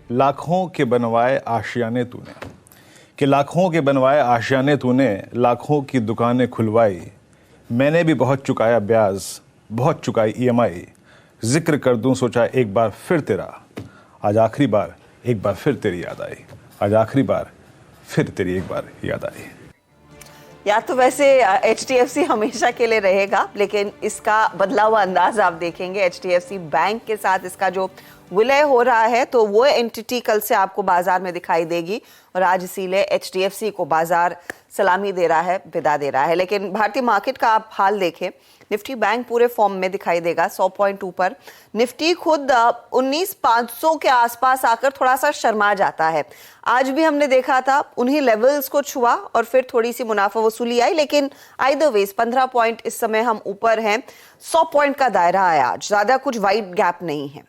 लाखों के बनवाए आशियाने तूने, कि लाखों के बनवाए आशियाने तूने, लाखों की दुकानें खुलवाई। मैंने भी बहुत चुकाया ब्याज, बहुत चुकाई ईएमआई। जिक्र कर दूं सोचा एक बार फिर तेरा, आज आखिरी बार एक बार फिर तेरी याद आई। आज आखिरी बार फिर तेरी एक बार याद आई। या तो वैसे HDFC हमेशा के लिए रहेगा, लेकिन इसका बदला हुआ अंदाज आप देखेंगे। HDFC बैंक के साथ इसका जो विलय हो रहा है, तो वो एंटिटी कल से आपको बाजार में दिखाई देगी और आज इसीलिए HDFC को बाजार सलामी दे रहा है, विदा दे रहा है। लेकिन भारतीय मार्केट का आप हाल देखें, निफ्टी बैंक पूरे फॉर्म में दिखाई देगा 100 पॉइंट ऊपर। निफ्टी खुद 19,500 के आसपास आकर थोड़ा सा शर्मा जाता है। आज भी हमने देखा था उन्हीं लेवल्स को छुआ और फिर थोड़ी सी मुनाफा वसूली आई, लेकिन आइदर वेज 15 पॉइंट इस समय हम ऊपर हैं। 100 पॉइंट का दायरा है आज, ज्यादा कुछ वाइड गैप नहीं है।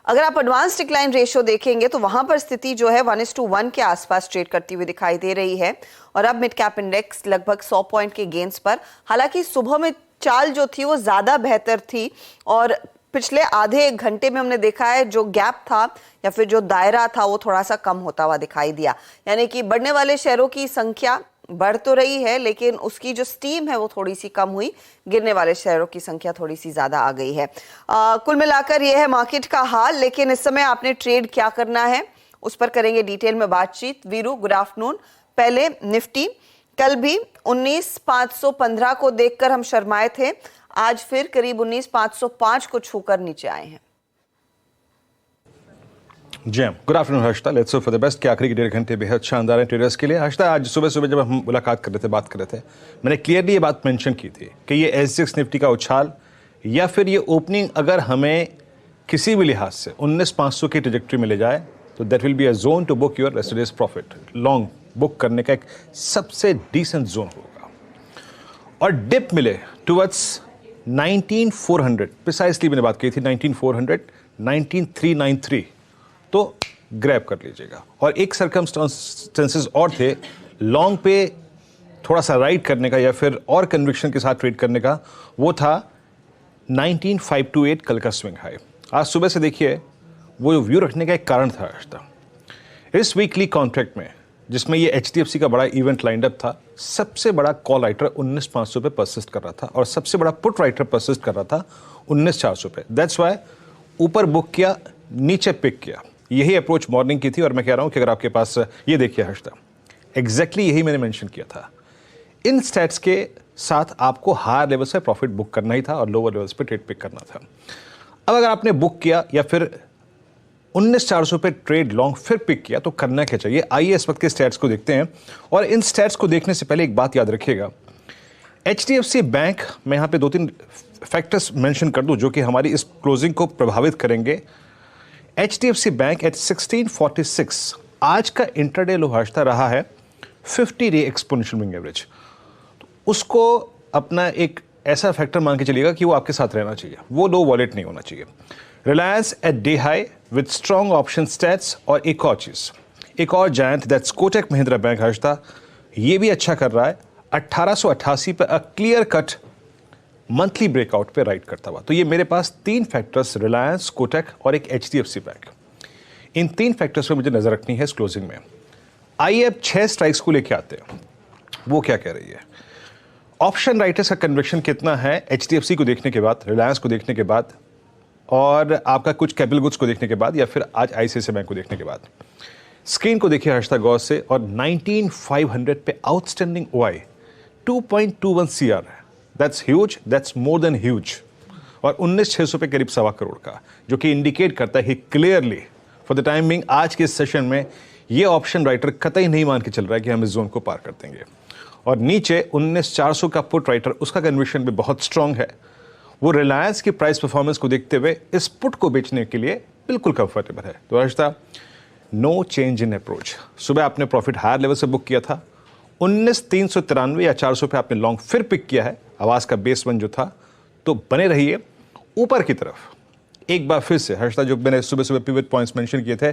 अगर आप एडवांस डिक्लाइन रेशियो देखेंगे तो वहां पर स्थिति जो है 1:1 के आसपास ट्रेड करती हुई दिखाई दे रही है। और अब मिड कैप इंडेक्स लगभग 100 पॉइंट के गेंस पर। हालांकि सुबह में चाल जो थी वो ज्यादा बेहतर थी और पिछले आधे एक घंटे में हमने देखा है जो गैप था या फिर जो दायरा था वो थोड़ा सा कम होता हुआ दिखाई दिया। यानी कि बढ़ने वाले शेयरों की संख्या बढ़ तो रही है, लेकिन उसकी जो स्टीम है वो थोड़ी सी कम हुई, गिरने वाले शेयरों की संख्या थोड़ी सी ज्यादा आ गई है। कुल मिलाकर ये है मार्केट का हाल। लेकिन इस समय आपने ट्रेड क्या करना है उस पर करेंगे डिटेल में बातचीत। Veeru, good afternoon. पहले निफ्टी, कल भी 19,515 को देखकर हम शर्माए थे, आज फिर करीब 19,505 को छूकर नीचे आए हैं। जी good afternoon Harshita, let's hope for the best कि आखिरी के 1.5 घंटे बेहद शानदार है ट्रेडर्स के लिए। हर्षिता, आज सुबह सुबह जब हम मुलाकात कर रहे थे, बात कर रहे थे, मैंने क्लियरली ये बात मेंशन की थी कि ये SGX निफ्टी का उछाल या फिर ये ओपनिंग अगर हमें किसी भी लिहाज से 19,500 की ट्रेजेक्ट्री में ले जाए तो that will be a zone to book your yesterday's profit. Long book करने का एक सबसे डिसेंट जोन होगा। और डिप मिले टुवर्ड्स 19,400, प्रिसाइसली मैंने बात की थी 19,400, 19,393, तो ग्रैब कर लीजिएगा। और एक सर्कमस्टेंसेस और थे लॉन्ग पे थोड़ा सा राइड करने का या फिर और कन्विक्शन के साथ ट्रेड करने का, वो था 19,528 कल का स्विंग हाई। आज सुबह से देखिए वो व्यू रखने का एक कारण था आज तक। इस वीकली कॉन्ट्रैक्ट में जिसमें ये HDFC का बड़ा इवेंट लाइंड अप था, सबसे बड़ा कॉल राइटर 19,500 पे परसिस्ट कर रहा था और सबसे बड़ा पुट राइटर परसिस्ट कर रहा था 19,400 पे। दैट्स वाई ऊपर बुक किया, नीचे पिक किया। यही अप्रोच मॉर्निंग की थी और मैं कह रहा हूं कि अगर आपके पास ये देखिए हर्षिता, एग्जैक्टली यही मैंने मेंशन किया था। इन स्टैट्स के साथ आपको हायर लेवल से प्रॉफिट बुक करना ही था और लोअर लेवल्स पे ट्रेड पिक करना था। अब अगर आपने बुक किया या फिर 19,400 पे ट्रेड लॉन्ग फिर पिक किया तो करना क्या चाहिए? आइए इस वक्त के स्टैट्स को देखते हैं। और इन स्टैट्स को देखने से पहले एक बात याद रखिएगा, HDFC बैंक, मैं यहां पे 2-3 फैक्टर्स मेंशन कर दूं जो कि हमारी इस क्लोजिंग को प्रभावित करेंगे। HDFC बैंक एट 1646 आज का इंटरडे लो हर्षता रहा है 50 डे एक्सपोनेंशियल मूविंग एवरेज। तो उसको अपना एक ऐसा फैक्टर मान के चलिएगा कि वो आपके साथ रहना चाहिए, वो लो वॉलेट नहीं होना चाहिए। Reliance at day high with strong option stats. और एक और चीज, एक और giant that's Kotak Mahindra bank Harshita, ये भी अच्छा कर रहा है 1888 पे a clear cut monthly breakout पे राइड करता हुआ। तो ये मेरे पास 3 फैक्टर्स, रिलायंस, कोटक और एक HDFC बैंक, इन 3 फैक्टर्स पे मुझे नजर रखनी है इस क्लोजिंग में। आइए अब 6 स्ट्राइक्स को लेके आते हैं, वो क्या कह रही है। ऑप्शन राइटर्स का कन्विक्शन कितना है HDFC को देखने के बाद, रिलायंस को देखने के बाद और आपका कुछ कैपिटल गुड्स को देखने के बाद या फिर आज ICICI बैंक को देखने के बाद। स्क्रीन को देखिए हर्षिता गौर से, और 19,500 पे आउटस्टैंडिंग OI 2.21 CR है। That's huge, that's more than huge. और 19,600 पे करीब 1.25 करोड़ का, जो कि इंडिकेट करता है clearly for the time being आज के इस सेशन में ये ऑप्शन राइटर कतई नहीं मान के चल रहा है कि हम इस जोन को पार कर देंगे। और नीचे 19,400 का पुट राइटर, उसका कन्विक्शन भी बहुत स्ट्रांग है। वो रिलायंस की प्राइस परफॉर्मेंस को देखते हुए इस पुट को बेचने के लिए बिल्कुल कंफर्टेबल है। तो Harshita, no change in approach. सुबह आपने प्रॉफिट हायर लेवल से बुक किया था, 19,393 या 400 पे आपने लॉन्ग फिर पिक किया है, आवाज का बेस वन जो था। तो बने रहिए ऊपर की तरफ। एक बार फिर से हर्षिता, जो मैंने सुबह सुबह पिवट पॉइंट्स मेंशन किए थे,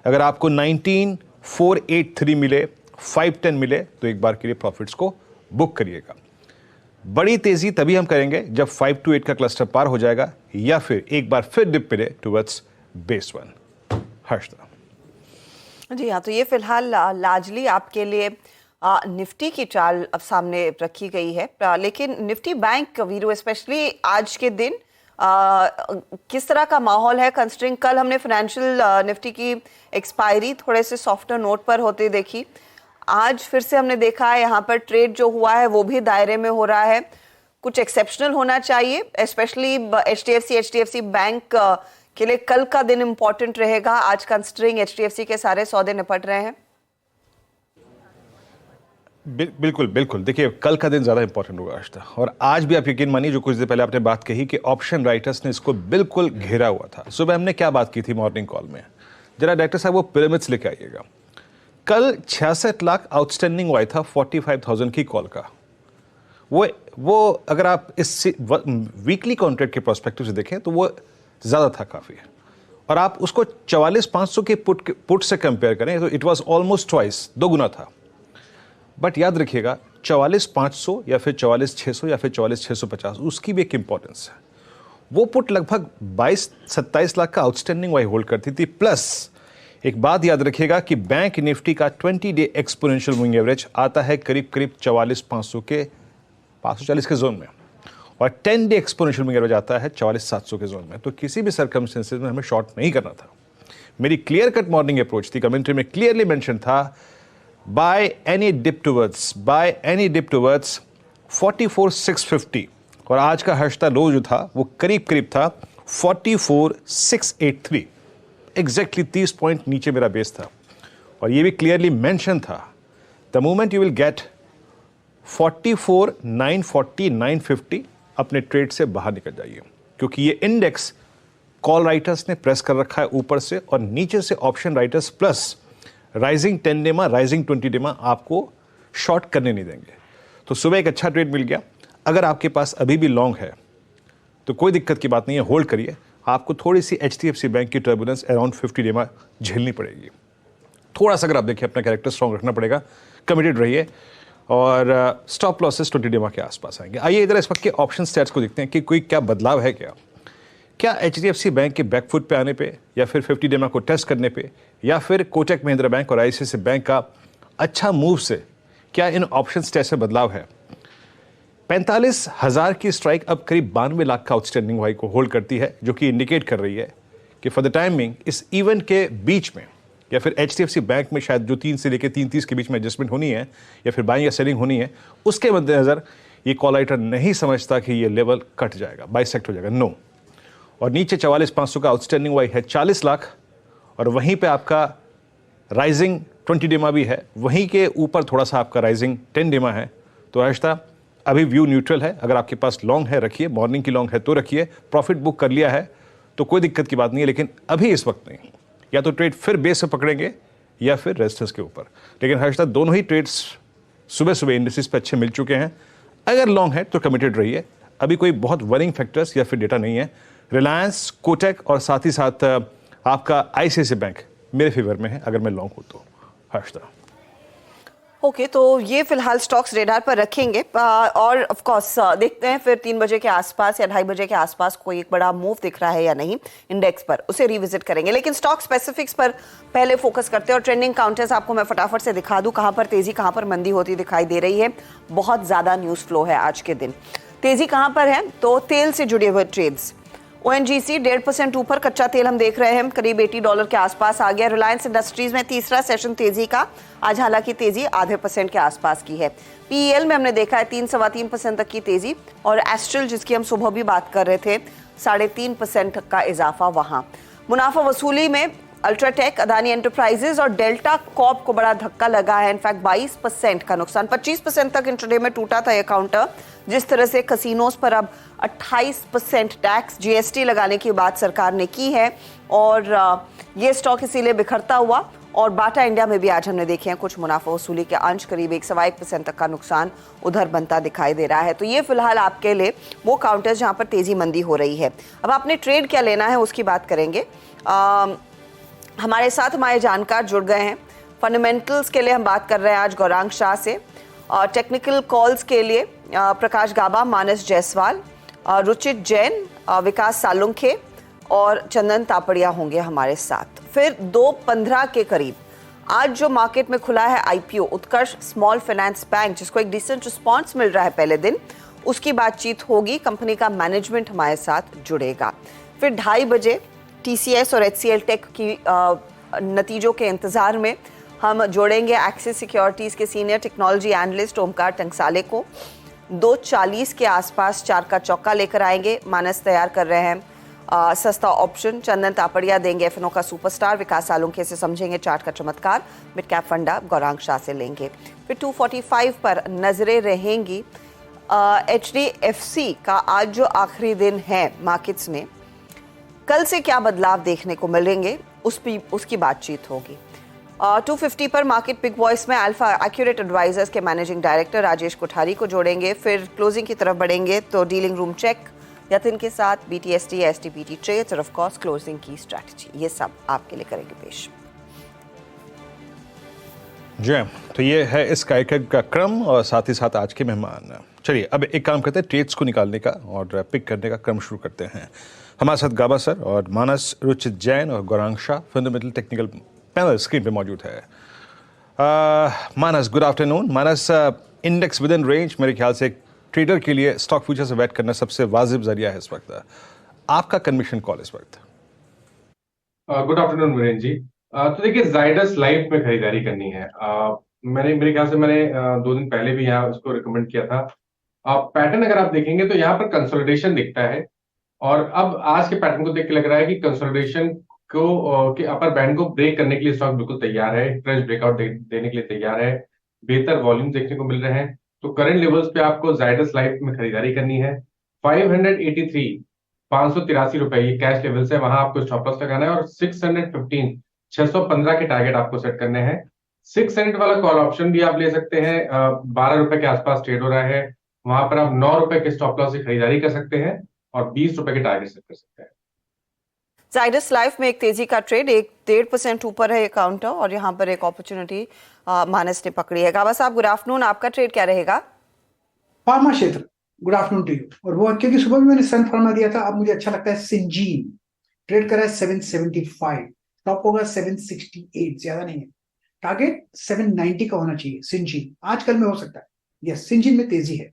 अगर आपको 19,483 मिले, 510 मिले तो एक बार के लिए प्रॉफिट्स को बुक करिएगा। बड़ी तेजी तभी हम करेंगे जब 5 to 8 का क्लस्टर पार हो जाएगा या फिर एक बार फिर डिप मिले टुवर्ड्स बेस वन। हर्षिता, जी हाँ, तो ये फिलहाल लार्जली आपके लिए निफ्टी की चाल अब सामने रखी गई है, लेकिन निफ्टी बैंक वीरू स्पेशली आज के दिन किस तरह का माहौल है, कंसिडरिंग कल हमने फाइनेंशियल निफ्टी की एक्सपायरी थोड़े से सॉफ्टर नोट पर होते देखी, आज फिर से हमने देखा है यहाँ पर ट्रेड जो हुआ है वो भी दायरे में हो रहा है। कुछ एक्सेप्शनल होना चाहिए, स्पेशली एचडीएफसी बैंक के लिए कल का दिन इंपॉर्टेंट रहेगा, आज कंसिडरिंग एचडीएफसी के सारे सौदे निपट रहे हैं। बिल्कुल बिल्कुल, देखिए कल का दिन ज़्यादा इंपॉर्टेंट होगा आज तक, और आज भी आप यकीन मानिए जो कुछ देर पहले आपने बात कही कि ऑप्शन राइटर्स ने इसको बिल्कुल घेरा हुआ था। सुबह हमने क्या बात की थी मॉर्निंग कॉल में, जरा डायरेक्टर साहब वो पिरामिड्स लेके आइएगा। कल 66 लाख आउटस्टैंडिंग हुआ था 45,000 की कॉल का। वो अगर आप इस वीकली कॉन्ट्रैक्ट के पर्सपेक्टिव से देखें तो वो ज़्यादा था काफ़ी, और आप उसको 44,500 के पुट से कंपेयर करें तो इट वाज ऑलमोस्ट ट्वाइस, 2 गुना था। बट याद रखिएगा 44,500 या फिर 44,600 या फिर 44,650 उसकी भी एक इंपॉर्टेंस है। वो पुट लगभग 22-27 लाख का आउटस्टैंडिंग वाई होल्ड करती थी, प्लस एक बात याद रखिएगा कि बैंक निफ्टी का 20 डे एक्सपोनेंशियल मूविंग एवरेज आता है करीब 44,500 के 540 के जोन में, और 10 डे एक्सपोनेंशियल मूविंग एवरेज आता है 44,700 के जोन में। तो किसी भी सर्कमस्टेंसेस में हमें शॉर्ट नहीं करना था। मेरी क्लियर कट मॉर्निंग अप्रोच थी, कमेंट्री में क्लियरली मेंशन था बाय एनी डिप टुवर्ड्स 44,650, और आज का हर्षता लो जो था वो करीब था 44,683, एग्जैक्टली 30 पॉइंट नीचे मेरा बेस था। और ये भी क्लियरली मेंशन था the moment you will get 44,940 950 अपने ट्रेड से बाहर निकल जाइए, क्योंकि ये इंडेक्स कॉल राइटर्स ने प्रेस कर रखा है ऊपर से, और नीचे से ऑप्शन राइटर्स प्लस राइजिंग 10 डेमा राइजिंग 20 डेमा आपको शॉर्ट करने नहीं देंगे। तो सुबह एक अच्छा ट्रेड मिल गया। अगर आपके पास अभी भी लॉन्ग है तो कोई दिक्कत की बात नहीं है, होल्ड करिए। आपको थोड़ी सी एचडीएफसी बैंक की टर्बुलेंस अराउंड 50 डेमा झेलनी पड़ेगी। थोड़ा सा अगर आप देखिए अपना कैरेक्टर स्ट्रॉन्ग रखना पड़ेगा, कमिटेड रहिए, और स्टॉप लॉसेस 20 डेमा के आसपास आएंगे। आइए इधर इस वक्त के ऑप्शन स्टैट्स को देखते हैं कि कोई क्या बदलाव है क्या एचडीएफसी बैंक के बैकफुट पे आने पे, या फिर 50 डेमा को टेस्ट करने पे, या फिर कोटक महिंद्रा बैंक और आईसीआईसीआई बैंक का अच्छा मूव से क्या इन ऑप्शन स्टैट्स में बदलाव है। 45,000 की स्ट्राइक अब करीब 92 लाख का आउटस्टैंडिंग वाई को होल्ड करती है, जो कि इंडिकेट कर रही है कि फॉर द टाइमिंग इस इवेंट के बीच में, या फिर एचडीएफसी बैंक में शायद जो 3 से लेकर 330 के बीच में एडजस्टमेंट होनी है या फिर बाइंग या सेलिंग होनी है, उसके मद्देनजर ये कॉल राइटर नहीं समझता कि ये लेवल कट जाएगा, बाइसेक्ट हो जाएगा, नो। और नीचे 44,500 का आउटस्टैंडिंग वाई है 40 लाख, और वहीं पे आपका राइजिंग 20 डेमा भी है, वहीं के ऊपर थोड़ा सा आपका राइजिंग 10 डेमा है। तो हर्षता अभी व्यू न्यूट्रल है, अगर आपके पास लॉन्ग है रखिए, मॉर्निंग की लॉन्ग है तो रखिए, प्रॉफिट बुक कर लिया है तो कोई दिक्कत की बात नहीं है, लेकिन अभी इस वक्त नहीं। या तो ट्रेड फिर बेस से पकड़ेंगे या फिर रेजिस्टेंस के ऊपर, लेकिन हर्षता दोनों ही ट्रेड्स सुबह सुबह इंडिसेस पे अच्छे मिल चुके हैं। अगर लॉन्ग है तो कमिटेड रहिए, अभी कोई बहुत वरिंग फैक्टर्स या फिर डेटा नहीं है। रिलायंस, कोटक और साथ ही साथ आपका आईसीआईसीआई बैंक मेरे फेवर में है अगर मैं लॉन्ग हूं तो। हर्षदा ओके, तो ये फिलहाल स्टॉक्स रेडार पर रखेंगे, और ऑफ कोर्स देखते हैं फिर 3 बजे के आसपास या 2:30 बजे के आसपास कोई एक बड़ा मूव दिख रहा है या नहीं इंडेक्स पर, उसे रिविजिट करेंगे। लेकिन स्टॉक स्पेसिफिक्स पर पहले फोकस करते हैं, और ट्रेंडिंग काउंटर्स आपको मैं फटाफट से दिखा दूं, कहां पर तेजी कहां पर मंदी होती दिखाई दे रही है। बहुत ज्यादा न्यूज फ्लो है आज के दिन। तेजी कहां पर है तो तेल से जुड़े हुए ट्रेड्स, ओएनजीसी 1.5% ऊपर, कच्चा तेल हम देख रहे हैं करीब $80 के आसपास आ गया। रिलायंस इंडस्ट्रीज में तीसरा सेशन तेजी का, आज हालांकि तेजी 0.5% के आसपास की है। पीईएल में हमने देखा है 3-3.25% तक की तेजी, और एस्ट्रल जिसकी हम सुबह भी बात कर रहे थे 3.5% का इजाफा वहां। मुनाफा वसूली में अल्ट्राटेक, अदानी एंटरप्राइजेज और डेल्टा कॉर्प को बड़ा धक्का लगा है। इनफैक्ट 22% का नुकसान, 25% तक इंट्राडे में टूटा था यह काउंटर। जिस तरह से कसिनोज पर अब 28% टैक्स जीएसटी लगाने की बात सरकार ने की है, और ये स्टॉक इसीलिए बिखरता हुआ। और बाटा इंडिया में भी आज हमने देखे हैं कुछ मुनाफा वसूली के अंश, करीब 1.25% तक का नुकसान उधर बनता दिखाई दे रहा है। तो ये फिलहाल आपके लिए वो काउंटर्स जहां पर तेजी मंदी हो रही है। अब आपने ट्रेड क्या लेना है उसकी बात करेंगे। हमारे साथ हमारे जानकार जुड़ गए हैं। फंडामेंटल्स के लिए हम बात कर रहे हैं आज गौरांग शाह से, और टेक्निकल कॉल्स के लिए प्रकाश गाबा, मानस जायसवाल, रुचित जैन, विकास सालुंखे और चंदन तापड़िया होंगे हमारे साथ। फिर 2:15 के करीब आज जो मार्केट में खुला है आईपीओ उत्कर्ष स्मॉल फाइनेंस बैंक, जिसको एक डिसेंट रिस्पांस मिल रहा है पहले दिन, उसकी बातचीत होगी। कंपनी का मैनेजमेंट हमारे साथ जुड़ेगा। फिर 2:30 बजे टीसीएस और एचसीएल टेक की नतीजों के इंतजार में हम जोड़ेंगे एक्सिस सिक्योरिटीज के सीनियर टेक्नोलॉजी एनालिस्ट ओमकार टंकसाले को। 2:40 के आसपास 4 का चौका लेकर आएंगे। मानस तैयार कर रहे हैं सस्ता ऑप्शन। चंदन तापड़िया देंगे एफएनओ का सुपरस्टार। विकास सालुंखे से समझेंगे चार्ट का चमत्कार। मिड कैप फंडा गौरांग शाह से लेंगे। फिर 2:45 पर नजरें रहेंगी एचडीएफसी का। आज जो आखिरी दिन है मार्केट्स में, कल से क्या बदलाव देखने को मिलेंगे उसकी बातचीत होगी। 250 पर मार्केट बिग वॉइस में अल्फा एक्यूरेट एडवाइजर्स के मैनेजिंग डायरेक्टर राजेश कोठारी को जोड़ेंगे। फिर क्लोजिंग की तरफ बढ़ेंगे तो डीलिंग रूम चेक यतिन के साथ, बीटीएसटी, एसटीपीटी ट्रेड्स और ऑफ कोर्स क्लोजिंग की स्ट्रैटेजी, ये सब आपके लिए करेंगे पेश। जय, तो ये है इस कार्यक्रम का क्रम और साथ ही साथ आज के मेहमान। चलिए अब एक काम करते हैं, ट्रेड्स को निकालने का और पिक करने का क्रम शुरू करते हैं। हमारे साथ गाबा सर और मानस, रुचित जैन और Gaurang Shah fundamental technical panel screen पे मौजूद है। Manas, good afternoon. Manas, index within range, मेरे ख्याल से एक ट्रेडर के लिए स्टॉक फ्यूचर से वेट करना सबसे वाजिब जरिया है इस वक्त। आपका कन्विक्शन कॉल इस वक्त? गुड आफ्टरनून वीरेन जी। तो देखिए, जायडस लाइफ में खरीदारी करनी है। मेरे ख्याल से मैंने 2 दिन पहले भी यहाँ उसको रिकमेंड किया था। पैटर्न अगर आप देखेंगे तो यहाँ पर कंसोलिडेशन दिखता है और अब आज के पैटर्न को देख के लग रहा है कि कंसोलिडेशन को के अपर बैंड को ब्रेक करने के लिए स्टॉक बिल्कुल तैयार है, फ्रेश ब्रेकआउट देने के लिए तैयार है। बेहतर वॉल्यूम देखने को मिल रहे हैं। तो करंट लेवल्स पे आपको जायडस लाइफ में खरीदारी करनी है। 583 रुपए ये कैश लेवल्स है, वहां आपको स्टॉप लॉस लगाना है और 615 के टारगेट आपको सेट करने हैं। 600 वाला कॉल ऑप्शन भी आप ले सकते हैं। 12 रुपए के आसपास ट्रेड हो रहा है, वहां पर आप 9 रुपए के स्टॉप लॉस से खरीदारी कर सकते हैं और 20 रुपए के टारगेट सेट कर सकते हैं। जायडस लाइफ में एक तेजी का ट्रेड 1.5% ऊपर है ये काउंटर और यहाँ पर एक अपॉर्चुनिटी मानस ने पकड़ी है। गाबा साहब, गुड आफ्टरनून। आपका ट्रेड क्या रहेगा? फार्मा क्षेत्र, गुड आफ्टरनून टू यू। और वो क्योंकि सुबह भी मैंने सन फार्मा दिया था, अब मुझे अच्छा लगता है सिंजीन। ट्रेड कर रहा है 775, टॉप होगा 768, ज्यादा नहीं है। टारगेट 790 का होना चाहिए। सिंजीन आज कल में हो सकता है। यस, सिंजीन में तेजी है।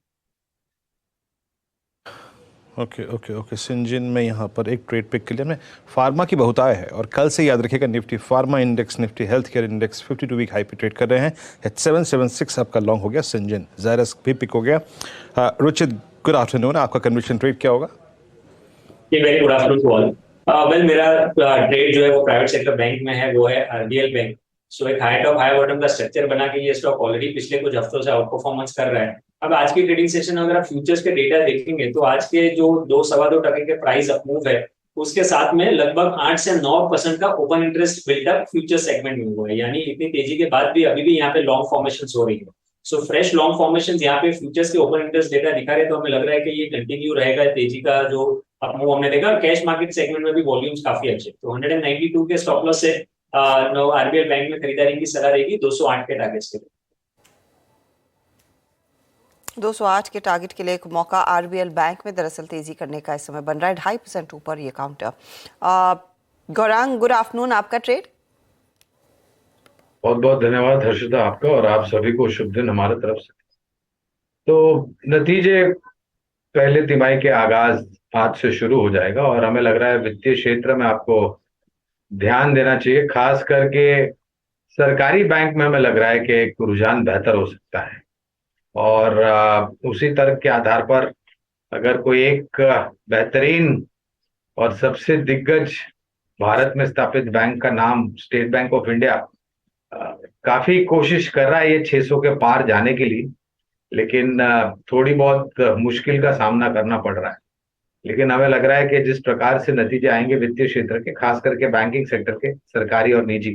ओके सिंजिन में यहाँ पर एक ट्रेड पिक के लिए हमने फार्मा की बहुताय है और कल से याद रखिएगा Nifty pharma index, Nifty health care index 52 week high पे ट्रेड कर रहे हैं। 776 आपका लॉन्ग हो गया। सिंजिन जायरस भी पिक हो गया। Ruchit, good afternoon. आपका कन्विक्शन ट्रेड क्या होगा? Very good afternoon to all. Well, मेरा ट्रेड जो है वो प्राइवेट सेक्टर बैंक में है, वो है आरबीएल बैंक। सो एक हाई टॉप हाई बॉटम का स्ट्रक्चर बना के ये स्टॉक ऑलरेडी पिछले कुछ हफ्तों से आउट परफॉर्मेंस कर रहा है। अब आज की ट्रेडिंग सेशन में अगर आप फ्यूचर्स के डेटा देखेंगे तो आज के जो 2-2.25% के प्राइस अपमूव है, उसके साथ में लगभग 8 से 9% का open interest buildup future segment में हुआ है। यानी इतनी तेजी के बाद भी अभी भी यहाँ पे लॉन्ग फॉर्मेशन हो रही है। सो फ्रेश लॉन्ग फॉर्मेशन यहाँ पे फ्यूचर्स के ओपन इंटरेस्ट डेटा दिखा रहे, तो हमें लग रहा है कि ये कंटिन्यू रहेगा तेजी का जो अपमूव हमने देखा। और कैश मार्केट सेगमेंट में भी वॉल्यूम्स काफी अच्छे, तो 192 के स्टॉप लॉस से आरबीएल बैंक में खरीदारी की सलाह रहेगी 208 के टारगेट्स के लिए। 208 के टारगेट के लिए एक मौका आरबीएल बैंक में दरअसल तेजी करने का इस समय बन रहा है। 2.5% ऊपर ये काउंटर। Gaurang, good afternoon. आपका ट्रेड? बहुत बहुत धन्यवाद हर्षिता आपका, और आप सभी को शुभ दिन हमारे तरफ से। तो नतीजे पहले तिमाही के आगाज आज से शुरू हो जाएगा और हमें लग रहा है वित्तीय क्षेत्र में आपको ध्यान देना चाहिए। खास करके सरकारी बैंक में हमें लग रहा है कि एक रुझान बेहतर हो सकता है और उसी तर्क के आधार पर अगर कोई एक बेहतरीन और सबसे दिग्गज भारत में स्थापित बैंक का नाम स्टेट बैंक ऑफ इंडिया काफी कोशिश कर रहा है ये 600 के पार जाने के लिए, लेकिन थोड़ी बहुत मुश्किल का सामना करना पड़ रहा है। लेकिन हमें लग रहा है कि जिस प्रकार से नतीजे आएंगे वित्तीय क्षेत्र के, खास करके बैंकिंग सेक्टर के, सरकारी और निजी,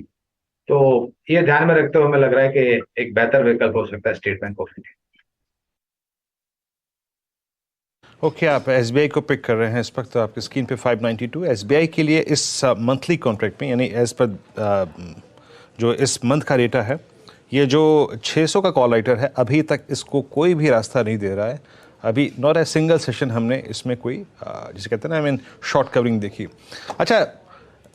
तो ये ध्यान में रखते हुए हमें लग रहा है कि एक बेहतर विकल्प हो सकता है state bank of India. Okay, आप एसबीआई को पिक कर रहे हैं इस वक्त, तो आपकी स्क्रीन पे 592 एसबीआई के लिए इस मंथली कॉन्ट्रैक्ट में, यानी एज पर जो इस मंथ का रेटा है, ये जो 600 का कॉल राइटर है, अभी तक इसको कोई भी रास्ता नहीं दे रहा है। अभी नॉट ए सिंगल सेशन हमने इसमें कोई जिसे कहते हैं ना, शॉर्ट कवरिंग देखी। अच्छा,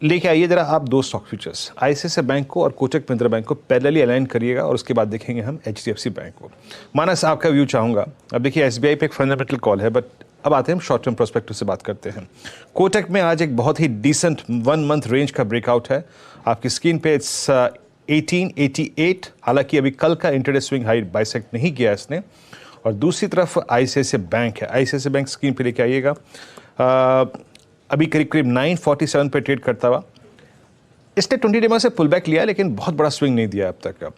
लेके आइए जरा आप दो स्टॉक फ्यूचर्स, आईसीआईसीआई बैंक को और कोटक महिंद्रा बैंक को पैरेलली अलाइन करिएगा और उसके बाद देखेंगे हम एचडीएफसी बैंक को। मानस, आपका व्यू चाहूंगा। अब देखिए एसबीआई पे एक फंडामेंटल कॉल है, बट अब आते हैं हम शॉर्ट टर्म प्रोस्पेक्टिव से बात करते हैं। कोटक में आज एक बहुत ही डिसेंट 1 मंथ रेंज का ब्रेकआउट है आपकी स्क्रीन पे। इट्स 1888। हालांकि अभी कल का इंटरडे स्विंग हाई बाइसेक्ट नहीं किया इसने। और दूसरी तरफ आईसीआईसीआई बैंक है। आईसीआईसीआई बैंक स्क्रीन पे लेके आइएगा। अभी करीब करीब 947 पे ट्रेड करता हुआ। इसने 20 डेमा से पुल बैक लिया लेकिन बहुत बड़ा स्विंग नहीं दिया अब तक।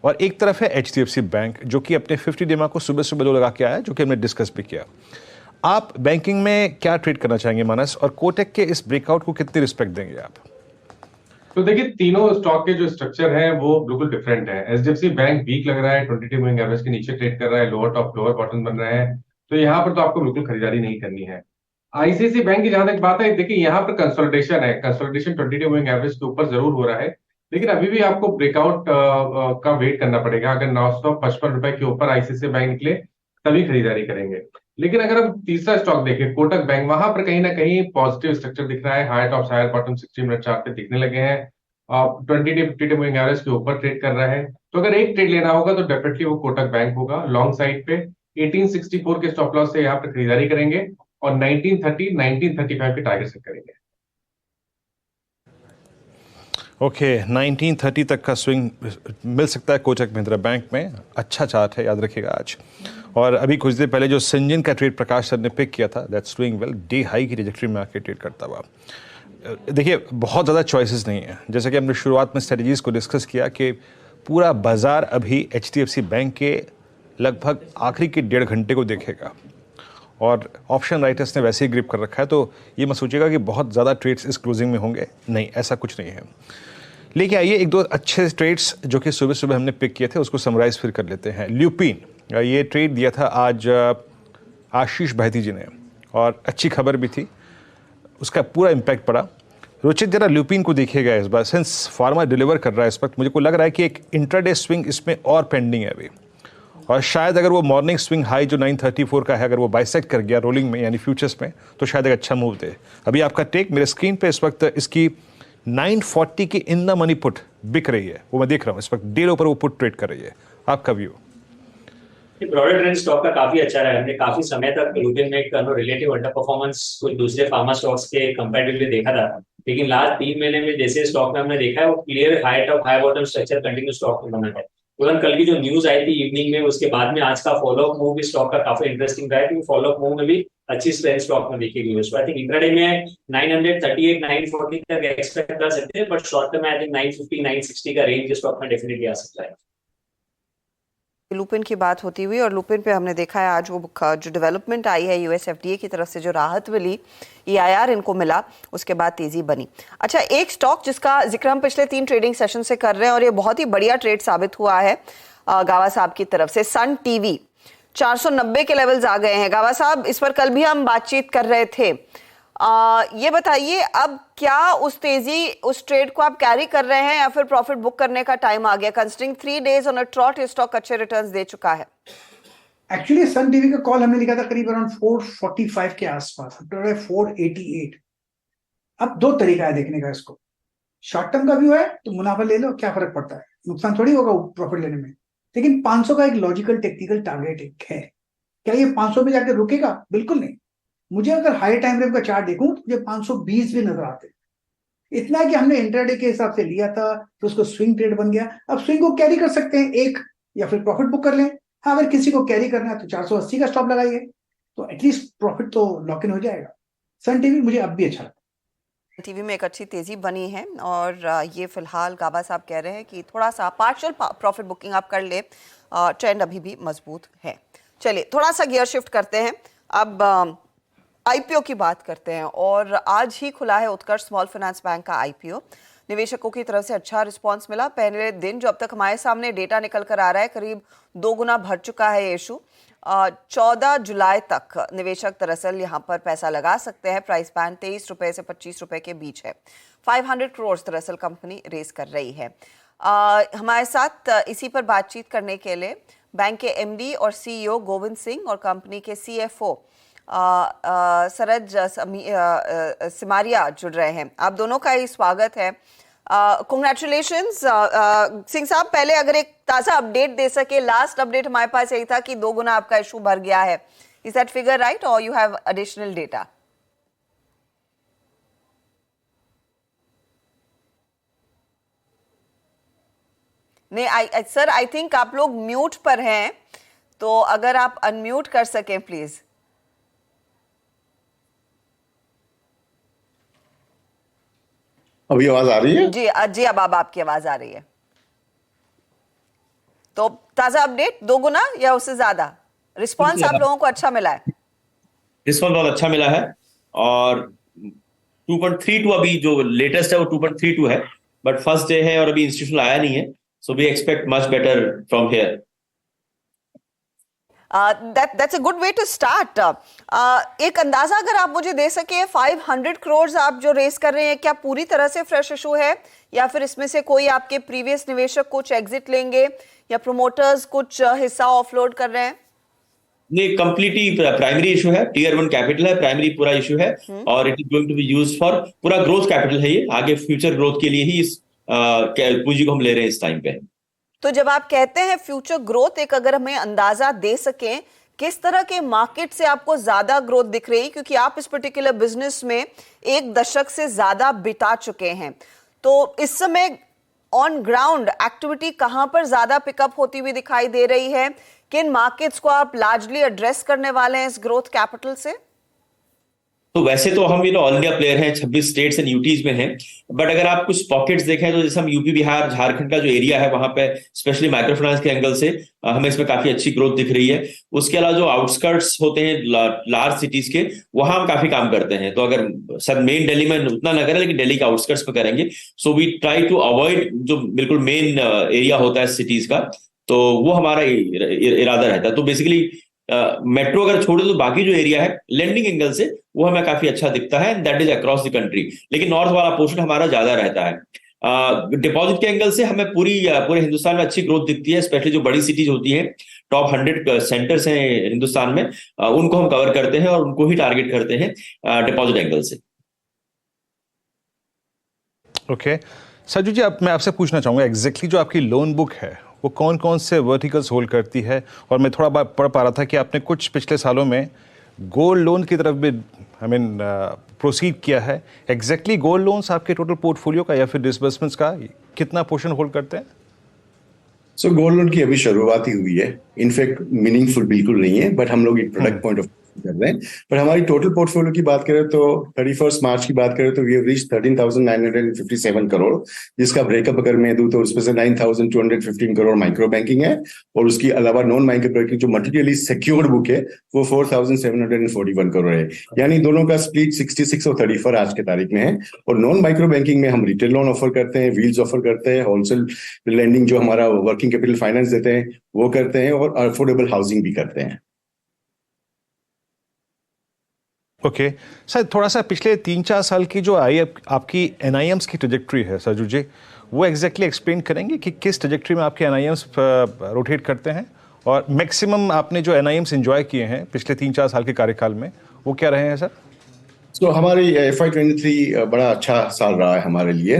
और एक तरफ है एचडीएफसी बैंक जो कि अपने 50 डेमा को सुबह सुबह लो लगा के आया, जो कि हमने डिस्कस भी किया। आप बैंकिंग में क्या ट्रेड करना चाहेंगे मानस, और कोटक के इस ब्रेकआउट को कितनी रिस्पेक्ट देंगे आप? तो देखिए तीनों स्टॉक के जो स्ट्रक्चर है वो बिल्कुल डिफरेंट है। एचडीएफसी बैंक वीक लग रहा है, 22 मूविंग एवरेज के नीचे ट्रेड कर रहा है, लोअर टॉप लोअर बॉटम बन रहा है, तो यहाँ पर तो आपको बिल्कुल खरीदारी नहीं करनी है। आईसीआईसीआई बैंक की जहां तक बात है, देखिए यहाँ पर कंसोलिडेशन है, कंसोलिडेशन 22 मूविंग एवरेज के ऊपर जरूर हो रहा है, लेकिन अभी भी आपको ब्रेकआउट का वेट करना पड़ेगा। अगर 955 रुपए के ऊपर आईसीआईसीआई बैंक निकले तभी खरीदारी करेंगे। लेकिन अगर हम तीसरा स्टॉक देखें कोटक बैंक, वहां पर कहीं ना कहीं पॉजिटिव स्ट्रक्चर दिख रहा है, higher top higher bottom 60 minute chart पे दिखने लगे हैं, 20 50 मूविंग एवरेज के ऊपर ट्रेड कर रहा है। तो अगर एक ट्रेड लेना होगा तो डेफिनेटली वो कोटक बैंक होगा। लॉन्ग साइड पे 1864 के स्टॉप लॉस से यहाँ पर खरीदारी करेंगे और 1930 1935 के टारगेट सेट करेंगे। ओके 1930 तक का स्विंग मिल सकता है कोटक महिंद्रा बैंक में। अच्छा चार्ट है, याद रखिएगा आज। और अभी कुछ देर पहले जो सिंजिन का ट्रेड प्रकाश सर ने पिक किया था, that's doing well, day high की ट्रेजेक्टरी में आके ट्रेड करता हुआ। देखिए बहुत ज़्यादा चॉइसेस नहीं है, जैसे कि हमने शुरुआत में स्ट्रेटजीज को डिस्कस किया कि पूरा बाजार अभी एचडीएफसी बैंक के लगभग आखिरी के 1.5 घंटे को देखेगा और ऑप्शन राइटर्स ने वैसे ही ग्रिप कर रखा है, तो ये मत सोचिएगा कि बहुत ज़्यादा ट्रेड्स इस क्लोजिंग में होंगे, नहीं ऐसा कुछ नहीं है। लेकिन आइए एक दो अच्छे ट्रेड्स जो कि सुबह सुबह हमने पिक किए थे उसको समराइज फिर कर लेते हैं। ल्यूपिन, ये ट्रेड दिया था आज आशीष भाईती जी ने और अच्छी खबर भी थी, उसका पूरा इम्पैक्ट पड़ा। रुचित जरा ल्यूपिन को देखिएगा इस बार, सिंस फार्मा डिलीवर कर रहा है इस वक्त, मुझे को लग रहा है कि एक इंट्राडे स्विंग इसमें और पेंडिंग है अभी, और शायद अगर वो मॉर्निंग स्विंग हाई जो 934 का है अगर वो बाइसेक्ट कर गया रोलिंग में यानी फ्यूचर्स में, तो शायद एक अच्छा मूव दे। अभी आपका टेक मेरे स्क्रीन पे इस वक्त इसकी 940 की इन द मनी पुट बिक रही है, वो मैं देख रहा हूँ इस वक्त, डेल ऊपर वो पुट ट्रेड कर रही है। आपका व्यू? ब्रॉडर ट्रेंड स्टॉक का काफी अच्छा रहा है। हमने काफी समय तक ल्यूपिन में एक रिलेटिव अंडर परफॉर्मेंस कुछ दूसरे फार्मा स्टॉक्स के कंपैरेटिवली देखा था, लेकिन लास्ट 3 महीने में जैसे स्टॉक में हमने देखा है वो clear high top high bottom structure continue stock में बना है। तुरंत कल की जो न्यूज आई थी इवनिंग में, उसके बाद में आज का फॉलोअप मूव भी स्टॉक का काफी इंटरेस्टिंग रहा है, क्योंकि फॉलोअप मूव में भी अच्छी स्ट्रेंथ स्टॉक में देखी गई है। सो आई थिंक इंट्राडे में 938 940 तक एक्सपेक्ट कर सकते हैं, बट शॉर्ट टर्म में आई थिंक 950 960 का रेंज स्टॉक में डेफिनेटली आ सकता है। लुपिन की बात होती हुई, और लुपिन पे हमने देखा है आज वो जो डेवलपमेंट आई है यूएसएफडीए की तरफ से, जो राहत मिली, ईआईआर इनको मिला, उसके बाद तेजी बनी। अच्छा, एक स्टॉक जिसका जिक्र हम पिछले 3 ट्रेडिंग सेशन से कर रहे हैं और ये बहुत ही बढ़िया ट्रेड साबित हुआ है गावा साहब की तरफ से, सन टीवी 490 के लेवल्स आ गए हैं। गावा साहब, इस पर कल भी हम बातचीत कर रहे थे, ये बताइए अब क्या उस तेजी उस ट्रेड को आप कैरी कर रहे हैं या फिर प्रॉफिट बुक करने का टाइम आ गया? Considering 3 days on a trout ये स्टॉक अच्छे रिटर्न्स दे चुका है। एक्चुअली सन टीवी का कॉल हमने लिखा था करीब अराउंड 445 के आसपास, 488। अब 2 तरीका है देखने का इसको। शॉर्ट टर्म का व्यू है तो मुनाफा ले लो, क्या फर्क पड़ता है, नुकसान थोड़ी होगा प्रॉफिट लेने में। लेकिन 500 का एक लॉजिकल टेक्निकल टारगेट है, क्या ये 500 में जाकर रुकेगा? बिल्कुल नहीं। मुझे अगर हाई टाइम फ्रेम का चार्ट देखूं तो मुझे 520 भी नजर आते। इतना है कि हमने इंट्राडे के हिसाब से लिया था, तो उसको स्विंग ट्रेड बन गया। अब स्विंग को कैरी कर सकते हैं एक, या फिर प्रॉफिट बुक कर लें। हाँ, अगर किसी को कैरी करना है तो 480 का स्टॉप लगाइए, तो एटलीस्ट प्रॉफिट तो लॉक इन हो जाएगा। सन टीवी मुझे अब भी अच्छा लगता है। टीवी में एक अच्छी तेजी बनी है और ये फिलहाल गाबा साहब कह रहे हैं कि थोड़ा सा पार्शियल प्रॉफिट बुकिंग आप कर ले, ट्रेंड अभी भी मजबूत है। चलिए थोड़ा सा गियर शिफ्ट करते हैं, अब आईपीओ की बात करते हैं। और आज ही खुला है उत्कर्ष स्मॉल फाइनेंस बैंक का आईपीओ। निवेशकों की तरफ से अच्छा रिस्पांस मिला। पहले दिन जो अब तक हमारे सामने डेटा निकल कर आ रहा है, करीब 2 गुना बढ़ चुका है ये इशू। 14 जुलाई तक निवेशक दरअसल यहाँ पर पैसा लगा सकते हैं। प्राइस बैंड 23 रुपए से 25 रुपए के बीच है। 500 करोड़ दरअसल कंपनी रेस कर रही है। हमारे साथ इसी पर बातचीत करने के लिए बैंक के एमडी और सीईओ गोविंद सिंह और कंपनी के सीएफओ सरज सिमारिया जुड़ रहे हैं। आप दोनों का ही स्वागत है। कांग्रेचुलेशंस सिंह साहब, पहले अगर एक ताजा अपडेट दे सके। लास्ट अपडेट हमारे पास यही था कि 2 गुना आपका इशू भर गया है। इज दैट फिगर राइट और यू हैव एडिशनल डेटा? नहीं सर, आई थिंक आप लोग म्यूट पर हैं, तो अगर आप अनम्यूट कर सकें प्लीज। अभी आवाज आ रही है? जी जी, अब आपकी आवाज आ रही है। तो ताजा अपडेट 2 गुना या उससे ज्यादा रिस्पांस आप लोगों को अच्छा मिला है? रिस्पांस बहुत अच्छा मिला है और 2.32 अभी जो लेटेस्ट है वो 2.32 है, बट फर्स्ट डे है और अभी इंस्टीट्यूशन आया नहीं है, so we expect much better from here. That's a good way to start. एक अंदाजा अगर आप मुझे दे सके, 500 करोड़ आप जो रेस कर रहे हैं, क्या पूरी तरह से फ्रेश इशू है या फिर इसमें से कोई आपके प्रीवियस निवेशक कुछ एग्जिट लेंगे या प्रोमोटर्स कुछ हिस्सा ऑफलोड कर रहे हैं? नहीं, कंप्लीटली प्राइमरी इशू है, टीयर 1 कैपिटल है, प्राइमरी पूरा इशू है और it is going to be used for पूरा ग्रोथ कैपिटल है। ये आगे फ्यूचर ग्रोथ के लिए ही इस पूंजी को हम ले रहे हैं इस टाइम पे। तो जब आप कहते हैं फ्यूचर ग्रोथ, एक अगर हमें अंदाजा दे सकें किस तरह के मार्केट से आपको ज्यादा ग्रोथ दिख रही, क्योंकि आप इस पर्टिकुलर बिजनेस में 1 दशक से ज्यादा बिता चुके हैं, तो इस समय ऑन ग्राउंड एक्टिविटी कहां पर ज्यादा पिकअप होती हुई दिखाई दे रही है? किन मार्केट्स को आप लार्जली एड्रेस करने वाले हैं इस ग्रोथ कैपिटल से? तो वैसे तो हम ऑल इंडिया प्लेयर हैं, 26 स्टेट्स एंड यूटीज में हैं, बट अगर आप कुछ पॉकेट्स देखें तो जैसे हम यूपी, बिहार, झारखंड का जो एरिया है वहां पे स्पेशली माइक्रो फाइनेंस के एंगल से हमें इसमें काफी अच्छी ग्रोथ दिख रही है। उसके अलावा जो आउटस्कर्ट्स होते हैं लार्ज सिटीज के, वहां हम काफी काम करते हैं। तो अगर सर मेन दिल्ली में उतना ना करें लेकिन दिल्ली के आउटस्कर्ट्स पे करेंगे, so we try to avoid जो बिल्कुल मेन एरिया होता है सिटीज का, तो वो हमारा इरादा रहता है। तो बेसिकली मेट्रो अगर छोड़े तो बाकी जो एरिया है लेंडिंग एंगल से वो हमें काफी अच्छा दिखता है, that is across the country, लेकिन नॉर्थ वाला पोर्शन हमारा ज्यादा रहता है। डिपॉजिट के एंगल से हमें पूरे हिंदुस्तान में अच्छी ग्रोथ दिखती है, स्पेशली जो बड़ी सिटीज होती हैं, टॉप 100 सेंटर्स हैं हिंदुस्तान में, उनको हम कवर करते हैं और उनको ही टारगेट करते हैं डिपॉजिट एंगल से। ओके सज्जू जी, अब मैं आपसे पूछना चाहूंगा एग्जैक्टली जो आपकी लोन बुक है वो कौन कौन से वर्टिकल्स होल्ड करती है? और मैं थोड़ा पढ़ पा रहा था कि आपने कुछ पिछले सालों में गोल्ड लोन की तरफ भी प्रोसीड किया है। एग्जैक्टली गोल्ड लोन्स आपके टोटल पोर्टफोलियो का या फिर डिसबर्समेंट्स का कितना पोर्शन होल्ड करते हैं? सो गोल्ड लोन की अभी शुरुआत ही हुई है, इनफैक्ट मीनिंगफुल बिल्कुल नहीं है, बट हम लोग एक प्रोडक्ट पॉइंट ऑफ कर रहे हैं। पर हमारी टोटल पोर्टफोलियो की बात करें तो 31 मार्च की बात करें तो वी हैव रीच्ड 13,957 करोड़, जिसका ब्रेकअप अगर मैं दूं तो उसमें से 9,215 करोड़ माइक्रो बैंकिंग है और उसके अलावा नॉन माइक्रो बैंकिंग जो मटेरियली सिक्योर्ड बुक है वो 4,741 करोड़ है। यानी दोनों का स्प्लिट 66 और 34 आज के तारीख में है। और नॉन माइक्रो बैंकिंग में हम रिटेल लोन ऑफर करते हैं, व्हील्स ऑफर करते हैं, होलसेल लैंडिंग जो हमारा वर्किंग कैपिटल फाइनेंस देते हैं वो करते हैं और अफोर्डेबल हाउसिंग भी करते हैं। ओके सर, थोड़ा सा पिछले 3-4 साल की जो आपकी एनआईएम्स की ट्रेजेक्ट्री है सज्जू जी, वो एग्जैक्टली एक्सप्लेन करेंगे कि किस ट्रेजेक्ट्री में आपके एनआईएम्स रोटेट करते हैं और मैक्सिमम आपने जो एनआईएम्स एंजॉय किए हैं पिछले 3-4 साल के कार्यकाल में वो क्या रहे हैं सर? तो हमारी FY23 बड़ा अच्छा साल रहा है हमारे लिए।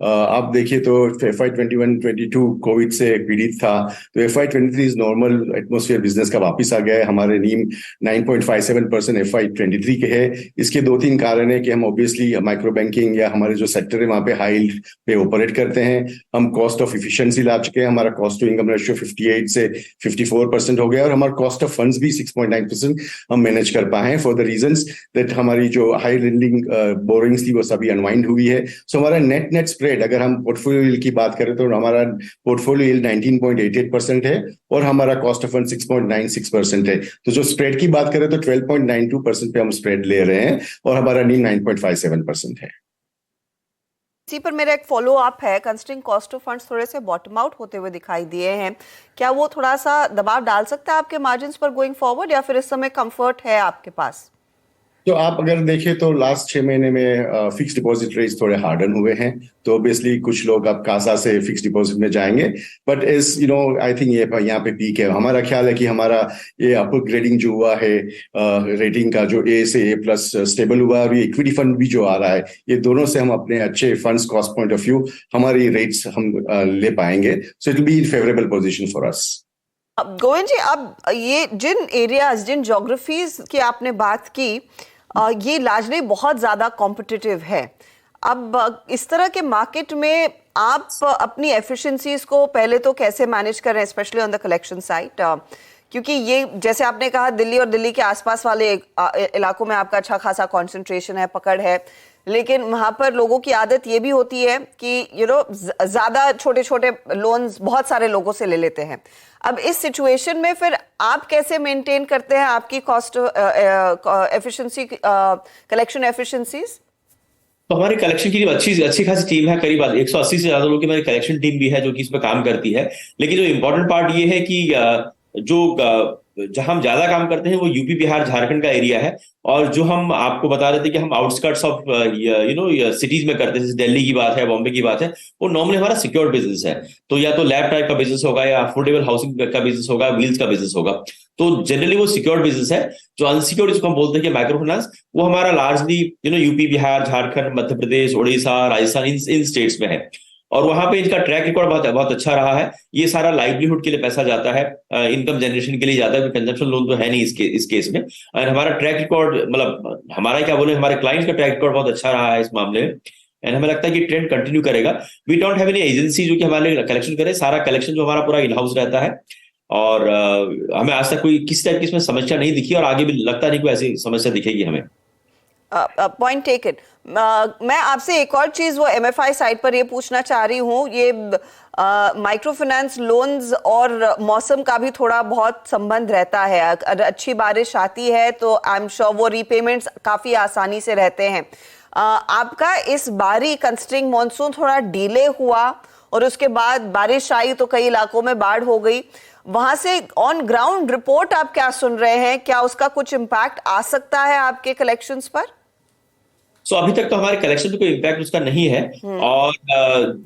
आप देखिए तो FY21-22 कोविड से पीड़ित था, तो FY23 is normal atmosphere business का वापस आ गया है। हमारे नीम 9.57% FY23 के है। इसके 2-3 कारण है कि हम ऑब्वियसली माइक्रो बैंकिंग या हमारे जो सेक्टर है वहाँ पे हाई यील्ड पे ऑपरेट करते हैं। हम कॉस्ट ऑफ इफिशिएंसी ला चुके हैं, हमारा कॉस्ट टू इनकम रेशियो 58 से 54% हो गया और हमारा कॉस्ट ऑफ फंड्स भी 6.9% हम मैनेज कर पाए हैं, फॉर द रीजंस दैट हमारी जो हाई लेंडिंग बोरिंग्स थी वो सभी अनवाइंड हुई है। सो हमारा नेट स्प्रेड, अगर हम पोर्टफोलियो यील्ड की बात करें तो हमारा पोर्टफोलियो यील्ड 19.88% है और हमारा कॉस्ट ऑफ फंड 6.96% है। तो जो स्प्रेड की बात करें तो 12.92% पे हम स्प्रेड ले रहे हैं और हमारा नीम 9.57% है। इसी पर मेरा एक फॉलो अप है, कंसिडरिंग कॉस्ट ऑफ फंड्स थोड़े से बॉटम आउट होते हुए दिखाई दिए हैं, क्या वो थोड़ा सा दबाव डाल सकता है आपके मार्जिन्स पर गोइंग फॉरवर्ड या फिर इस समय कंफर्ट है आपके पास? तो आप अगर देखें तो लास्ट 6 महीने में फिक्स डिपॉजिट रेट्स थोड़े हार्डन हुए हैं, तो ऑब्वियसली कुछ लोग अब कासा से फिक्स डिपॉजिट में जाएंगे, बट इस आई थिंक ये यहाँ पे पीक है। हमारा ख्याल है कि हमारा ये अपग्रेडिंग जो हुआ है रेटिंग का, जो ए से A+ स्टेबल हुआ, और ये इक्विटी फंड भी जो आ रहा है, ये दोनों से हम अपने अच्छे funds cost point of view हमारी रेट्स हम ले पाएंगे। So it will be in favourable position for us. Govind ji, अब ये जिन एरियाज, जिन ज्योग्राफीज की आपने बात की, ये लार्जली बहुत ज्यादा कॉम्पिटिटिव है। अब इस तरह के मार्केट में आप अपनी एफिशिएंसीज को पहले तो कैसे मैनेज कर रहे हैं, specially on the collection side? क्योंकि ये जैसे आपने कहा, दिल्ली और दिल्ली के आसपास वाले इलाकों में आपका अच्छा खासा कंसंट्रेशन है, पकड़ है, लेकिन वहां पर लोगों की आदत ये भी होती है कि ज्यादा छोटे छोटे लोन्स बहुत सारे लोगों से ले लेते हैं। अब इस सिचुएशन में फिर आप कैसे मेंटेन करते हैं आपकी कॉस्ट एफिशिएंसी, कलेक्शन एफिशिएंसीज? तो हमारी कलेक्शन की अच्छी खासी टीम है, करीब 180 से ज्यादा लोगों की हमारी कलेक्शन टीम भी है जो कि इस पर काम करती है। लेकिन जो इम्पोर्टेंट पार्ट ये है कि जहां हम ज्यादा काम करते हैं वो यूपी, बिहार, झारखंड का एरिया है। और जो हम आपको बता रहे थे कि हम आउटस्कर्ट्स ऑफ सिटीज में करते हैं, जैसे दिल्ली की बात है, बॉम्बे की बात है, वो नॉर्मली हमारा सिक्योर्ड बिजनेस है। तो या तो लैब टाइप का बिजनेस होगा, या अफोर्डेबल हाउसिंग का बिजनेस होगा, व्हील्स का बिजनेस होगा। तो जनरली वो सिक्योर्ड बिजनेस है। जो अनसिक्योर्ड जिसको हम बोलते हैं कि माइक्रो फाइनेंस, वो हमारा लार्जली यूपी, बिहार, झारखंड, मध्य प्रदेश, उड़ीसा, राजस्थान, इन स्टेट्स में है। और वहां पे इनका ट्रैक रिकॉर्ड बहुत अच्छा रहा है। ये सारा लाइवलीहुड के लिए पैसा जाता है, इनकम जनरेशन के लिए जाता है, कंजम्पशन लोन तो है नहीं इस केस में। और हमारा ट्रैक रिकॉर्ड, मतलब हमारा क्या बोले, हमारे क्लाइंट्स का ट्रैक रिकॉर्ड बहुत अच्छा रहा है इस मामले में। एंड हमें लगता है कि ट्रेंड कंटिन्यू करेगा। We don't have any agency जो कि हमारे लिए कलेक्शन करे। सारा कलेक्शन जो हमारा पूरा इन हाउस रहता है। और हमें आज तक कोई किसी टाइप की इसमें समस्या नहीं दिखी, और आगे भी लगता नहीं कोई ऐसी समस्या दिखेगी हमें। Point taken. मैं आपसे एक और चीज वो MFI साइड पर ये पूछना चाह रही हूँ, ये माइक्रो फाइनेंस लोन्स और मौसम का भी थोड़ा बहुत संबंध रहता है। अगर अच्छी बारिश आती है तो आई एम श्योर वो रीपेमेंट्स काफी आसानी से रहते हैं। आपका इस बारी कंस्ट्रिंग मॉनसून थोड़ा डिले हुआ और उसके बाद बारिश आई तो कई इलाकों में बाढ़ हो गई। वहां से ऑन ग्राउंड रिपोर्ट आप क्या सुन रहे हैं? क्या उसका कुछ इम्पैक्ट आ सकता है आपके कलेक्शंस पर? सो अभी तक तो हमारे कलेक्शन पे कोई इम्पैक्ट उसका नहीं है। और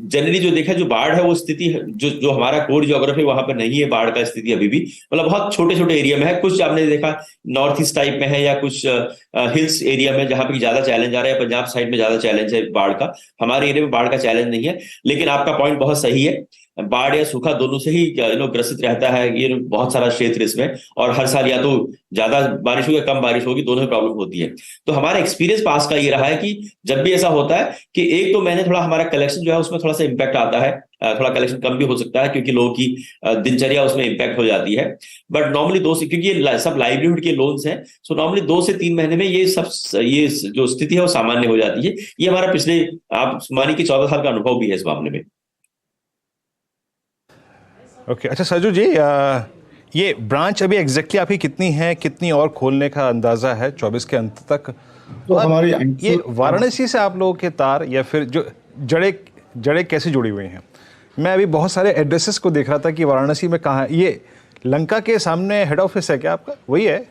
जनरली जो देखा, जो बाढ़ है वो स्थिति जो हमारा कोर ज्योग्राफी, वहां पर नहीं है बाढ़ का स्थिति अभी भी। मतलब बहुत छोटे छोटे एरिया में है। कुछ आपने देखा नॉर्थ ईस्ट टाइप में है, या कुछ हिल्स एरिया में जहां पर ज्यादा चैलेंज आ रहा है। पंजाब साइड में ज्यादा चैलेंज है बाढ़ का। हमारे एरिया में बाढ़ का चैलेंज नहीं है। लेकिन आपका पॉइंट बहुत सही है, बाढ़ या सूखा दोनों से ही ग्रसित रहता है ये बहुत सारा क्षेत्र इसमें। और हर साल या तो ज्यादा बारिश होगी या कम बारिश होगी, दोनों में प्रॉब्लम होती है। तो हमारा एक्सपीरियंस पास का ये रहा है कि जब भी ऐसा होता है कि 1-2 महीने थोड़ा हमारा कलेक्शन जो है उसमें थोड़ा सा इम्पैक्ट आता है, थोड़ा कलेक्शन कम भी हो सकता है क्योंकि लोगों की दिनचर्या उसमें इम्पैक्ट हो जाती है। बट नॉर्मली क्योंकि ये सब लाइवलीहुड के लोन्स हैं, सो नॉर्मली 2 से 3 महीने में ये जो स्थिति है वो सामान्य हो जाती है। ये हमारा पिछले आप मानिए कि 14 साल का अनुभव भी है इस मामले में। ओके, अच्छा सरजू जी, ये ब्रांच अभी एग्जैक्टली आपकी कितनी है, कितनी और खोलने का अंदाजा है 24 के अंत तक? तो हमारी ये वाराणसी से आप लोगों के तार या फिर जो जड़े कैसे जुड़ी हुई हैं? मैं अभी बहुत सारे एड्रेसेस को देख रहा था कि वाराणसी में कहाँ है। ये लंका के सामने हेड ऑफिस है क्या आपका? वही है?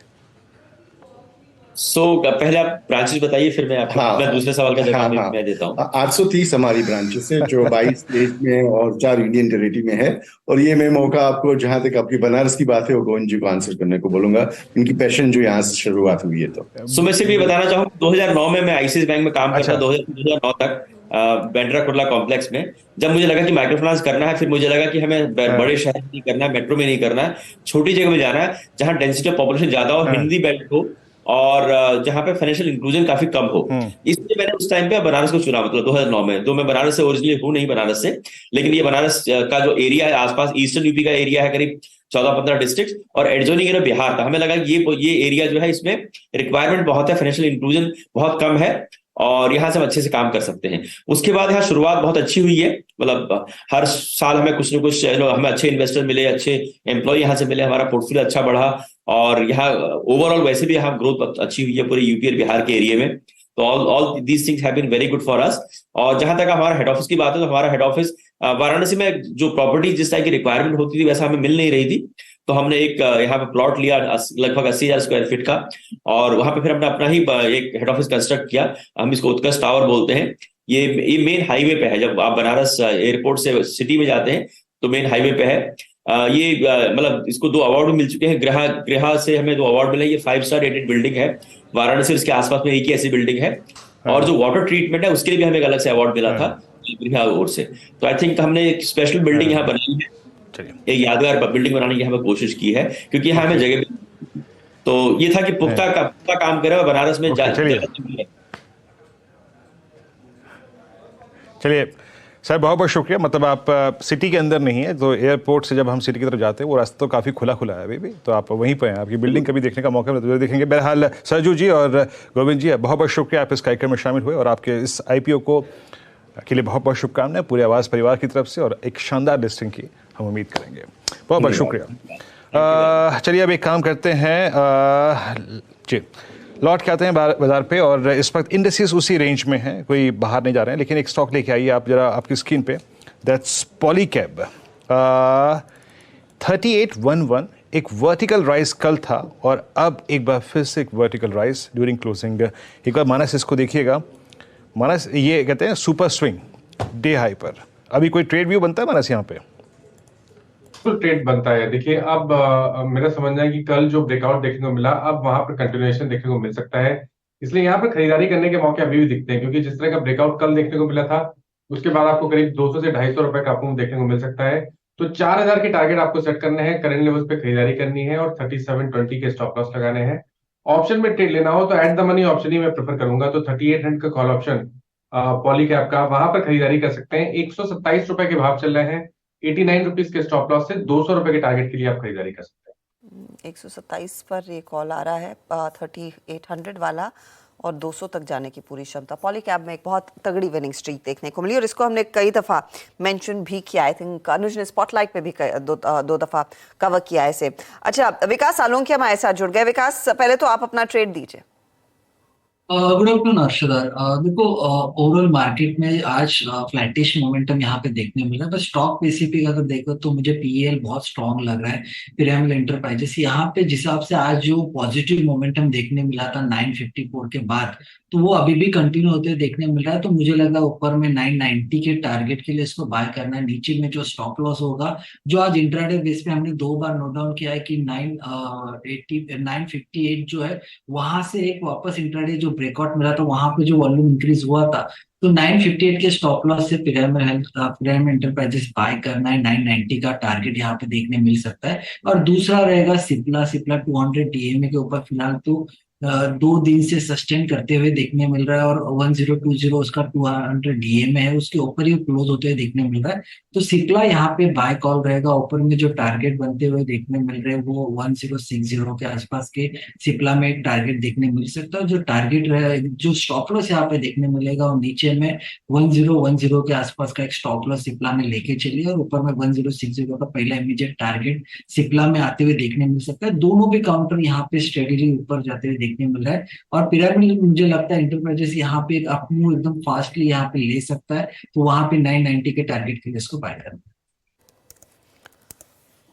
पहले आप ब्रांचेस बताइए, फिर मैं आपको मैं दूसरे सवाल का जवाब मैं देता हूँ। 830 हमारी ब्रांचेस है जो 22 स्टेट में और 4 यूनियन टेरिटरी में है। और ये मैं मौका आपको, जहां तक आपकी बनारस की बात है, वो गोविंद जी को आंसर करने को बोलूंगा। इनकी पैशन जो यहाँ से शुरुआत हुई है। तो मैं सिर्फ ये बताना चाहूँ, 2009 में मैं आईसीआईसी बैंक में काम करता, 2009 तक बेंड्रा कुर्ला कॉम्प्लेक्स में। जब मुझे लगा कि माइक्रो फाइनेंस करना है, फिर मुझे लगा कि हमें बड़े शहर नहीं करना है, मेट्रो में नहीं करना है, छोटी जगह में जाना है जहां डेंसिटी ऑफ पॉपुलेशन ज्यादा हो, हिंदी बेल्ट हो, और जहां पे फाइनेंशियल इंक्लूजन काफी कम हो। इसलिए मैंने उस टाइम पे बनारस को चुना, मतलब 2009 में। तो मैं बनारस से ओरिजिनली हूँ नहीं बनारस से, लेकिन ये बनारस का जो एरिया है आसपास, ईस्टर्न यूपी का एरिया है, करीब 14-15 डिस्ट्रिक्ट, और एडजॉइनिंग एरिया बिहार था। हमें लगा ये एरिया जो है इसमें रिक्वायरमेंट बहुत है, फाइनेंशियल इंक्लूजन बहुत कम है, और यहाँ से हम अच्छे से काम कर सकते हैं। उसके बाद यहाँ शुरुआत बहुत अच्छी हुई है। मतलब हर साल हमें कुछ न कुछ, हमें अच्छे इन्वेस्टर मिले, अच्छे एम्प्लॉय यहाँ से मिले, हमारा पोर्टफोलियो अच्छा बढ़ा, और यहाँ ओवरऑल वैसे भी यहाँ ग्रोथ अच्छी हुई है पूरे यूपी और बिहार के एरिया में। तो all these things have been very good for us. और जहां तक हमारा हेड ऑफिस की बात है, तो हमारा हेड ऑफिस वाराणसी में जो प्रॉपर्टी जिस टाइप की रिक्वायरमेंट होती थी वैसा हमें मिल नहीं रही थी। तो हमने एक यहाँ पे प्लॉट लिया लगभग 80,000 स्क्वायर फीट का, और वहां पे फिर हमने अपना ही एक हेड ऑफिस कंस्ट्रक्ट किया। हम इसको उत्कर्ष टावर बोलते हैं। ये मेन हाईवे पे है। जब आप बनारस एयरपोर्ट से सिटी में जाते हैं तो मेन हाईवे पे है। ये मतलब इसको 2 अवार्ड मिल चुके हैं। गृह से हमें 2 अवार्ड मिले। ये 5 स्टार रेटेड बिल्डिंग है। वाराणसी उसके आसपास में एक ही ऐसी बिल्डिंग है। और जो वाटर ट्रीटमेंट है उसके लिए भी हमें एक अलग से अवार्ड मिला था गृह ओर से। तो आई थिंक हमने एक स्पेशल बिल्डिंग यहाँ बनाई है, एक यादगार बिल्डिंग बनाने की हमें कोशिश की है, क्योंकि यहाँ हमें जगह। तो ये था कि पुख्ता काम करे बनारस में। चलिए सर, बहुत बहुत शुक्रिया। मतलब आप सिटी के अंदर नहीं है, तो एयरपोर्ट से जब हम सिटी की तरफ जाते हैं वो रास्ता तो काफ़ी खुला है अभी भी, तो आप वहीं पर हैं। आपकी बिल्डिंग कभी देखने का मौका मिले तो देखेंगे। बहरहाल सरजू जी और गोविंद जी, बहुत बहुत शुक्रिया आप इस कार्यक्रम में शामिल हुए, और आपके इस IPO के लिए बहुत बहुत शुभकामनाएं पूरे आवाज़ परिवार की तरफ से, और एक शानदार लिस्टिंग की हम उम्मीद करेंगे। बहुत बहुत शुक्रिया। चलिए अब एक काम करते हैं जी, लौट के आते हैं बाजार पे, और इस वक्त इंडेक्सेस उसी रेंज में हैं, कोई बाहर नहीं जा रहे हैं। लेकिन एक स्टॉक लेके आइए आप जरा आपकी स्क्रीन पे, दैट्स पॉलीकैब 3811। एक वर्टिकल राइज कल था और अब एक बार फिर से एक वर्टिकल राइज ड्यूरिंग क्लोजिंग। एक बार मानस इसको देखिएगा। मानस, ये कहते हैं सुपर स्विंग डे हाई पर। अभी कोई ट्रेड व्यू बनता है मानस यहाँ पे? फुल ट्रेड बनता है। देखिए अब मेरा समझना है कि कल जो ब्रेकआउट देखने को मिला, अब वहां पर कंटिन्यूएशन देखने को मिल सकता है। इसलिए यहाँ पर खरीदारी करने के मौके अभी भी दिखते हैं, क्योंकि जिस तरह का ब्रेकआउट कल देखने को मिला था, उसके बाद आपको करीब 200 से 250 रुपए का अप मूव देखने को मिल सकता है। तो 4000 के टारगेट आपको सेट करने हैं, करंट लेवल्स पे खरीदारी करनी है, और 3720 के स्टॉप लॉस लगाने हैं। ऑप्शन में ट्रेड लेना हो तो एट द मनी ऑप्शन ही मैं प्रेफर करूंगा। तो 3800 का कॉल ऑप्शन पॉलीकैब का, वहां पर खरीदारी कर सकते हैं। 127 रुपए के भाव चल रहे हैं। 89 रुपीज के स्टॉप लॉस से 200 रुपए के टारगेट के लिए आप खरीदारी कर सकते हैं। 127 पर ये कॉल आ रहा है 3800 वाला, और 200 तक जाने की पूरी क्षमता। पॉलीकैब में एक बहुत तगड़ी विनिंग स्ट्रीक देखने को मिली, और इसको हमने कई दफा मेंशन भी किया। आई थिंक अनुज ने स्पॉटलाइट पे भी दो दफा कवर किया है इसे। अच्छा, विकास सालोंकी हमारे साथ जुड़ गए। विकास, पहले तो आप अपना ट्रेड दीजिए। गुड आफ्टरनून हर्षदर। देखो, ओवरऑल मार्केट में आज फ्लैटिश मोमेंटम यहाँ पे देखने मिल रहा है, बस स्टॉक पीसीपी अगर देखो तो मुझे पीएल बहुत स्ट्रांग लग रहा है। पिरामिड एंटरप्राइजेस यहाँ पे जिस हिसाब से आज जो पॉजिटिव मोमेंटम देखने मिला था 954 के बाद, तो वो अभी भी कंटिन्यू होते हुए देखने मिल रहा है। तो मुझे लग रहा है ऊपर में 990 के टारगेट के लिए इसको बाय करना है। नीचे में जो स्टॉप लॉस होगा, जो आज इंट्राडे बेस पे हमने 2 बार नोट डाउन किया है कि 958 जो है, वहां से एक वापस इंट्राडे जो ब्रेकआउट मिला था, वहां पे जो वॉल्यूम इंक्रीज हुआ था, तो 958 के स्टॉप लॉस से पिरामिड एंटरप्राइजेस बाय करना है। 990 का टारगेट यहाँ पे देखने मिल सकता है। और दूसरा रहेगा सिप्ला 200 डीएमए के ऊपर फिलहाल तो 2 दिन से सस्टेन करते हुए देखने मिल रहा है, और 1020 उसका 200 डीएमए है, उसके ऊपर ही क्लोज होते हुए देखने मिल रहा है। तो सिप्ला यहाँ पे बाय कॉल रहेगा। ऊपर में जो टारगेट बनते हुए देखने मिल रहे हैं वो 1060 के आसपास के सिप्ला में एक टारगेट देखने मिल सकता है। जो टारगेट रहे, जो स्टॉप लॉस यहाँ पे देखने मिलेगा, और नीचे में 1010 के आसपास का एक स्टॉप लॉस सिप्ला में लेके चलिए, और ऊपर में 1060 का पहला इमीडिएट टारगेट सिप्ला में आते हुए देखने मिल सकता है। दोनों भी काउंटर यहाँ पे स्टेडीली ऊपर जाते हुए देखने मिल रहा है। और पिरामिड मुझे लगता है एंटरप्राइजेस यहाँ पे एक अपमूव एकदम फास्टली यहाँ पे ले सकता है, तो वहां पे 990 के टारगेट के लिए इसको बाय करना।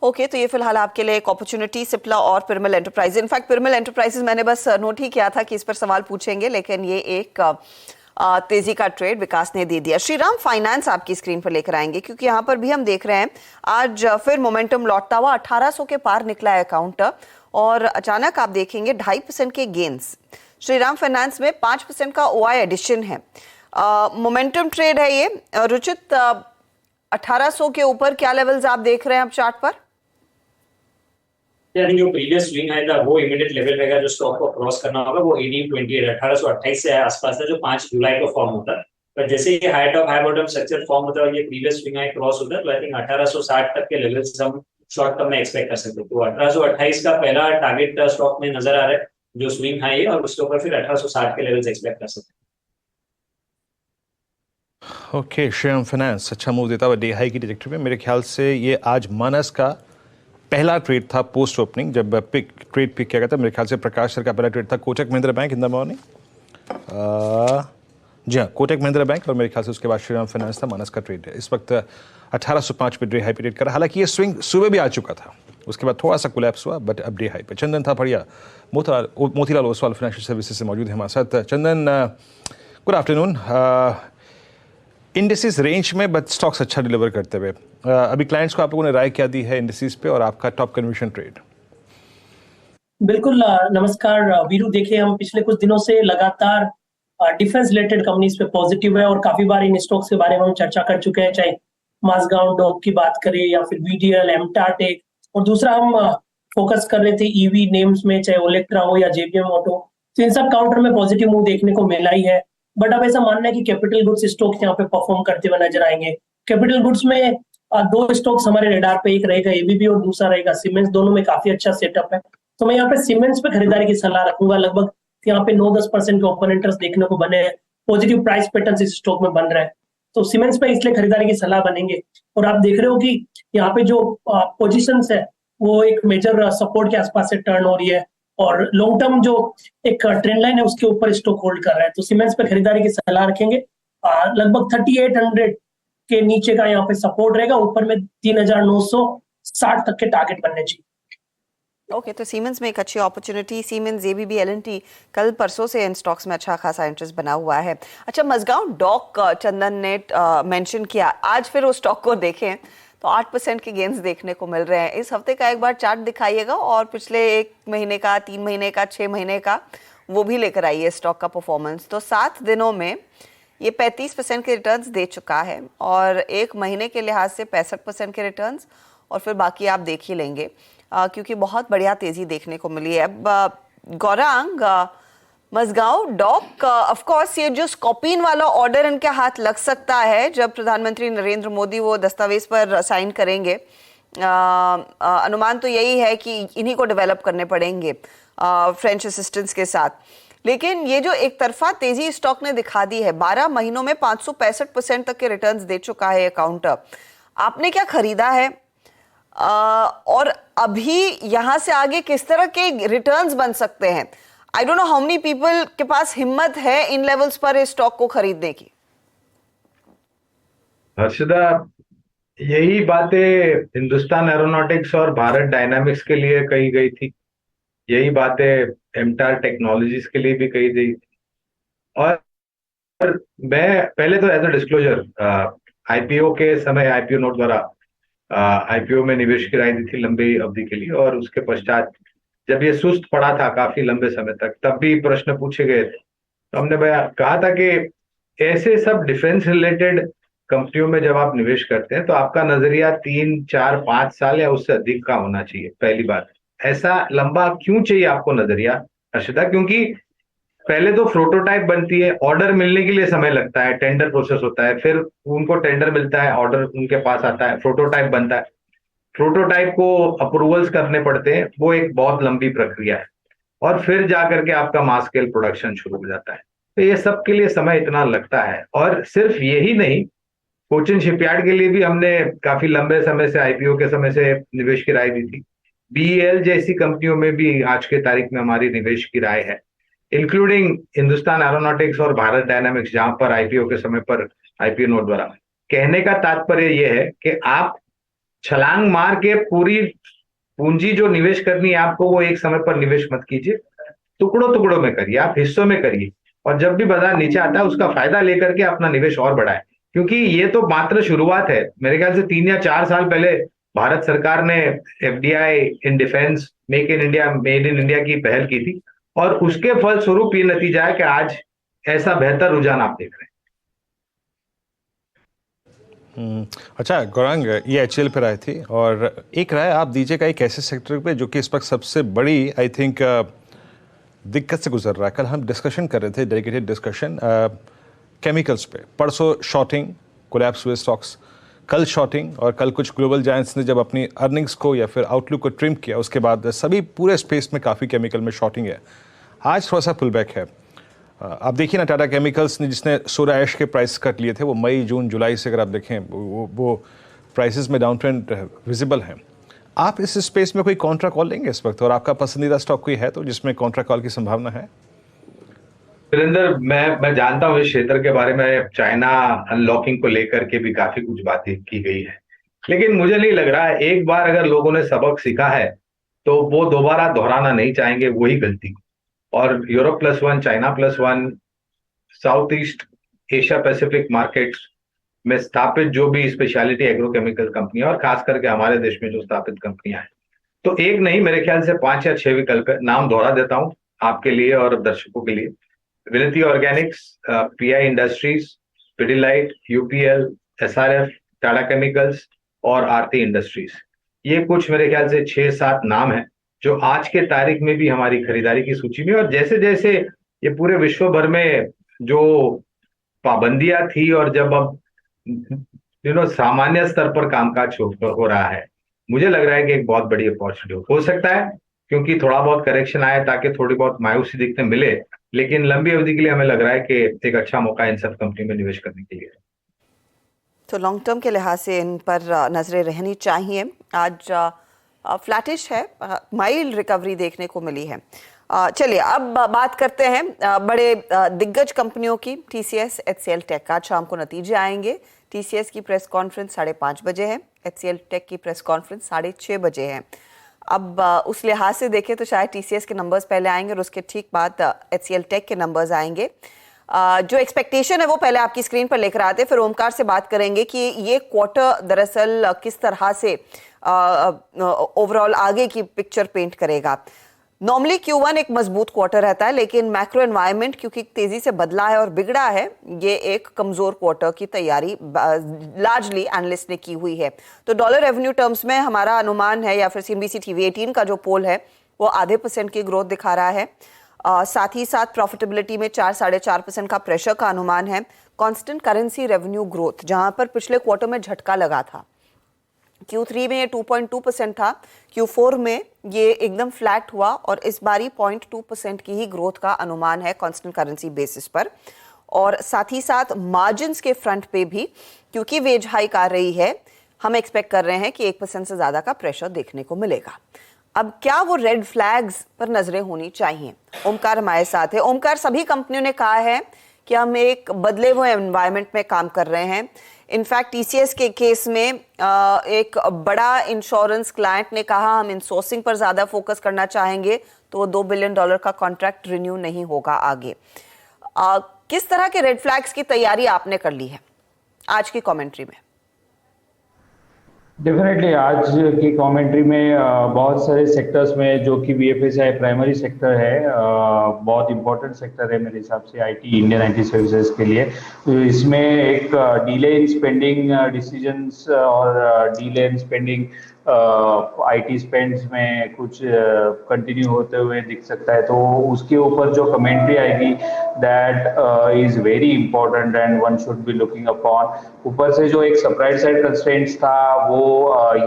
ओके, तो ये फिलहाल आपके लिए एक अपॉर्चुनिटी, सिप्ला और pyramid enterprises. In fact pyramid enterprises मैंने बस नोट ही किया था कि इस पर सवाल पूछेंगे, लेकिन ये एक तेजी का ट्रेड विकास ने दे दिया। श्रीराम फाइनेंस आपकी स्क्रीन पर लेकर आएंगे, क्योंकि यहाँ पर भी हम देख रहे हैं आज फिर मोमेंटम लौटता हुआ 1800 के पार निकला है काउंटर, और अचानक आप देखेंगे 2.5% के गेन्स। श्रीराम फाइनेंस में 5% का OI एडिशन है। मोमेंटम ट्रेड है ये। रुचित, 1800 के ऊपर क्या लेवल्स आप देख रहे हैं अब चार्ट पर? यानी जो प्रीवियस स्विंग है था वो इमीडिएट लेवल रहेगा जो स्टॉक को क्रॉस करना होगा, वो 1828 से आसपास है, जो 5 जुलाई को फॉर्म होता है। पर जैसे ये height of high bottom structure form होता है और ये प्रीवियस स्विंग है क्रॉस होता है, तो आई थिंक 1860 तक के लेवल्स हम शॉर्ट टर्म में एक्सपेक्ट कर सकते हैं। तो 1828 का पहला टारगेट स्टॉक में नजर आ रहा है जो स्विंग हाई है, और उसके ऊपर फिर 1860 के लेवल्स एक्सपेक्ट कर सकते हैं। ओके, श्रीराम फाइनेंस अच्छा मूव देता हुआ डे हाई की डिरेक्टर में। मेरे ख्याल से ये आज मानस का पहला ट्रेड था पोस्ट ओपनिंग, जब ट्रेड पिक किया गया था। मेरे ख्याल से प्रकाश सर का पहला ट्रेड था Kotak Mahindra bank in the morning. जी हाँ, कोटक महिंद्रा बैंक और मेरे ख्याल से उसके बाद श्रीराम फाइनेंस था, मानस का ट्रेड है इस वक्त 1805 पे डे हाई पे ट्रेड कर रहा है। हालांकि ये स्विंग सुबह भी आ चुका था, उसके बाद थोड़ा सा कोलैप्स हुआ, बट अब डे हाई पे। चंदन था बढ़िया, मोतीलाल ओसवाल फाइनेंशियल सर्विसेज से मौजूद है हमारे साथ। चंदन, गुड आफ्टरनून। इंडिसेस रेंज में बट स्टॉक्स अच्छा डिलीवर करते हुए, अभी क्लाइंट्स को आप लोगों ने राय क्या दी है इंडिसेस पे और आपका टॉप कन्विक्शन ट्रेड? बिल्कुल नमस्कार वीरू। देखिए, हम पिछले कुछ दिनों से लगातार डिफेंस रिलेटेड कंपनीज पे पॉजिटिव है और काफी बार इन स्टॉक्स के बारे में हम चर्चा कर चुके हैं, चाहे मासगांव डॉक की बात करें या फिर वीडीएल, एमटाटेक, और दूसरा हम फोकस कर रहे थे ईवी नेम्स में, चाहे ओलेक्ट्रा हो या जेबीएम ऑटो। तो इन सब काउंटर में पॉजिटिव मूव देखने को मिला ही है, बट अब ऐसा मानना है कि कैपिटल गुड्स स्टॉक्स यहाँ पे परफॉर्म करते हुए नजर आएंगे। कैपिटल गुड्स में दो स्टॉक्स हमारे रेडार पे, एक रहेगा एबीबी और दूसरा रहेगा सीमेंस। दोनों में काफी अच्छा सेटअप है, तो मैं यहाँ पे सीमेंस पे खरीदारी की सलाह रखूंगा। लगभग यहाँ पे 9-10% के ओपन इंटरेस्ट देखने को बने हैं, पॉजिटिव प्राइस पैटर्न इस स्टॉक में बन रहा है, तो सीमेंस पे इसलिए खरीदारी की सलाह बनेंगे। और आप देख रहे हो कि यहाँ पे जो पोजीशंस है वो एक मेजर सपोर्ट के आसपास से टर्न हो रही है और लॉन्ग टर्म जो एक ट्रेंड लाइन है उसके ऊपर स्टॉक होल्ड कर रहा है, तो सीमेंस पे खरीदारी की सलाह रखेंगे। लगभग 3800 के नीचे का यहाँ पे सपोर्ट रहेगा, ऊपर में 3960 तक के टारगेट बनने चाहिए। ओके, तो सीमेंस में एक अच्छी अपॉर्चुनिटी। सीमेंस, एबीबी, एलएनटी कल परसों से इन स्टॉक्स में अच्छा खासा इंटरेस्ट बना हुआ है। अच्छा, मजगांव डॉक चंदन ने मेंशन किया, आज फिर उस स्टॉक को देखें तो 8% के गेंस देखने को मिल रहे हैं। इस हफ्ते का एक बार चार्ट दिखाइएगा और पिछले 1 महीने का, 3 महीने का, 6 महीने का वो भी लेकर आइए स्टॉक का परफॉर्मेंस। तो 7 दिनों में ये 35% के रिटर्न्स दे चुका है और 1 महीने के लिहाज से 65% के रिटर्न्स, और फिर बाकी आप देख ही लेंगे क्योंकि बहुत बढ़िया तेजी देखने को मिली है। अब Gaurang, Mazagon dock, of course ये जो स्कॉर्पियन वाला ऑर्डर इनके हाथ लग सकता है जब प्रधानमंत्री नरेंद्र मोदी वो दस्तावेज पर साइन करेंगे। अनुमान तो यही है कि इन्हीं को डेवलप करने पड़ेंगे फ्रेंच असिस्टेंट्स के साथ। लेकिन ये जो एक तरफा तेजी स्टॉक ने दिखा दी है, 12 महीनों में 565% तक के रिटर्न्स दे चुका है ये काउंटर। आपने क्या खरीदा है और अभी यहां से आगे किस तरह के रिटर्न्स बन सकते हैं? I don't know how many people के पास हिम्मत है इन लेवल्स पर इस स्टॉक को खरीदने की। हर्षदा, यही बातें हिंदुस्तान एरोनॉटिक्स और भारत डायनामिक्स के लिए कही गई थी, यही बातें एमटार टेक्नोलॉजीज के लिए भी कही गई थी। और मैं पहले तो एज अ डिस्क्लोजर, आईपीओ के समय आईपीओ नोट द्वारा आईपीओ में निवेश की राय दी थी लंबी अवधि के लिए, और उसके पश्चात जब ये सुस्त पड़ा था काफी लंबे समय तक, तब भी प्रश्न पूछे गए थे, तो हमने कहा था कि ऐसे सब डिफेंस रिलेटेड कंपनियों में जब आप निवेश करते हैं तो आपका नजरिया 3, 4, 5 साल या उससे अधिक का होना चाहिए। पहली बात, ऐसा लंबा क्यों चाहिए आपको नजरिया हर्षदा? क्योंकि पहले तो प्रोटोटाइप बनती है, ऑर्डर मिलने के लिए समय लगता है, टेंडर प्रोसेस होता है, फिर उनको टेंडर मिलता है, ऑर्डर उनके पास आता है, प्रोटोटाइप बनता है, प्रोटोटाइप को अप्रूवल्स करने पड़ते हैं, वो एक बहुत लंबी प्रक्रिया है, और फिर जाकर के आपका मास स्केल प्रोडक्शन शुरू हो जाता है। तो ये सब के लिए समय इतना लगता है। और सिर्फ यही नहीं, कोचिन शिपयार्ड के लिए भी हमने काफी लंबे समय से, आईपीओ के समय से निवेश की राय दी थी। बीईएल जैसी कंपनियों में भी आज के तारीख में हमारी निवेश की राय है, इंक्लूडिंग हिंदुस्तान एरोनॉटिक्स और भारत डायनामिक्स, जहां पर आईपीओ के समय पर आईपीओ नोट द्वारा। कहने का तात्पर्य यह है कि आप छलांग मार के पूरी पूंजी जो निवेश करनी है आपको, वो एक समय पर निवेश मत कीजिए, टुकड़ों टुकड़ों में करिए, आप हिस्सों में करिए, और जब भी बाजार नीचे आता है उसका फायदा लेकर के अपना निवेश और बढ़ाए। क्योंकि ये तो मात्र शुरुआत है। मेरे ख्याल से 3 या 4 साल पहले भारत सरकार ने FDI in defence, make in India, made in India की पहल की थी, और उसके फलस्वरूप ये नतीजा है कि आज ऐसा बेहतर रुझान आप देख रहे हैं। अच्छा गौरांग, ये एचएल पे राय थी, और एक राय आप दीजिएगा एक ऐसे सेक्टर पे जो कि इस वक्त सबसे बड़ी आई थिंक दिक्कत से गुजर रहा है। कल हम डिस्कशन कर रहे थे, डेडिकेटेड डिस्कशन, केमिकल्स पे। परसों शॉर्टिंग, कोलैप्स हुए स्टॉक्स, कल शॉर्टिंग, और कल कुछ ग्लोबल जायंट्स ने जब अपनी अर्निंग्स को या फिर आउटलुक को ट्रिम किया, उसके बाद सभी पूरे स्पेस में काफ़ी केमिकल में शॉर्टिंग है। आज थोड़ा सा पुल बैक है। आप देखिए ना, टाटा केमिकल्स ने जिसने सोडा ऐश के प्राइस कट लिए थे, वो मई, जून, जुलाई से अगर आप देखें वो प्राइसेस में डाउन ट्रेंड विजिबल है। आप इस स्पेस में कोई कॉन्ट्रा कॉल लेंगे इस वक्त, और आपका पसंदीदा स्टॉक कोई है तो जिसमें कॉन्ट्रा कॉल की संभावना है? वीरेंद्र, मैं जानता हूँ इस क्षेत्र के बारे में, चाइना अनलॉकिंग को लेकर के भी काफी कुछ बातें की गई है, लेकिन मुझे नहीं लग रहा है, एक बार अगर लोगों ने सबक सीखा है तो वो दोबारा दोहराना नहीं चाहेंगे वही गलती। और Europe +1, China +1, south east Asia Pacific markets में स्थापित जो भी स्पेशलिटी एग्रोकेमिकल कंपनियां, और खास करके हमारे देश में जो स्थापित कंपनियां हैं, तो एक नहीं, मेरे ख्याल से 5 या 6 विकल्प है। नाम दोहरा देता हूं आपके लिए और दर्शकों के लिए: विनती Organics, pi industries, Pidilite, UPL, SRF, Tata chemicals और आरती इंडस्ट्रीज। ये कुछ मेरे ख्याल से 6-7 नाम हैं जो आज के तारीख में भी हमारी खरीदारी की सूची में, और जैसे जैसे ये पूरे विश्व भर में जो पाबंदियां थी और जब अब सामान्य स्तर पर कामकाज हो रहा है, मुझे लग रहा है कि एक बहुत बड़ी अपॉर्चुनिटी हो सकता है, क्योंकि थोड़ा बहुत करेक्शन आए ताकि थोड़ी बहुत मायूसी दिखने मिले, लेकिन लंबी अवधि के लिए हमें लग रहा है कि एक अच्छा मौका इन सब कंपनी में निवेश करने के लिए। तो लॉन्ग टर्म के लिहाज से इन पर नजरें रहनी चाहिए। आज फ्लैटिश है, माइल्ड रिकवरी देखने को मिली है। चलिए अब बात करते हैं बड़े दिग्गज कंपनियों की। टीसीएस, एचसीएल टेक, आज शाम को नतीजे आएंगे। टीसीएस की प्रेस कॉन्फ्रेंस 5:30 बजे है, एचसीएल टेक की प्रेस कॉन्फ्रेंस 6:30 बजे है। अब उस लिहाज से देखें तो शायद टीसीएस के नंबर्स पहले आएंगे और उसके ठीक बाद एचसीएल टेक के नंबर्स आएंगे। जो एक्सपेक्टेशन है वो पहले आपकी स्क्रीन पर लेकर आते, फिर ओमकार से बात करेंगे कि ये क्वार्टर दरअसल किस तरह से ओवरऑल आगे की पिक्चर पेंट करेगा। नॉर्मली Q1 एक मजबूत क्वार्टर रहता है, लेकिन मैक्रो एनवायरनमेंट क्योंकि तेजी से बदला है और बिगड़ा है, ये एक कमजोर क्वार्टर की तैयारी लार्जली एनालिस्ट ने की हुई है। तो डॉलर रेवेन्यू टर्म्स में हमारा अनुमान है, या फिर CNBC TV 18 का जो पोल है वो 0.5% की ग्रोथ दिखा रहा है। साथ ही साथ प्रॉफिटेबिलिटी में 4-4.5% का प्रेशर का अनुमान है। कांस्टेंट करेंसी रेवेन्यू ग्रोथ, जहां पर पिछले क्वार्टर में झटका लगा था, Q3 में ये 2.2% था, Q4 में ये एकदम फ्लैट हुआ और इस बारी 0.2% की ही ग्रोथ का अनुमान है कांस्टेंट करेंसी बेसिस पर। और साथ ही साथ मार्जिन्स के फ्रंट पे भी, क्योंकि वेज हाइक आ रही है, हम एक्सपेक्ट कर रहे हैं कि 1% से ज़्यादा का प्रेशर देखने को मिलेगा। अब क्या वो रेड फ्लैग्स पर नजरें होनी चाहिए? ओमकार हमारे साथ है। ओमकार, सभी कंपनियों ने कहा है कि हम एक बदले हुए एनवायरनमेंट में काम कर रहे हैं। इनफैक्ट टीसीएस के केस में एक बड़ा इंश्योरेंस क्लाइंट ने कहा हम इनसोर्सिंग पर ज़्यादा फोकस करना चाहेंगे, तो $2 बिलियन का कॉन्ट्रैक्ट रिन्यू नहीं होगा आगे। किस तरह के रेड फ्लैग्स की तैयारी आपने कर ली है आज की कमेंट्री में? डेफिनेटली आज की कमेंट्री में बहुत सारे सेक्टर्स में, जो कि बीएफएसआई प्राइमरी सेक्टर है, बहुत इंपॉर्टेंट सेक्टर है मेरे हिसाब से आईटी, इंडियन आईटी सर्विसेज के लिए। तो इसमें एक डिले इन स्पेंडिंग डिसीजंस और delay in spending IT spends में कुछ कंटिन्यू होते हुए दिख सकता है। तो उसके ऊपर जो कमेंट्री आएगी, that is very important and one should be looking upon. ऊपर से जो एक सप्लाई साइड कंस्ट्रेंट्स था वो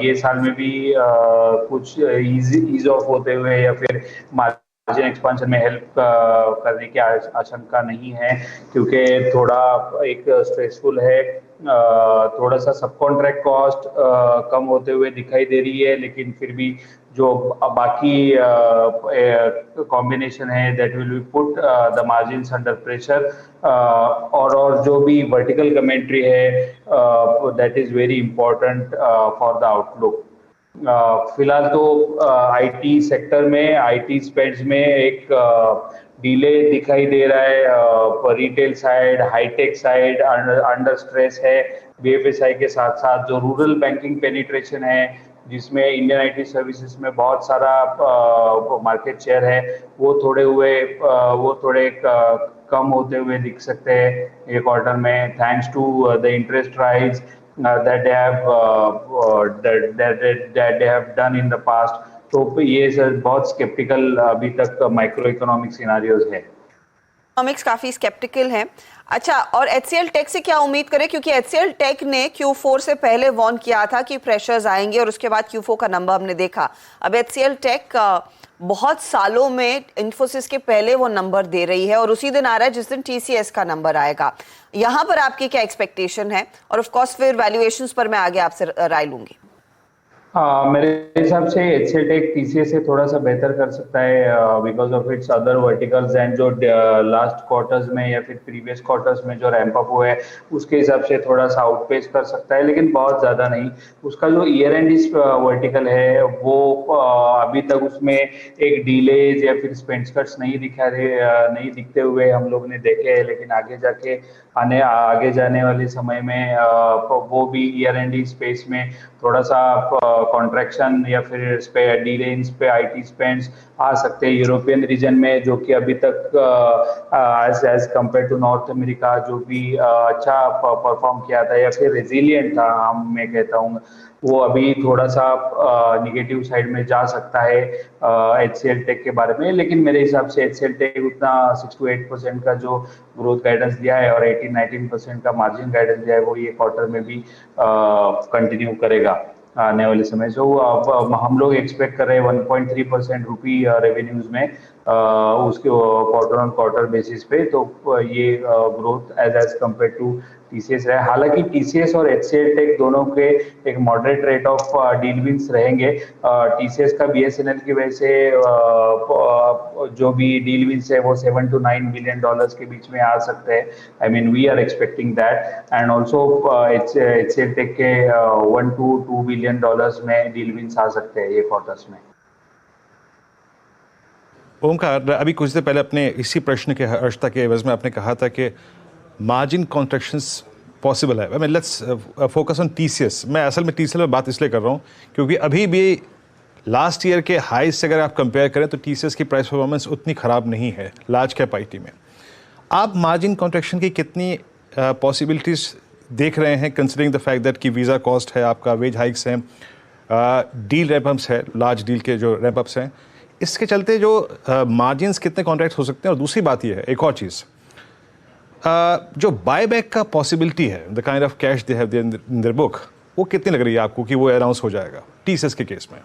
ये साल में भी कुछ ईज ऑफ होते हुए या फिर मार्जिन एक्सपांशन में हेल्प करने की आशंका नहीं है, क्योंकि थोड़ा एक स्ट्रेसफुल है। थोड़ा सा सब कॉन्ट्रैक्ट कॉस्ट कम होते हुए दिखाई दे रही है, लेकिन फिर भी जो बाकी कॉम्बिनेशन है that will be put the margins under pressure. और जो भी वर्टिकल कमेंट्री है that is very important for the outlook. फिलहाल तो आईटी सेक्टर में, आईटी स्पेंड्स में एक डिले दिखाई दे रहा है। Retail side, hitech side under stress है। बीएफएसआई के साथ साथ जो रूरल बैंकिंग पेनिट्रेशन है, जिसमें इंडियन आईटी सर्विसेज में बहुत सारा मार्केट शेयर है, वो थोड़े कम होते हुए दिख सकते हैं ये क्वार्टर में, thanks to the interest rise that they have done in the past। तो ये सर बहुत स्केप्टिकल अभी तक माइक्रो इकोनॉमिक सिनारियोज है। इकोनॉमिक्स काफी स्केप्टिकल है। अच्छा, और एचसीएल टेक से क्या उम्मीद करें? क्योंकि एचसीएल टेक ने Q4 से पहले वार्न किया था कि प्रेशर्स आएंगे और उसके बाद Q4 का नंबर हमने देखा। अब एचसीएल टेक बहुत सालों में इन्फोसिस के पहले वो नंबर दे रही है और उसी दिन आ रहा है जिस दिन टीसीएस का नंबर आएगा। यहाँ पर आपकी क्या एक्सपेक्टेशन है? और ऑफ कोर्स फिर वैल्यूएशंस पर मैं आगे आपसे राय लूंगी। मेरे हिसाब से HCL टेक TCS से थोड़ा सा बेहतर कर सकता है because of its other verticals and जो लास्ट क्वार्टर्स में या फिर प्रीवियस क्वार्टर्स में जो रैंप अप हुआ है उसके हिसाब से थोड़ा सा आउटपेस कर सकता है, लेकिन बहुत ज़्यादा नहीं। उसका जो ईयर एंड वर्टिकल है वो अभी तक उसमें एक डिलेज या फिर स्पेंड कट्स नहीं दिखते हुए हम लोग ने देखे हैं, लेकिन आगे जाने वाले समय में वो भी ईयर एंड स्पेस में थोड़ा सा कॉन्ट्रैक्शन या फिर डिले इन पे IT स्पेंड्स आ सकते हैं यूरोपियन रीजन में, जो कि अभी तक as compare to North America जो भी अच्छा परफॉर्म किया था या फिर रेजिलिएंट था, मैं कहता हूँ वो अभी थोड़ा सा निगेटिव साइड में जा सकता है HCL टेक के बारे में। लेकिन मेरे हिसाब से HCL टेक उतना 6 to 8% का जो ग्रोथ गाइडेंस दिया है और 18-19% का मार्जिन गाइडेंस दिया है वो ये क्वार्टर में भी कंटिन्यू करेगा आने वाले समय। सो अब हम लोग एक्सपेक्ट कर रहे हैं 1.3% रुपी रेवेन्यूज में उसके क्वार्टर ऑन क्वार्टर बेसिस पे, तो ये growth as compare to TCS है। हालांकि TCS और HCL टेक दोनों के एक moderate rate of deal wins रहेंगे। TCS का BSNL की वजह से जो भी डील विंस है वो $7 to $9 बिलियन के बीच में आ सकते हैं। I mean we are expecting that and also HCL tech के $1 to $2 बिलियन में डील विंस आ सकते हैं ये क्वार्टर्स में। ओमकार, अभी कुछ देर पहले अपने इसी प्रश्न के अर्शता के एवज में आपने कहा था कि मार्जिन कॉन्ट्रैक्शंस पॉसिबल है। I mean let's focus on TCS। मैं असल में TCS में बात इसलिए कर रहा हूँ क्योंकि अभी भी लास्ट ईयर के हाई से अगर आप कंपेयर करें तो TCS की प्राइस परफॉर्मेंस उतनी ख़राब नहीं है लार्ज कैप IT में। आप मार्जिन कॉन्ट्रैक्शन की कितनी पॉसिबिलिटीज़ देख रहे हैं कंसिडरिंग द फैक्ट दैट कि वीज़ा कॉस्ट है, आपका वेज हाइक्स हैं, डील रैंपअप्स है, लार्ज डील के जो रैंपअप्स हैं, इसके चलते जो मार्जिन्स कितने कॉन्ट्रैक्ट हो सकते हैं? और दूसरी बात ये है, एक और चीज़, जो बायबैक का पॉसिबिलिटी है, the kind of cash they have in their book, वो कितनी लग रही है आपको कि वो अनाउंस हो जाएगा TCS के केस में?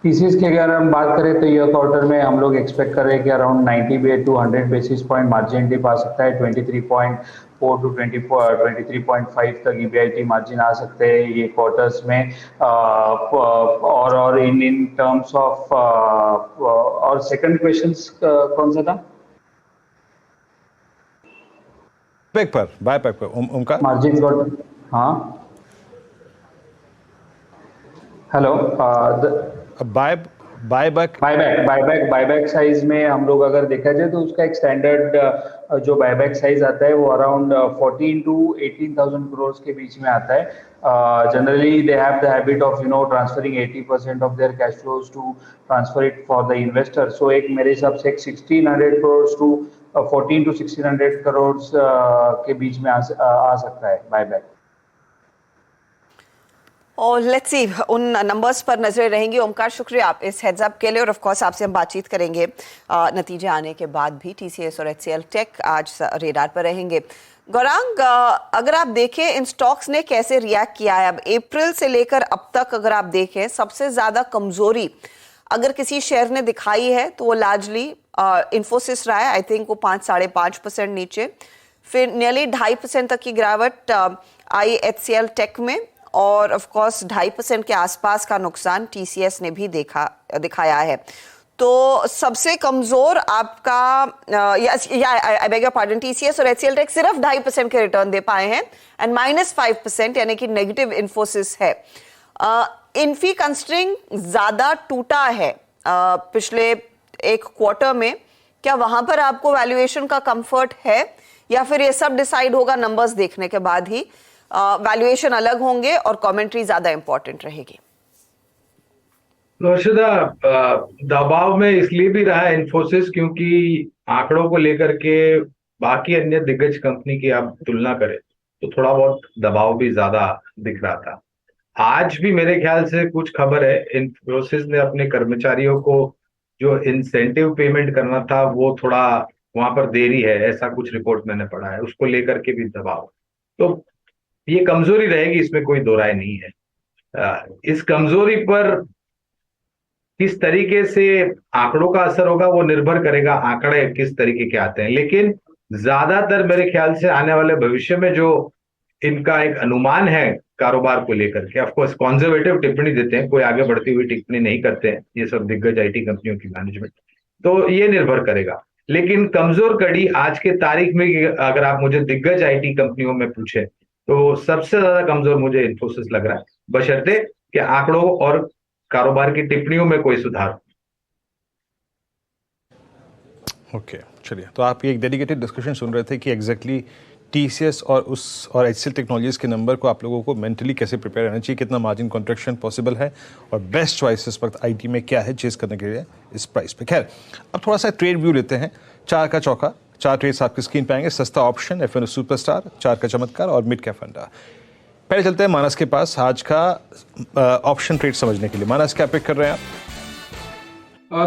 TCS की अगर हम बात करें तो ये क्वार्टर में हम लोग एक्सपेक्ट कर रहे हैं कि around 90 to 100 basis point margin dip आ सकता है। 23.4 to 23.5 तक EBIT मार्जिन आ सकते हैं ये क्वार्टर्स में। और इन टर्म्स ऑफ और सेकंड क्वेश्चन कौन सा था? बायबैक पर उनका मार्जिन गॉड, हाँ हेलो, बायबैक साइज में हम लोग अगर देखा जाए तो उसका एक स्टैंडर्ड जो बायबैक साइज आता है वो अराउंड 14 to 18,000 करोड़ के बीच में आता है। Generally they have the habit of transferring 80% of their cash flows to transfer it for the investor. So एक मेरे हिसाब से एक 1600 करोड़ टू 14 to 1600 करोड़ के बीच में आ सकता है बायबैक। और लेट्स सी, उन नंबर्स पर नजरें रहेंगी। ओमकार, शुक्रिया आप इस हेड्स अप के लिए, और ऑफ कोर्स आपसे हम बातचीत करेंगे नतीजे आने के बाद भी। TCS और HCL टेक आज रेडार पर रहेंगे। गौरांग, अगर आप देखें इन स्टॉक्स ने कैसे रिएक्ट किया है अब अप्रैल से लेकर अब तक, अगर आप देखें सबसे ज्यादा कमजोरी अगर किसी शेयर ने दिखाई है तो वो लार्जली इन्फोसिस रहा है। आई थिंक वो 5-5.5% नीचे, फिर नियरली 2.5% तक की गिरावट आई HCL टेक में, और ऑफ कोर्स 2.5% के आसपास का नुकसान TCS ने भी दिखाया है। तो सबसे कमजोर आपका I beg your pardon, TCS और HCL टेक सिर्फ 2.5% के रिटर्न दे पाए हैं एंड -5% यानी कि नेगेटिव इन्फोसिस है। इन्फी कंस्ट्रिंग ज्यादा टूटा है पिछले एक क्वार्टर में, क्या वहां पर आपको वैल्यूएशन का कंफर्ट है या फिर ये सब डिसाइड होगा नंबर्स देखने के बाद ही? वैल्यूएशन अलग होंगे और कमेंट्री ज्यादा इंपॉर्टेंट रहेगी। अर्शदा, दबाव में इसलिए भी रहा इन्फोसिस क्योंकि आंकड़ों को लेकर के बाकी अन्य दिग्गज कंपनी की आप तुलना करें तो थोड़ा बहुत दबाव भी ज्यादा दिख रहा था। आज भी मेरे ख्याल से कुछ खबर है इन्फोसिस ने अपने कर्मचारियों को जो इंसेंटिव पेमेंट करना था वो थोड़ा वहां पर देरी है, ऐसा कुछ रिपोर्ट मैंने पढ़ा है, उसको लेकर के भी दबाव। तो ये कमजोरी रहेगी, इसमें कोई दो राय नहीं है। इस कमजोरी पर किस तरीके से आंकड़ों का असर होगा वो निर्भर करेगा आंकड़े किस तरीके के आते हैं, लेकिन ज्यादातर मेरे ख्याल से आने वाले भविष्य में जो इनका एक अनुमान है कारोबार को लेकर के। ऑफकोर्स कॉन्जर्वेटिव टिप्पणी देते हैं, कोई आगे बढ़ती हुई टिप्पणी नहीं करते हैं ये सब दिग्गज आईटी कंपनियों की मैनेजमेंट, तो ये निर्भर करेगा। लेकिन कमजोर कड़ी आज के तारीख में अगर आप मुझे दिग्गज आईटी कंपनियों में पूछे तो सबसे ज्यादा कमजोर मुझे इन्फोसिस लग रहा है, बशर्ते कि आंकड़ों और कारोबार की टिप्पणियों में कोई सुधार हो। ओके, चलिए, तो आप ये एक डेडिकेटेड डिस्कशन सुन रहे थे कि एग्जैक्टली टीसीएस और एचसीएल टेक्नोलॉजीज के नंबर को आप लोगों को मेंटली कैसे प्रिपेयर रहना चाहिए, कितना मार्जिन कॉन्ट्रैक्शन पॉसिबल है और बेस्ट चॉइस इस वक्त आईटी में क्या है चेज करने के लिए इस प्राइस पे। खैर, अब थोड़ा सा ट्रेड व्यू लेते हैं। 4 का चौका, 4 ट्रेड्स आपकी स्क्रीन पे आएंगे। सस्ता ऑप्शन, एफएनओ सुपरस्टार, 4 का चमत्कार और मिड कैप फंडा। पहले चलते हैं मानस के पास आज का ऑप्शन ट्रेड समझने के लिए। मानस, क्या पिक कर रहे हैं आप?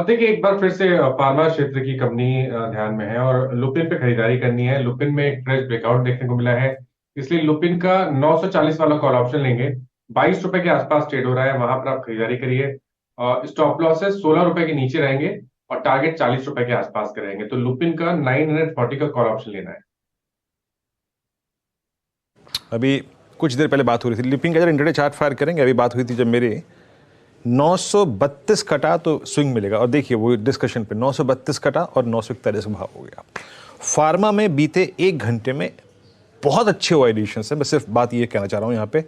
देखिए, एक बार फिर से फार्मा क्षेत्र की कंपनी ध्यान में है और लुपिन पे खरीदारी करनी है। लुपिन में एक फ्रेश ब्रेकआउट देखने को मिला है, इसलिए लुपिन का 940 वाला कॉल ऑप्शन लेंगे। 22 रुपए के आसपास ट्रेड हो रहा है, वहां पर आप खरीदारी करिए। स्टॉप लॉस है 16 रुपए के नीचे रहेंगे और टारगेट 40 रुपए के आसपास के रहेंगे। तो लुपिन का 940 का कॉल ऑप्शन लेना है। अभी कुछ देर पहले बात हो रही थी, लुपिन का जब इंट्राडे चार्ट फायर करेंगे, अभी बात हुई थी जब मेरी 932 कटा तो स्विंग मिलेगा, और देखिए वो डिस्कशन पे 932 कटा और 941 भाव हो गया। फार्मा में बीते 1 घंटे में बहुत अच्छे वो एडिशंस है, मैं सिर्फ बात ये कहना चाह रहा हूँ यहाँ पे,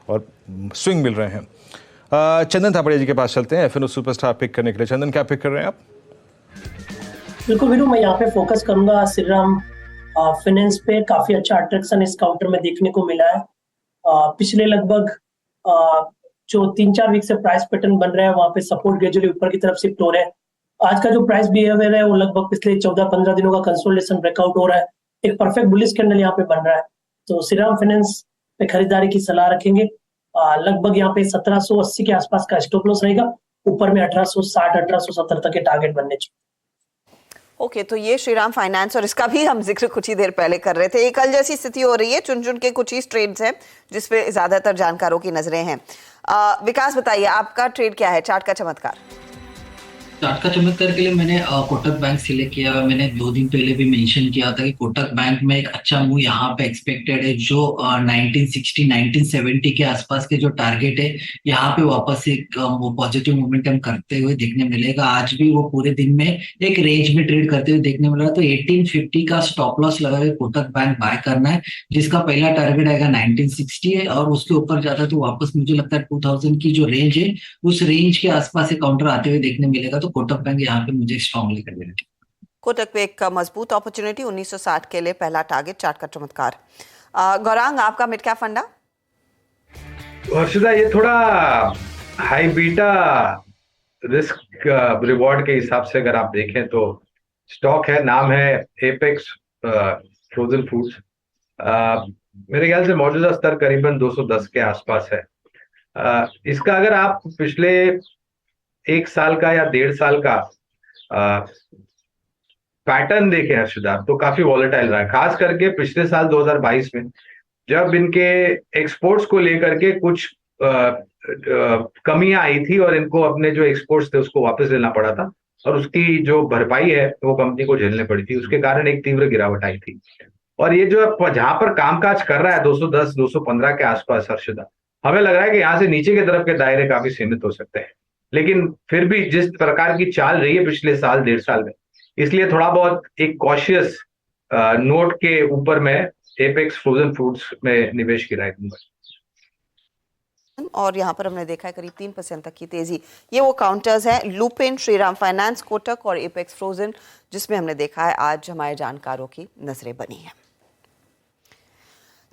और स्विंग मिल रहे हैं। चंदन थापड़िया जी के पास चलते हैं एफएनओ सुपरस्टार पिक करने के लिए। चंदन, क्या पिक कर रहे हैं आप? बिल्कुल वीरू, मैं यहाँ पे फोकस करूंगा श्रीराम फाइनेंस पे। काफी अच्छा अट्रैक्शन इस काउंटर में देखने को मिला है। पिछले लगभग जो 3-4 वीक से प्राइस पैटर्न बन रहा है, वहां पे सपोर्ट ग्रेजुअली ऊपर की तरफ शिफ्ट हो रहा है। आज का जो प्राइस बिहेवियर है वो लगभग पिछले 14-15 दिनों का कंसोलिडेशन ब्रेकआउट हो रहा है। एक परफेक्ट बुलिश कैंडल यहाँ पे बन रहा है, तो श्रीराम फाइनेंस पे खरीदारी की सलाह रखेंगे। लगभग यहाँ पे 1780 के आसपास का स्टॉप लॉस रहेगा, ऊपर में 1860-1870 तक के टारगेट बनने चाहिए। ओके, तो ये श्रीराम फाइनेंस, और इसका भी हम जिक्र कुछ ही देर पहले कर रहे थे। ये कल जैसी स्थिति हो रही है, चुन के कुछ ही ट्रेड्स हैं जिसपे ज्यादातर जानकारों की नजरें हैं। विकास, बताइए आपका ट्रेड क्या है? चार्ट का चमत्कार। चार्ट का चमत्कार के लिए मैंने कोटक बैंक सिलेक्ट किया। मैंने 2 दिन पहले भी मेंशन किया था कि कोटक बैंक में एक अच्छा मूव यहाँ पे एक्सपेक्टेड है, जो 1960-1970 के आसपास के जो टारगेट है यहाँ पे वापस एक वो पॉजिटिव मोमेंटम करते हुए देखने मिलेगा। आज भी वो पूरे दिन में एक रेंज में ट्रेड करते हुए देखने मिल रहा है, तो 1850 का स्टॉप लॉस लगा के कोटक बैंक बाय करना है, जिसका पहला टारगेट आएगा 1960 है, और उसके ऊपर जाता है तो वापस मुझे लगता है 2000 की जो रेंज है उस रेंज के आसपास से काउंटर आते हुए देखने मिलेगा। तो कोटक बैंक यहाँ पे मुझे स्ट्रांगली कर कोटक पे एक मजबूत अपॉर्चुनिटी 1960 के लिए पहला टारगेट, चार्ट का चमत्कार। गौरांग, आपका मिड कैप फंडा? हर्षिता, ये थोड़ा हाई बीटा रिस्क रिवॉर्ड के हिसाब से अगर आप देखें तो स्टॉक है, नाम है एपेक्स फ्रोजन फूड्स। मेरे ख्याल से मौजूदा स्तर करीबन 210 के आसपास है। इसका अगर आप पिछले 1 साल का या 1.5 साल का पैटर्न देखें हर्षिता, तो काफी वॉलेटाइल रहा है, खास करके पिछले साल 2022 में जब इनके एक्सपोर्ट्स को लेकर के कुछ कमियां आई थी और इनको अपने जो एक्सपोर्ट्स थे उसको वापस लेना पड़ा था, और उसकी जो भरपाई है वो कंपनी को झेलनी पड़ी थी। उसके कारण एक तीव्र गिरावट आई थी, और ये जो जहां पर कामकाज कर रहा है 210-215 के आसपास हर्षिता, हमें लग रहा है कि यहाँ से नीचे की तरफ के दायरे काफी सीमित हो सकते हैं। लेकिन फिर भी जिस प्रकार की चाल रही है पिछले साल 1.5 साल में, इसलिए थोड़ा बहुत एक कॉशियस नोट के ऊपर में एपेक्स फ्रोजन फूड्स में निवेश की राय दूंगा। और यहाँ पर हमने देखा है करीब 3% तक की तेजी। ये वो काउंटर्स हैं, लुपिन, श्रीराम फाइनेंस, कोटक और एपेक्स फ्रोजन, जिसमें हमने देखा है आज हमारे जानकारों की नजरें बनी हैं।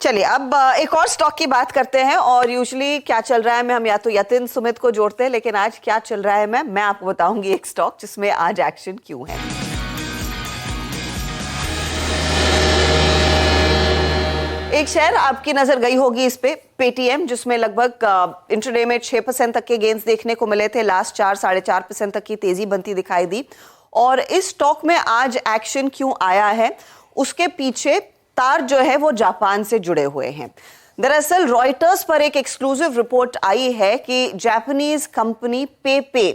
चलिए, अब एक और स्टॉक की बात करते हैं, और यूजुअली क्या चल रहा है मैं हम या तो यतिन सुमित को जोड़ते हैं, लेकिन आज क्या चल रहा है मैं आपको बताऊंगी एक स्टॉक जिसमें आज एक्शन क्यों है। एक शेयर आपकी नजर गई होगी इस पे, पेटीएम, जिसमें लगभग इंट्राडे में 6% तक के गेंस देखने को मिले थे। लास्ट 4-4.5% तक की तेजी बनती दिखाई दी। और इस स्टॉक में आज एक्शन क्यों आया है, उसके पीछे तार जो है वो जापान से जुड़े हुए हैं। दरअसल रॉयटर्स पर एक एक्सक्लूसिव रिपोर्ट आई है कि जापानीज कंपनी पेपे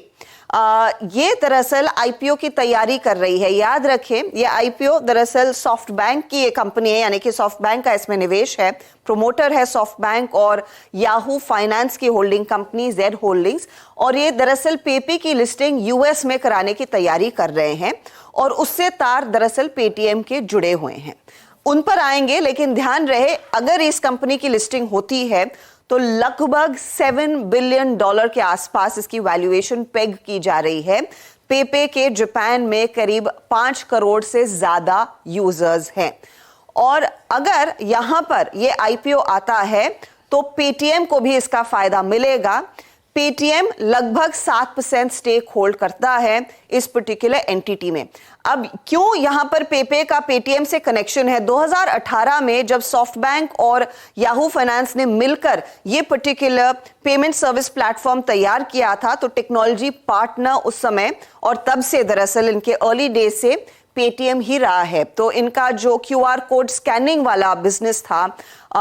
ये दरअसल आईपीओ की तैयारी कर रही है। याद रखें, ये आईपीओ दरअसल सॉफ्ट बैंक की ये कंपनी है, यानी कि सॉफ्ट बैंक का इसमें निवेश है। प्रोमोटर है सॉफ्ट बैंक और याहू फाइनेंस की होल्डिंग कंपनी जेड होल्डिंग्स, और ये दरअसल पेपे की लिस्टिंग यूएस में कराने की तैयारी कर रहे हैं और उससे तार दरअसल पेटीएम के जुड़े हुए हैं। उन पर आएंगे, लेकिन ध्यान रहे अगर इस कंपनी की लिस्टिंग होती है तो लगभग $7 बिलियन के आसपास इसकी वैल्यूएशन पेग की जा रही है। पेपे के जापान में करीब 5 करोड़ से ज्यादा यूजर्स हैं और अगर यहां पर ये आईपीओ आता है तो पेटीएम को भी इसका फायदा मिलेगा। पेटीएम लगभग 7% स्टेक होल्ड करता है इस पर्टिकुलर एंटिटी में। अब क्यों यहां पर पेपे का पेटीएम से कनेक्शन है? 2018 में जब सॉफ्ट बैंक और याहू फाइनेंस ने मिलकर ये पर्टिकुलर पेमेंट सर्विस प्लेटफॉर्म तैयार किया था तो टेक्नोलॉजी पार्टनर उस समय, और तब से दरअसल इनके अर्ली डेज से पेटीएम ही रहा है। तो इनका जो क्यूआर कोड स्कैनिंग वाला बिजनेस था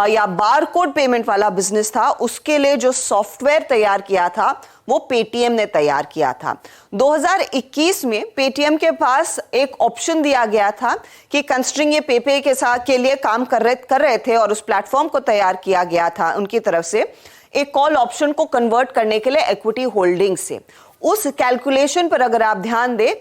या बार कोड पेमेंट वाला बिजनेस था, उसके लिए जो सॉफ्टवेयर तैयार किया था वो पेटीएम ने तैयार किया था। 2021 में पेटीएम के पास एक ऑप्शन दिया गया था कि कंस्ट्रिंग ये पेपे के साथ के लिए काम कर रहे थे और उस प्लेटफॉर्म को तैयार किया गया था उनकी तरफ से एक कॉल ऑप्शन को कन्वर्ट करने के लिए इक्विटी होल्डिंग से। उस कैलकुलेशन पर अगर आप ध्यान दें,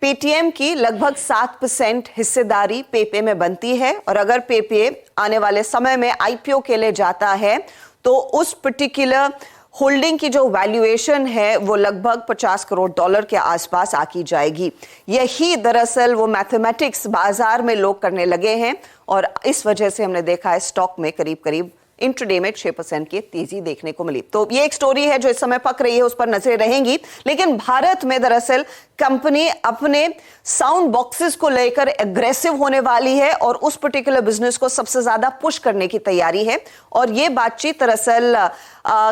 पेटीएम की लगभग 7% हिस्सेदारी पेपे में बनती है और अगर पेपे आने वाले समय में आईपीओ के लिए जाता है तो उस पर्टिकुलर होल्डिंग की जो वैल्यूएशन है वो लगभग $50 करोड़ के आसपास आकी जाएगी। यही दरअसल वो मैथमेटिक्स बाजार में लोग करने लगे हैं और इस वजह से हमने देखा है स्टॉक में करीब करीब इंट्राडे में 6% की तेजी देखने को मिली। तो ये एक स्टोरी है जो इस समय पक रही है, उस पर नजरें रहेंगी। लेकिन भारत में दरअसल कंपनी अपने साउंड बॉक्सेस को लेकर एग्रेसिव होने वाली है और उस पर्टिकुलर बिजनेस को सबसे ज्यादा पुश करने की तैयारी है। और ये बातचीत दरअसल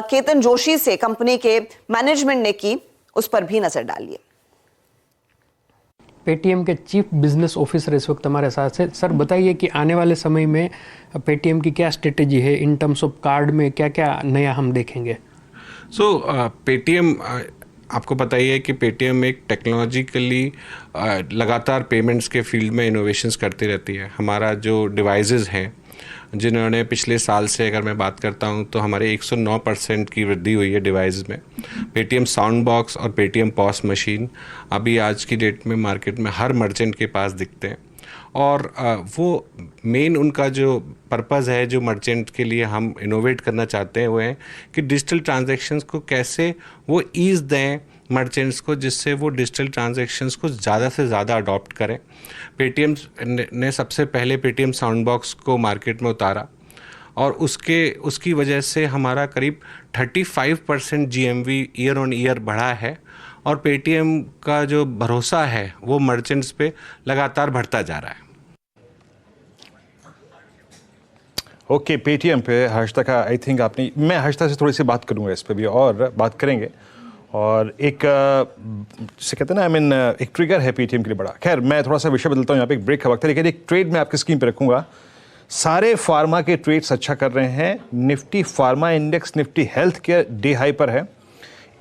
केतन जोशी से कंपनी के मैनेजमेंट ने की, उस पर भी नजर डालिए। पेटीएम के चीफ बिजनेस ऑफिसर इस वक्त हमारे साथ है। सर बताइए कि आने वाले समय में पेटीएम की क्या स्ट्रेटेजी है, इन टर्म्स ऑफ कार्ड में क्या क्या नया हम देखेंगे? पेटीएम आपको पता ही है कि पेटीएम एक टेक्नोलॉजिकली लगातार पेमेंट्स के फील्ड में इनोवेशंस करती रहती है। हमारा जो डिवाइसेस हैं जिन्होंने पिछले साल से अगर मैं बात करता हूं तो हमारे 109% की वृद्धि हुई है डिवाइस में। पेटीएम साउंड बॉक्स और पेटीएम पॉस मशीन अभी आज की डेट में मार्केट में हर मर्चेंट के पास दिखते हैं और वो मेन उनका जो पर्पज़ है जो मर्चेंट के लिए हम इनोवेट करना चाहते हैं वो है कि डिजिटल ट्रांजैक्शंस को कैसे वो ईज़ दें मर्चेंट्स को, जिससे वो डिजिटल ट्रांजैक्शंस को ज़्यादा से ज़्यादा अडॉप्ट करें। पेटीएम ने सबसे पहले पेटीएम साउंड बॉक्स को मार्केट में उतारा और उसकी वजह से हमारा करीब 35% जीएमवी ईयर ऑन ईयर बढ़ा है और पेटीएम का जो भरोसा है वो मर्चेंट्स पे लगातार बढ़ता जा रहा है। ओके, पेटीएम पे हर्षिता का आई थिंक मैं हर्षिता से थोड़ी सी बात करूँगा इस पे भी और बात करेंगे। और एक से कहते हैं ना एक ट्रिगर है पेटीएम के लिए बड़ा। खैर मैं थोड़ा सा विषय बदलता हूँ, यहाँ पे एक ब्रेक का वक्त है, लेकिन एक ट्रेड मैं आपकी स्क्रीन पे रखूँगा। सारे फार्मा के ट्रेड्स अच्छा कर रहे हैं। Nifty pharma index, Nifty health care day high पर है।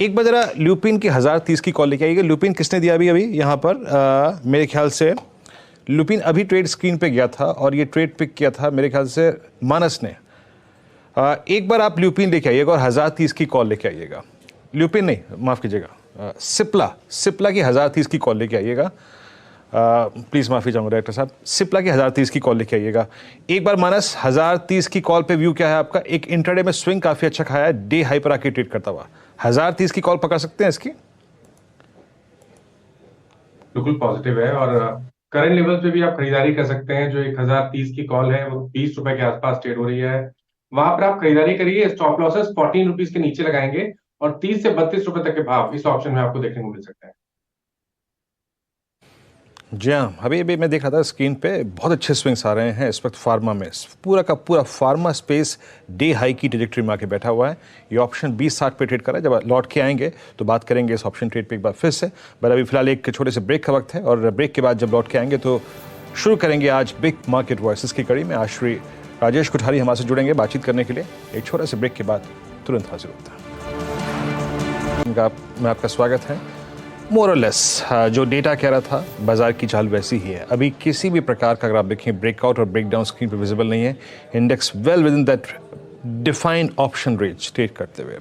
एक बार जरा ल्यूपिन की 1030 की कॉल लेके आइएगा। ल्यूपिन किसने दिया अभी यहाँ पर? मेरे ख्याल से ल्यूपिन अभी ट्रेड स्क्रीन पे गया था और ये ट्रेड पिक किया था मेरे ख्याल से मानस ने। एक बार आप ल्यूपिन लेके आइएगा और 1030 की कॉल लेके आइएगा। ल्यूपिन नहीं, माफ़ कीजिएगा, सिप्ला की 1030 की कॉल लेके आइएगा। प्लीज़ माफ़ी चाहूँगा डायरेक्टर साहब, सिप्ला की 1030 की कॉल लेके आइएगा। एक बार मानस 1030 की कॉल पे व्यू क्या है आपका? एक इंट्राडे में स्विंग काफ़ी अच्छा खाया है, डे हाई पर आके ट्रेड करता हुआ। 1030 की कॉल पकड़ सकते हैं इसकी? बिल्कुल पॉजिटिव है और करंट लेवल पे भी आप खरीदारी कर सकते हैं। जो 1030 की कॉल है वो 20 रुपए के आसपास ट्रेड हो रही है, वहां पर आप खरीदारी करिए। स्टॉप लॉसेस 14 रुपीज के नीचे लगाएंगे और 30 से 32 रुपए तक के भाव इस ऑप्शन में आपको देखने को मिल सकता है। जी हाँ, अभी मैं देख रहा था स्क्रीन पे बहुत अच्छे स्विंग्स आ रहे हैं इस वक्त फार्मा में। पूरा का पूरा फार्मा स्पेस डे हाई की ट्रेजेक्टरी में आके बैठा हुआ है। ये ऑप्शन 2060 पे ट्रेड कर रहा है। जब लौट के आएंगे तो बात करेंगे इस ऑप्शन ट्रेड पे एक बार फिर से, पर अभी फिलहाल एक छोटे से ब्रेक का वक्त है और ब्रेक के बाद जब लौट के आएंगे तो शुरू करेंगे आज बिग मार्केट वॉइसेस की कड़ी में। राजेश कोठारी हमारे से जुड़ेंगे बातचीत करने के लिए। एक छोटे से ब्रेक के बाद तुरंत हाजिर होता है। में आपका स्वागत है। मोर और लेस जो डेटा कह रहा था, बाजार की चाल वैसी ही है। अभी किसी भी प्रकार का अगर आप देखें ब्रेकआउट और ब्रेकडाउन स्क्रीन पर विजिबल नहीं है। Index well with in that defined option range trade करते हुए।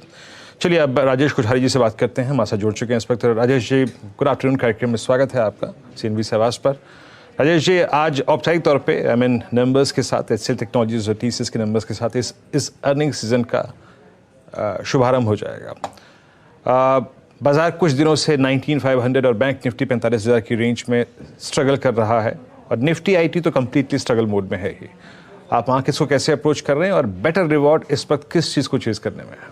चलिए अब राजेश कोठारी जी से बात करते हैं। हमारे साथ जुड़ चुके हैं inspector Rajesh ji. Good afternoon, कार्यक्रम में स्वागत है आपका CNBC से आवाज़ पर। राजेश जी, आज औपचारिक तौर पे नंबर्स के साथ HCL टेक्नोलॉजीज और TCS के नंबर्स के साथ इस अर्निंग सीजन का शुभारंभ हो जाएगा। बाजार कुछ दिनों से 19,500 और बैंक निफ्टी 45,000 की रेंज में स्ट्रगल कर रहा है और निफ्टी IT तो कम्प्लीटली स्ट्रगल मोड में है ही। आप वहाँ किसको कैसे अप्रोच कर रहे हैं और बेटर रिवॉर्ड इस वक्त किस चीज़ को चेज करने में है?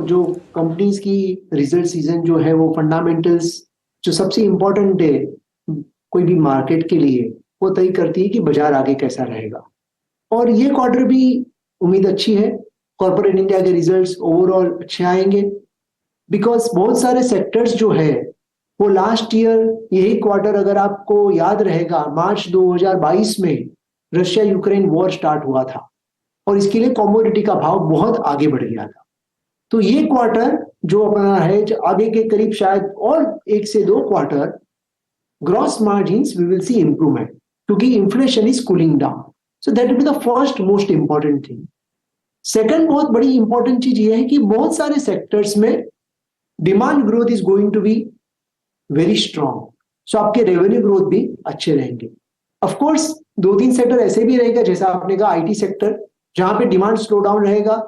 जो कंपनीज की रिजल्ट सीजन जो है वो फंडामेंटल्स जो सबसे इम्पोर्टेंट है कोई भी मार्केट के लिए, वो तय करती है कि बाजार आगे कैसा रहेगा। और ये क्वार्टर भी उम्मीद अच्छी है, कॉर्पोरेट इंडिया के रिजल्ट्स ओवरऑल अच्छे आएंगे, बिकॉज बहुत सारे सेक्टर्स जो है वो लास्ट ईयर यही क्वार्टर, अगर आपको याद रहेगा, मार्च 2022 में रशिया यूक्रेन वॉर स्टार्ट हुआ था और इसके लिए कमोडिटी का भाव बहुत आगे बढ़ गया था। तो ये क्वार्टर जो अपना है, आगे के करीब शायद और 1 से 2 quarter gross margins we will see improvement, क्योंकि inflation is cooling down. So that will be the first most important thing. Second बहुत बड़ी इंपॉर्टेंट चीज ये है कि बहुत सारे सेक्टर्स में demand growth is going to be very strong, so आपके रेवेन्यू ग्रोथ भी अच्छे रहेंगे। ऑफ कोर्स 2-3 सेक्टर ऐसे भी रहेगा, जैसा आपने कहा IT सेक्टर, जहां पे डिमांड स्लो डाउन रहेगा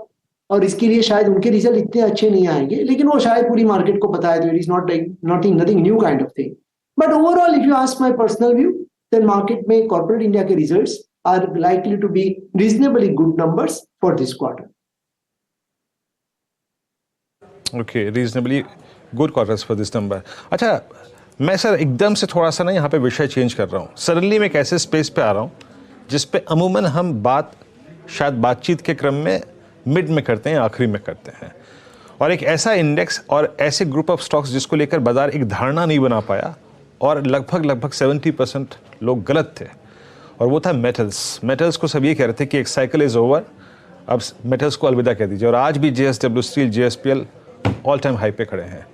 और इसके लिए शायद उनके रिजल्ट इतने अच्छे नहीं आएंगे, लेकिन वो शायद पूरी मार्केट को पता है, तो it is nothing new kind of thing. But overall if you ask my personal view, then market में कॉर्पोरेट इंडिया के results are likely to be reasonably good numbers for this quarter. Okay, reasonably good quarters for this number. अच्छा, मैं sir एकदम से थोड़ा सा ना यहाँ पे विषय चेंज कर रहा हूँ। सडनली मैं एक ऐसे स्पेस पे आ रहा हूँ जिस पे अमूमन हम शायद बातचीत के क्रम में मिड में करते हैं, आखिरी में करते हैं, और एक ऐसा इंडेक्स और ऐसे ग्रुप ऑफ स्टॉक्स जिसको लेकर बाजार एक धारणा नहीं बना पाया और लगभग 70% लोग गलत थे, और वो था मेटल्स को सब ये कह रहे थे कि एक साइकिल इज ओवर, अब मेटल्स को अलविदा कह दीजिए। और आज भी JSW steel, JSPL all time high पे खड़े हैं।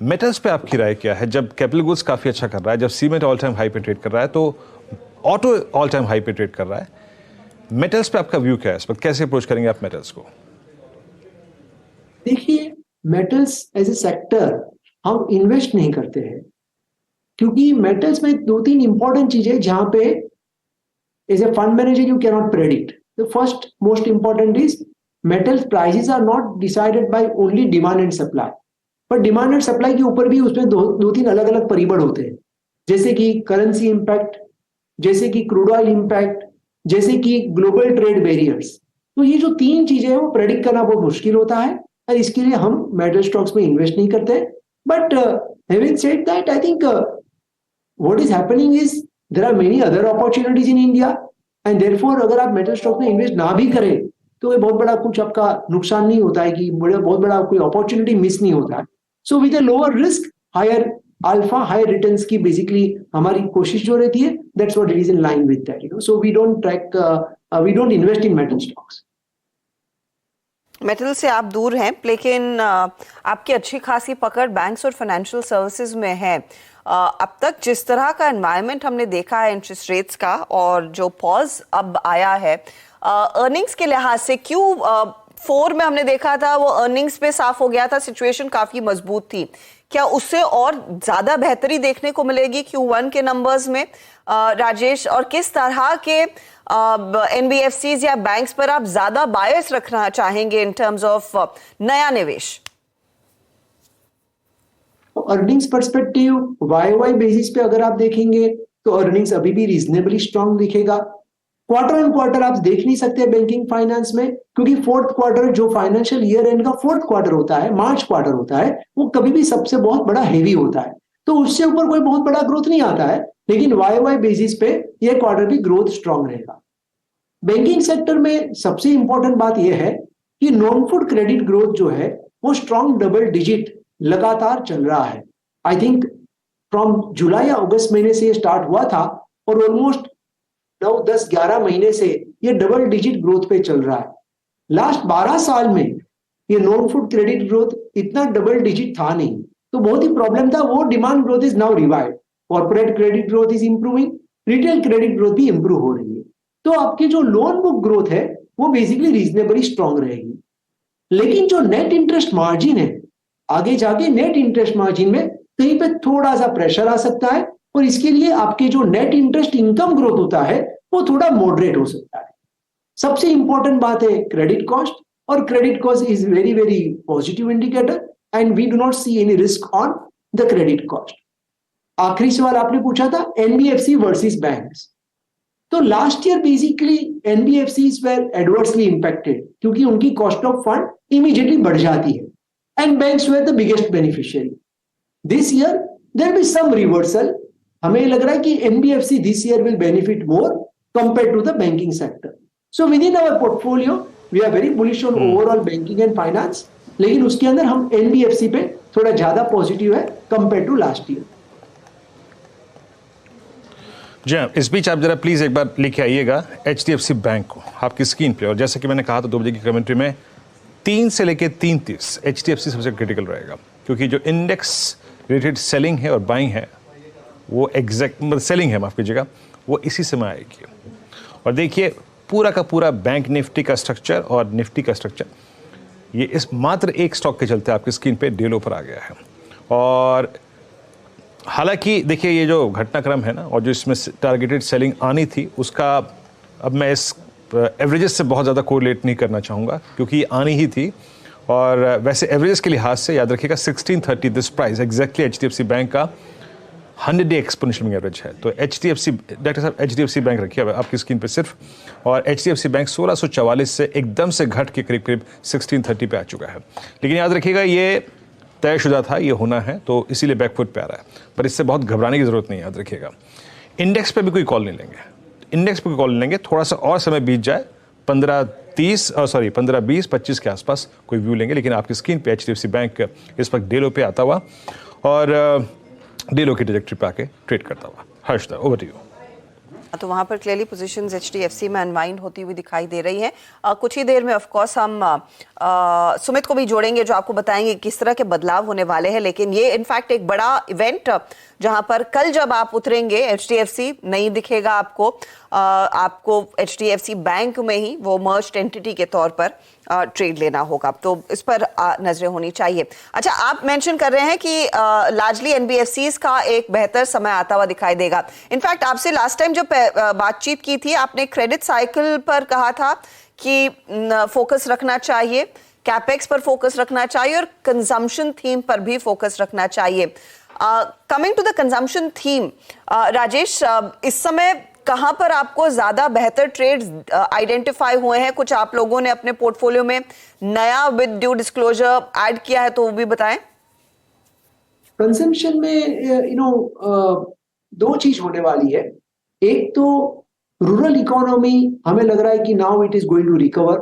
मेटल्स पे आपकी राय क्या है? जब कैपिटल गुड्स काफ़ी अच्छा कर रहा है, जब सीमेंट ऑल टाइम हाई पे ट्रेड कर रहा है, तो ऑटो ऑल टाइम हाई पे ट्रेड कर रहा है, मेटल्स पे आपका व्यू क्या है इस वक्त? कैसे अप्रोच करेंगे आप मेटल्स को? देखिए, मेटल्स एज ए सेक्टर हम इन्वेस्ट नहीं करते हैं, क्योंकि मेटल्स में 2-3 इंपॉर्टेंट चीजें जहां पे as a fund manager you cannot predict. The first most important is metals prices are not decided by only demand and supply, but demand and supply के ऊपर भी उसमें 2-3 अलग-अलग परिबल होते हैं, जैसे कि करेंसी इंपैक्ट, जैसे कि क्रूड ऑयल इंपैक्ट, जैसे कि ग्लोबल ट्रेड बैरियर्स। तो ये जो 3 चीजें हैं वो प्रेडिक्ट करना बहुत मुश्किल होता है, और इसके लिए हम मेटल स्टॉक्स में इन्वेस्ट नहीं करते। But having said that, I think what is happening is there are many other opportunities in India, and therefore अगर आप मेटल स्टॉक में इन्वेस्ट ना भी करें तो ये बहुत बड़ा कुछ आपका नुकसान नहीं होता है, कि बहुत बड़ा कोई अपॉर्चुनिटी मिस नहीं होता है। So with a lower risk higher alpha higher returns की बेसिकली हमारी कोशिश जो रहती है, that's what it is in line with that, so we don't invest in metal stocks. Metal से आप दूर हैं, लेकिन आपकी अच्छी खासी पकड़ बैंक्स और फाइनेंशियल सर्विसेज में है। अब तक जिस तरह का एनवायरनमेंट हमने देखा है इंटरेस्ट रेट्स का, और जो पॉज अब आया है अर्निंग्स के लिहाज से, Q4 में हमने देखा था वो अर्निंग्स पे साफ हो गया था, सिचुएशन काफी मजबूत थी। क्या उससे और ज्यादा बेहतरी देखने को मिलेगी Q1 के नंबर्स में, राजेश? और किस तरह के NBFCs या बैंक्स पर आप ज्यादा बायस रखना चाहेंगे इन टर्म्स ऑफ नया निवेश? अर्निंग्स पर्सपेक्टिव YOY बेसिस पे अगर आप देखेंगे तो अर्निंग्स अभी भी रीजनेबली स्ट्रांग दिखेगा। क्वार्टर ऑन क्वार्टर आप देख नहीं सकते बैंकिंग फाइनेंस में, क्योंकि फोर्थ क्वार्टर जो फाइनेंशियल ईयर एंड का फोर्थ क्वार्टर होता है, मार्च क्वार्टर होता है, वो कभी भी सबसे बहुत बड़ा हेवी होता है, तो उससे ऊपर कोई बहुत बड़ा ग्रोथ नहीं आता है। लेकिन YOY बेसिस पे ये क्वार्टर भी ग्रोथ स्ट्रांग रहेगा। बैंकिंग सेक्टर में सबसे इंपॉर्टेंट बात यह है कि नॉन फूड क्रेडिट ग्रोथ जो है वो स्ट्रांग डबल डिजिट लगातार चल रहा है। आई थिंक फ्रॉम जुलाई या अगस्त महीने से ये स्टार्ट हुआ था और ऑलमोस्ट 9, 10, 11 महीने से ये डबल डिजिट ग्रोथ पे चल रहा है। लास्ट 12 साल में ये नॉन फूड क्रेडिट ग्रोथ इतना डबल डिजिट था नहीं, तो बहुत ही प्रॉब्लम था। वो demand growth is now revived, corporate credit growth is improving, retail credit growth भी इंप्रूव हो रही है। तो आपकी जो लोन बुक ग्रोथ है वो बेसिकली रीजनेबली स्ट्रांग रहेगी। लेकिन जो नेट इंटरेस्ट मार्जिन है, आगे जाके नेट इंटरेस्ट मार्जिन में कहीं पे थोड़ा सा प्रेशर आ सकता है, और इसके लिए आपके जो नेट इंटरेस्ट इनकम ग्रोथ होता है वो थोड़ा मॉडरेट हो सकता है। सबसे इंपॉर्टेंट बात है क्रेडिट कॉस्ट, और credit cost is very very positive indicator and we do not see any risk on the credit cost. आखिरी सवाल आपने पूछा था एनबीएफसी वर्सेस बैंक्स। तो last year basically NBFCs were adversely impacted क्योंकि उनकी कॉस्ट ऑफ फंड इमीडिएटली बढ़ जाती है, and banks were the biggest beneficiary. This year there be some reversal. हमें लग रहा है कि NBFC this year will benefit more compare to the banking sector. So within our portfolio we are very bullish on overall banking and finance, लेकिन उसके अंदर हम NBFC पे थोड़ा ज्यादा पॉजिटिव है कंपेयर टू लास्ट ईयर। जी हाँ, इस बीच आप जरा प्लीज एक बार लेके आइएगा एचडीएफसी बैंक को आपकी स्क्रीन पे। और जैसे कि मैंने कहा था 2 बजे की कमेंट्री में 3 से लेके 3:30 एचडीएफसी सबसे क्रिटिकल रहेगा, क्योंकि जो इंडेक्स रिलेटेड सेलिंग है और बाइंग है वो एग्जैक्ट मतलब सेलिंग है, माफ कीजिएगा, वो इसी समय आएगी। और देखिए पूरा का पूरा बैंक निफ्टी का स्ट्रक्चर और निफ्टी का स्ट्रक्चर ये इस मात्र एक स्टॉक के चलते आपकी स्क्रीन पे डे लो पर आ गया है। और हालांकि देखिए ये जो घटनाक्रम है ना, और जो इसमें टारगेटेड सेलिंग आनी थी उसका अब मैं इस एवरेजेस से बहुत ज़्यादा कोरिलेट नहीं करना चाहूँगा, क्योंकि ये आनी ही थी। और वैसे एवरेजेस के लिहाज से याद रखिएगा 1630 this price exactly HDFC bank का 100-डे एक्सपोनेंशियल एवरेज है। तो एचडीएफसी डॉक्टर साहब एचडीएफसी बैंक रखिए आपकी स्क्रीन पे सिर्फ, और एचडीएफसी बैंक 1644 से एकदम से घट के करीब करीब 1630 पे आ चुका है। लेकिन याद रखिएगा ये तयशुदा था, ये होना है, तो इसीलिए बैकफुट पे आ रहा है, पर इससे बहुत घबराने की जरूरत नहीं है। याद रखिएगा इंडेक्स पे भी कोई कॉल नहीं लेंगे, इंडेक्स पे कोई कॉल नहीं लेंगे, थोड़ा सा और समय बीत जाए, 15-20-25 के आसपास कोई व्यू लेंगे। लेकिन आपकी स्क्रीन पे एचडीएफसी बैंक इस वक्त डे लो पे आता हुआ और डे लो की ट्रैजेक्टरी पे आके ट्रेड करता हुआ। हर्ष, ओवर टू यू। तो वहां पर क्लियरली पोजीशंस एचडीएफसी में अनवाइंड होती हुई दिखाई दे रही हैं। कुछ ही देर में ऑफ कोर्स हम सुमित को भी जोड़ेंगे जो आपको बताएंगे किस तरह के बदलाव होने वाले हैं। लेकिन ये इनफैक्ट एक बड़ा इवेंट जहां पर कल जब आप उतरेंगे एचडीएफसी नहीं दिखेगा आपको एचडीएफसी बैंक में ही वो मर्ज्ड एंटिटी के तौर पर ट्रेड लेना होगा, तो इस पर नजरें होनी चाहिए। अच्छा, आप मेंशन कर रहे हैं कि लार्जली एनबीएफसीज का एक बेहतर समय आता हुआ दिखाई देगा। इनफैक्ट आपसे लास्ट टाइम जो बातचीत की थी आपने क्रेडिट साइकिल पर कहा था कि फोकस रखना चाहिए, कैपेक्स पर फोकस रखना चाहिए और कंजम्पशन थीम पर भी फोकस रखना चाहिए। Coming to the consumption theme, Rajesh, इस समय कहां पर आपको ज्यादा बेहतर ट्रेड्स आइडेंटिफाई हुए हैं? कुछ आप लोगों ने अपने पोर्टफोलियो में नया विद ड्यू डिस्क्लोजर ऐड किया है तो वो भी बताएं। कंजम्पशन में दो चीज होने वाली है। एक तो रूरल इकोनॉमी हमें लग रहा है कि now it is going to recover,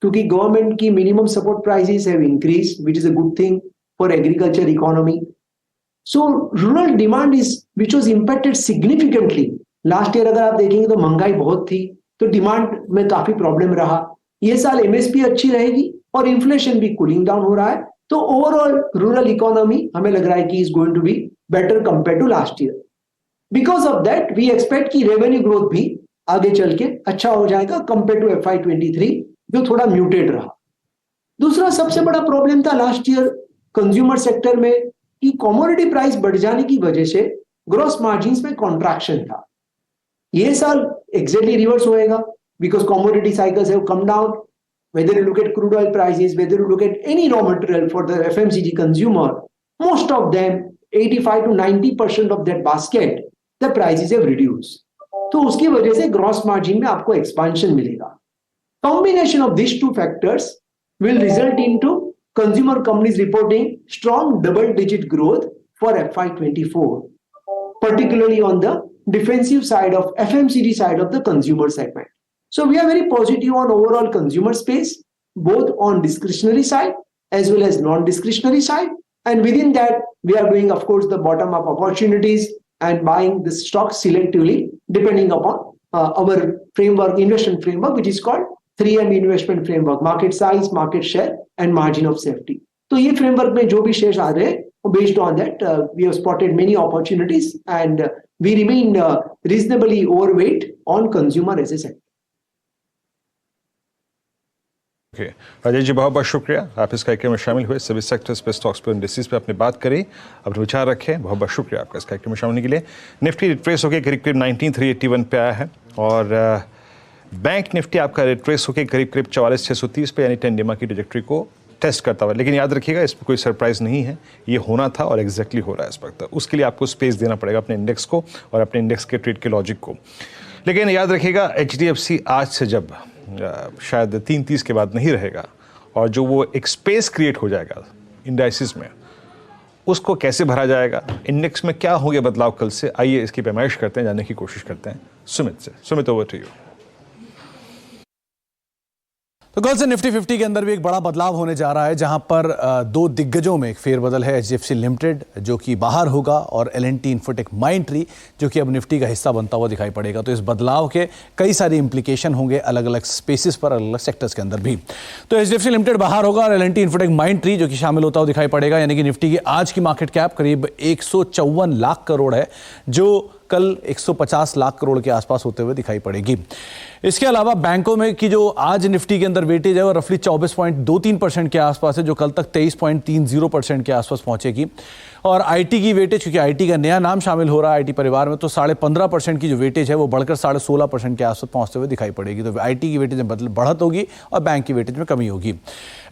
क्योंकि गवर्नमेंट की minimum support prices have increase which is a good thing for agriculture economy. So rural demand is which was impacted significantly. Last year अगर आप देखेंगे तो महंगाई बहुत थी, तो डिमांड में काफी प्रॉब्लम रहा। ये साल एमएसपी अच्छी रहेगी और इन्फ्लेशन भी कूलिंग डाउन हो रहा है, तो ओवरऑल रूरल इकोनॉमी हमें लग रहा है कि is going to be better compare to last year. Because of that we expect कि रेवेन्यू ग्रोथ भी आगे चल के अच्छा हो जाएगा कंपेयर टू FY23 जो थोड़ा म्यूटेड रहा। दूसरा सबसे बड़ा प्रॉब्लम था लास्ट ईयर कंज्यूमर सेक्टर में कि कमोडिटी प्राइस बढ़ जाने की वजह से ग्रॉस मार्जिन्स में कॉन्ट्रैक्शन था। ये साल एग्जैक्टली रिवर्स होएगा because commodity cycles have come down. Whether you look at crude oil prices, whether you look at any raw material for the FMCG consumer, most of them 85 to 90% of that basket the prices have reduced. तो उसकी वजह से gross margin में आपको expansion मिलेगा। Combination of this two factors will result into consumer companies reporting strong double-digit growth for FY24, particularly on the defensive side of FMCG side of the consumer segment. So we are very positive on overall consumer space, both on discretionary side as well as non-discretionary side. And within that, we are doing, of course, the bottom-up opportunities and buying the stocks selectively depending upon our framework, investment framework, which is called 3M investment framework: market size, market share, and margin of safety. तो ये framework में जो भी shares आ रहे हैं, based on that, we have spotted many opportunities, and we remain reasonably overweight on consumer as a sector. Okay. Rajesh ji बहुत बहुत शुक्रिया, आप इस कार्यक्रम में शामिल हुए, सभी सेक्टर्स पे, स्टॉक्स पे, इंडेक्सेस पे अपनी बात करी, अपने विचार रखे। बहुत बहुत शुक्रिया आपका इस कार्यक्रम में शामिल होने के लिए। निफ्टी रिट्रेस होकर करीब करीब 19,381 पे आया है और बैंक निफ्टी आपका रिट्रेस होकर करीब करीब 44,630 पे यानी टेन डेमा की ट्रैजेक्टरी को टेस्ट करता हुआ। लेकिन याद रखिएगा, इस पर कोई सरप्राइज नहीं है, ये होना था और एग्जैक्टली हो रहा है इस वक्त। उसके लिए आपको स्पेस देना पड़ेगा अपने इंडेक्स को और अपने इंडेक्स के ट्रेड के लॉजिक को। लेकिन याद रखिएगा, HDFC आज से जब शायद 3:30 के बाद नहीं रहेगा और जो वो एक स्पेस क्रिएट हो जाएगा इंडाइसिस में, उसको कैसे भरा जाएगा, इंडेक्स में क्या होंगे बदलाव कल से, आइए इसकी पैमाइश करते हैं, जानने की कोशिश करते हैं सुमित से। Sumit, over to you. तो कल से निफ्टी 50 के अंदर भी एक बड़ा बदलाव होने जा रहा है, जहां पर दो दिग्गजों में एक फेरबदल है। HDFC लिमिटेड जो कि बाहर होगा और L&T इन्फोटेक माइंडट्री जो कि अब निफ्टी का हिस्सा बनता हुआ दिखाई पड़ेगा। तो इस बदलाव के कई सारे इंप्लीकेशन होंगे अलग अलग स्पेसिस पर, अलग अलग सेक्टर्स के अंदर भी। तो HDFC लिमिटेड बाहर होगा और L&T इन्फोटेक माइंडट्री जो कि शामिल होता हुआ दिखाई पड़ेगा। यानी कि निफ्टी की आज की मार्केट कैप करीब 154 लाख करोड़ है, जो कल 150 लाख करोड़ के आसपास होते हुए दिखाई पड़ेगी। इसके अलावा बैंकों में की जो आज निफ्टी के अंदर वेटेज है वो रफली 24.23% के आसपास है, जो कल तक 23.30% के आसपास पहुंचेगी। और आईटी की वेटेज, क्योंकि आईटी का नया नाम शामिल हो रहा है आईटी परिवार में, तो 15.5% की जो वेटेज है वो बढ़कर 16.5% के आसपास पहुंचते हुए दिखाई पड़ेगी। तो आईटी की वेटेज में बढ़त होगी और बैंक की वेटेज में कमी होगी।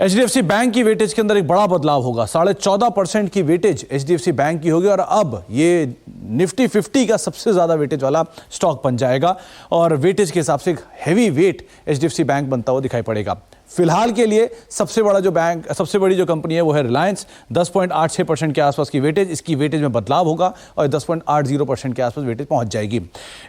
HDFC बैंक की वेटेज के अंदर एक बड़ा बदलाव होगा, 14.5% की वेटेज HDFC बैंक की होगी और अब ये निफ्टी 50 का सबसे ज्यादा वेटेज वाला स्टॉक बन जाएगा और वेटेज के हिसाब से एक हैवी वेट HDFC बैंक बनता हुआ दिखाई पड़ेगा। फिलहाल के लिए सबसे बड़ी जो कंपनी है वो है रिलायंस, 10.86% के आसपास की वेटेज, इसकी वेटेज में बदलाव होगा और 10.80% के आसपास वेटेज पहुंच जाएगी।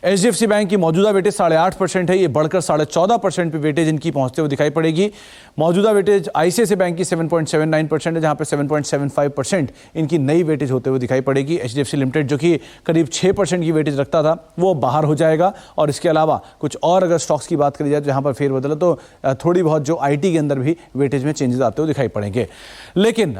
HDFC बैंक की मौजूदा वेटेज 8.5% है, ये बढ़कर 14.5% पे वेटेज इनकी पहुंचते हुए दिखाई पड़ेगी। मौजूदा वेटेज ICICI बैंक की 7.79% है, जहां पे 7.75% इनकी नई वेटेज होते हुए दिखाई पड़ेगी। HDFC लिमिटेड जो कि करीब 6% की वेटेज रखता था वो बाहर हो जाएगा। और इसके अलावा कुछ और अगर स्टॉक्स की बात करी जाए जहां पर फेरबदल है, तो थोड़ी बहुत जो आईटी के अंदर भी वेटेज में चेंजेस आते हुए दिखाई पड़ेंगे। लेकिन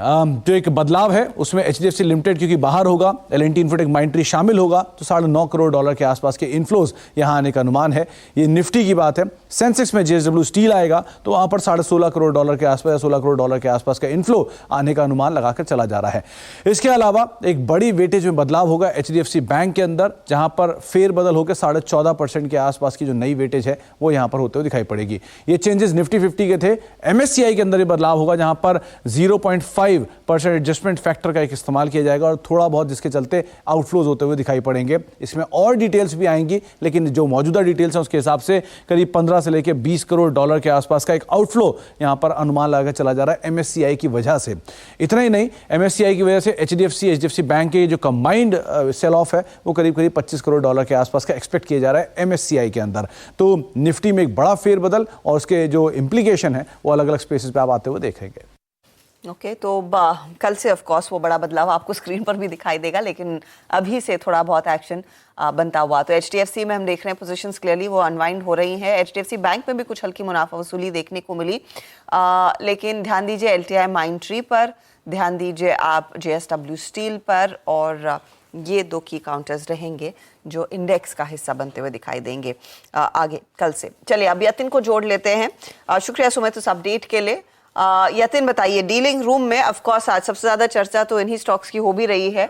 जो एक बदलाव है उसमें HDFC लिमिटेड क्योंकि बाहर होगा, L&T इन्फोटेक माइंडट्री शामिल होगा, तो $9.5 करोड़ के आसपास के इनफ्लोज यहां आने का अनुमान है। ये निफ्टी की बात है। सेंसेक्स में JSW स्टील आएगा तो वहां पर $16.5 करोड़ के आसपास या $16 करोड़ के आसपास का इनफ्लो आने का अनुमान लगाकर चला जा रहा है। इसके अलावा एक बड़ी वेटेज में बदलाव होगा HDFC बैंक के अंदर, जहां पर फेरबदल होकर 14.5% के आसपास की जो नई वेटेज है वो यहां पर होते हुए दिखाई पड़ेगी। ये चेंजेस निफ्टी 50 के थे। MSCI के अंदर ये बदलाव होगा जहां पर 0.5% एडजस्टमेंट फैक्टर का एक इस्तेमाल किया जाएगा और थोड़ा बहुत जिसके चलते आउटफ्लोज होते हुए दिखाई पड़ेंगे। इसमें और डिटेल्स भी आएंगी, लेकिन जो मौजूदा डिटेल्स हैं उसके हिसाब से करीब 15 से लेकर $20 करोड़ के आसपास का एक आउटफ्लो यहां पर अनुमान लगाकर चला जा रहा है MSCI की वजह से। इतना ही नहीं, MSCI की वजह से HDFC बैंक के जो कंबाइंड सेल ऑफ है वो करीब $25 करोड़ के आसपास का एक्सपेक्ट किया जा रहा है MSCI के अंदर। तो निफ्टी में एक बड़ा फेरबदल और उसके जो इंप्लीकेशन है वो अलग अलग स्पेसेस पे आप आते हुए देखेंगे। ओके, तो कल से ऑफ कोर्स वो बड़ा बदलाव आपको स्क्रीन पर भी दिखाई देगा, लेकिन अभी से थोड़ा बहुत एक्शन बनता हुआ। तो HDFC में हम देख रहे हैं पोजीशंस क्लियरली वो अनवाइंड हो रही हैं। HDFC बैंक में भी कुछ हल्की मुनाफा वसूली देखने को मिली, लेकिन ध्यान दीजिए LTI माइंडट्री पर, ध्यान दीजिए आप JSW स्टील पर, और ये दो की काउंटर्स रहेंगे जो इंडेक्स का हिस्सा बनते हुए दिखाई देंगे आगे कल से। चलिए अब यतिन को जोड़ लेते हैं। शुक्रिया सुमित उस अपडेट के लिए। यतिन बताइए, डीलिंग रूम में ऑफ कोर्स आज सबसे ज्यादा चर्चा तो इन्हीं स्टॉक्स की हो भी रही है।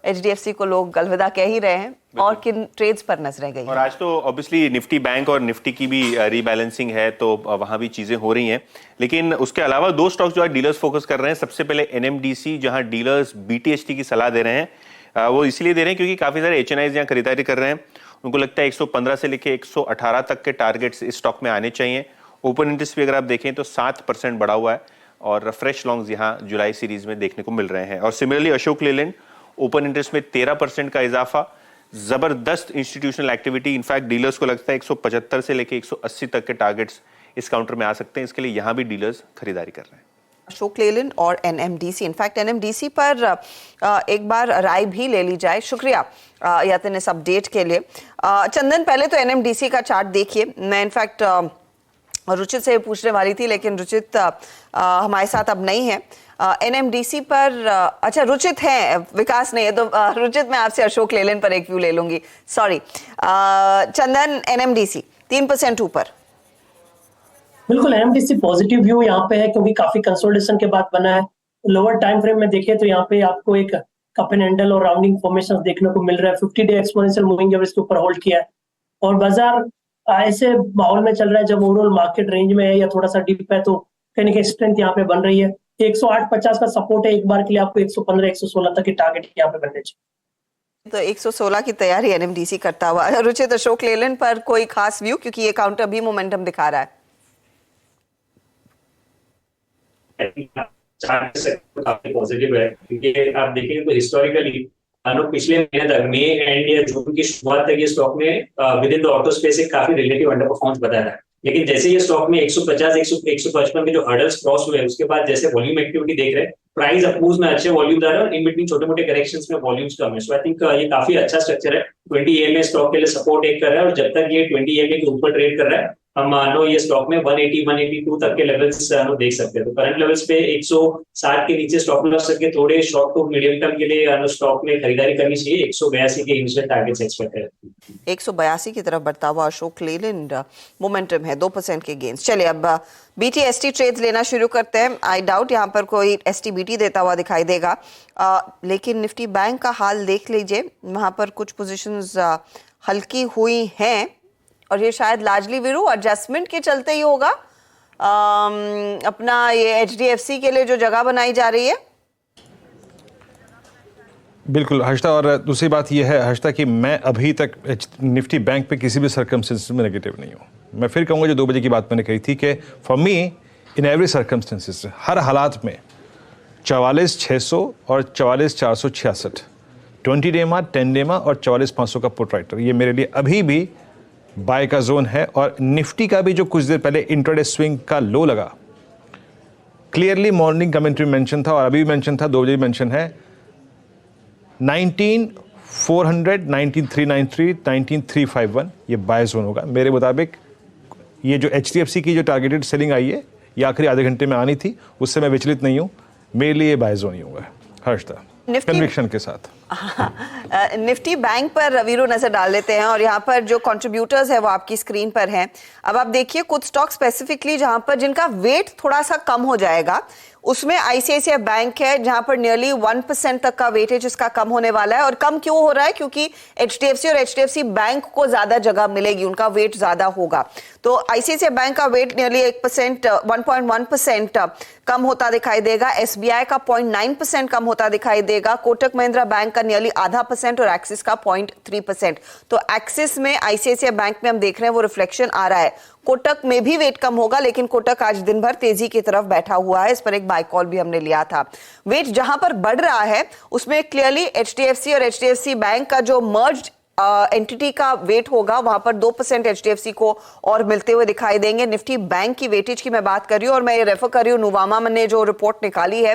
HDFC को लोग अलविदा कह ही रहे हैं, और किन ट्रेड्स पर नजरें गई? और आज तो ऑब्वियसली निफ्टी बैंक और निफ्टी की भी रीबैलेंसिंग है, तो वहां भी चीजें हो रही हैं। लेकिन उसके अलावा दो स्टॉक्स जो आज डीलर्स फोकस कर रहे हैं, सबसे पहले NMDC, जहां डीलर्स BTHT की सलाह दे रहे हैं। वो इसलिए दे रहे हैं क्योंकि काफी सारे HNIs यहाँ खरीदारी कर रहे हैं। उनको लगता है 115 से लेके 118 तक के टारगेट्स इस स्टॉक में आने चाहिए। ओपन इंटरेस्ट भी अगर आप देखें तो 7% बढ़ा हुआ है और फ्रेश लॉन्ग्स यहाँ जुलाई सीरीज में देखने को मिल रहे हैं। और similarly Ashok Leyland open interest में 13% का इजाफा, जबरदस्त इंस्टीट्यूशनल एक्टिविटी। इनफैक्ट डीलर्स को लगता है 175 से लेके 180 तक के टारगेट्स इस काउंटर में आ सकते हैं। इसके लिए यहाँ भी डीलर्स खरीदारी कर रहे हैं। अशोक लेलैंड और एनएमडीसी। इनफैक्ट एनएमडीसी पर एक बार राय भी ले ली जाए। शुक्रिया यतिन इस अपडेट के लिए। चंदन, पहले तो एनएमडीसी का चार्ट देखिए। मैं इनफैक्ट रुचित से पूछने वाली थी, लेकिन रुचित हमारे साथ अब नहीं है। एनएमडीसी पर अच्छा रुचित है, विकास नहीं है, तो रुचित मैं आपसे अशोक लेलैंड पर एक व्यू ले लूंगी। सॉरी चंदन, एनएमडीसी 3% ऊपर। बिल्कुल एनएमडीसी पॉजिटिव व्यू यहाँ पे है, क्योंकि काफी कंसोलिडेशन के बाद बना है। लोअर टाइम फ्रेम में देखें तो यहाँ पे आपको एक कप एंड हैंडल और राउंडिंग फॉर्मेशन देखने को मिल रहा है। 50 डे एक्सपोनेंशियल मूविंग एवरेज के ऊपर होल्ड किया है और बाजार ऐसे माहौल में चल रहा है जब ओवरऑल मार्केट रेंज में है या थोड़ा सा डीप है, तो कहीं ना कहीं स्ट्रेंथ यहाँ पे बन रही है। 108.50 का सपोर्ट है, एक बार के लिए आपको 115 116 तक के टारगेट यहाँ पे बनने चाहिए। तो 116 की तैयारी एनएमडीसी करता हुआ। रुचित, अशोक लेलैंड पर कोई खास व्यू, क्योंकि ये काउंटर भी मोमेंटम दिखा रहा है। काफी पॉजिटिव है, क्योंकि आप देखेंगे तो हिस्टोरिकली पिछले महीने तक मई एंड या जून की शुरुआत तक ये स्टॉक में with in the auto space एक काफी रिलेटिव अंडर परफॉर्मेंस बता रहा है। लेकिन जैसे ये स्टॉक में 150 155 के जो हर्डल्स क्रॉस हुए, उसके बाद जैसे वॉल्यूम एक्टिविटी देख रहे हैं, प्राइस अपूज में अच्छे वॉल्यूम दर है और इन बिटवीन छोटे मोटे करेक्शंस में वॉल्यूम्स कम है। सो आई थिंक ये काफी अच्छा स्ट्रक्चर है। 20 EMA स्टॉक के लिए सपोर्ट एक कर रहा है और जब तक ये 20 EMA के ऊपर ट्रेड कर रहा है, हम मानो ये स्टॉक में 180 182 तक के लेवल्स देख सकते हैं। तो करंट लेवल्स पे 160 के नीचे स्टॉप लॉस करके थोड़े शॉर्ट टू मीडियम टर्म के लिए स्टॉक में खरीदारी करनी चाहिए। 182 के इनिशियल टारगेट्स एक्सपेक्ट है। 182 की तरफ बढ़ता हुआ अशोक लेलैंड मोमेंटम है 2% के गेंस। चलिए अब बीटीएसटी ट्रेड्स लेना शुरू करते हैं। आई डाउट यहाँ पर कोई एसटीबीटी देता हुआ दिखाई देगा, लेकिन निफ्टी बैंक का हाल देख लीजिए। वहाँ पर कुछ पोजीशंस हल्की हुई हैं और ये शायद लार्जली वीरू एडजस्टमेंट के चलते ही होगा। अपना ये एचडीएफसी के लिए जो जगह बनाई जा रही है। बिल्कुल हर्षिता, और दूसरी बात यह है हर्षिता कि मैं अभी तक निफ्टी बैंक पे किसी भी सर्कमस्टेंसेस में नेगेटिव नहीं हूँ। मैं फिर कहूँगा जो 2 बजे की बात मैंने कही थी कि for me in every circumstances, हर हालात में 44,600 और 44,466 20 डेमा 10 डेमा और 44,500 का पुट राइटर, ये मेरे लिए अभी भी बाय का जोन है। और निफ्टी का भी जो कुछ देर पहले इंट्राडे स्विंग का लो लगा, क्लियरली मॉर्निंग कमेंट्री मेंशन था और अभी मेंशन था, 2 बजे मेंशन है 19,400 19,393 19,351 ये बाय जोन होगा मेरे मुताबिक। ये जो एचडीएफसी की जो टारगेटेड सेलिंग आई है ये आखिरी आधे घंटे में आनी थी, उससे मैं विचलित नहीं हूँ। मेरे लिए बाय जोन ही होगा हर्षता, कन्विक्शन के साथ। निफ्टी बैंक पर वीरू नजर डाल लेते हैं और यहाँ पर जो कंट्रीब्यूटर्स है वो आपकी स्क्रीन पर हैं। अब आप देखिए कुछ स्टॉक स्पेसिफिकली जहां पर जिनका वेट थोड़ा सा कम हो जाएगा, उसमें आईसीआईसीआई बैंक है जहां पर नियरली 1% तक का वेटेज इसका कम होने वाला है। और कम क्यों हो रहा है? क्योंकि एचडीएफसी और एचडीएफसी बैंक को ज्यादा जगह मिलेगी, उनका वेट ज्यादा होगा। तो आईसीआईसीआई बैंक का वेट नियरली 1.1% कम होता दिखाई देगा। एसबीआई का 0.9% कम होता दिखाई देगा। कोटक महिंद्रा बैंक का नियरली 0.5% और एक्सिस का 0.3%। तो एक्सिस में आईसीआईसीआई बैंक में हम देख रहे हैं वो रिफ्लेक्शन आ रहा है। कोटक में भी वेट कम होगा, लेकिन कोटक आज दिन भर तेजी की तरफ बैठा हुआ है। इस पर एक बाय कॉल भी हमने लिया था। वेट जहां पर बढ़ रहा है उसमें क्लियरली एचडीएफसी और एचडीएफसी बैंक का जो मर्ज्ड एंटिटी का वेट होगा, वहां पर 2% एचडीएफसी को और मिलते हुए दिखाई देंगे। निफ्टी बैंक की वेटेज की मैं बात कर रही हूं और मैं ये रेफर कर रही हूं नुवामा ने जो रिपोर्ट निकाली है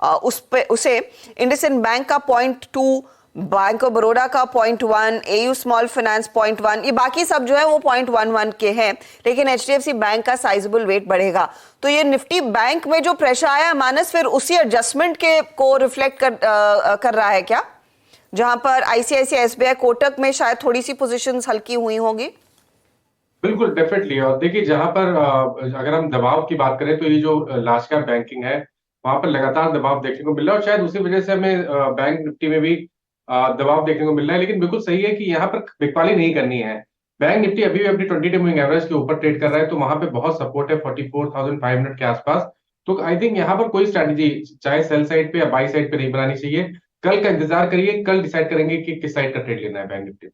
उसे इंडसइंड बैंक का 0.2, बैंक ऑफ बड़ौदा का 0.1, एयू स्मॉल फाइनेंस 0.1, ये बाकी सब जो है वो 0.11 के हैं, लेकिन एचडीएफसी बैंक का साइजेबल वेट बढ़ेगा। तो ये निफ्टी बैंक में जो प्रेशर आया मानस फिर उसी एडजस्टमेंट के को रिफ्लेक्ट कर रहा है क्या, जहां पर आईसीआईसीआई एसबीआई कोटक में शायद थोड़ी सी पोजीशंस हल्की हुई होंगी? बिल्कुल डेफिनेटली। और देखिए जहां पर अगर हम दबाव की बात करें तो ये जो लार्ज कैप बैंकिंग है वहां पर लगातार दबाव देखने को मिल रहा है और शायद उसी वजह से हमें बैंक निफ्टी में भी दबाव देखने को मिल रहा है। लेकिन बिल्कुल सही है कि यहाँ पर बिकवाली नहीं करनी है। बैंक निफ्टी अभी भी अपनी 20 डे मूविंग एवरेज के ऊपर ट्रेड कर रहा है, तो वहां पे बहुत सपोर्ट है 44,500 के आसपास। तो आई थिंक यहाँ पर कोई स्ट्रैटेजी चाहे सेल साइड पे या बाई साइड पे नहीं बनानी चाहिए। कल का इंतजार करिए, कल डिसाइड करेंगे कि किस साइड का ट्रेड लेना है बैंक निफ्टी।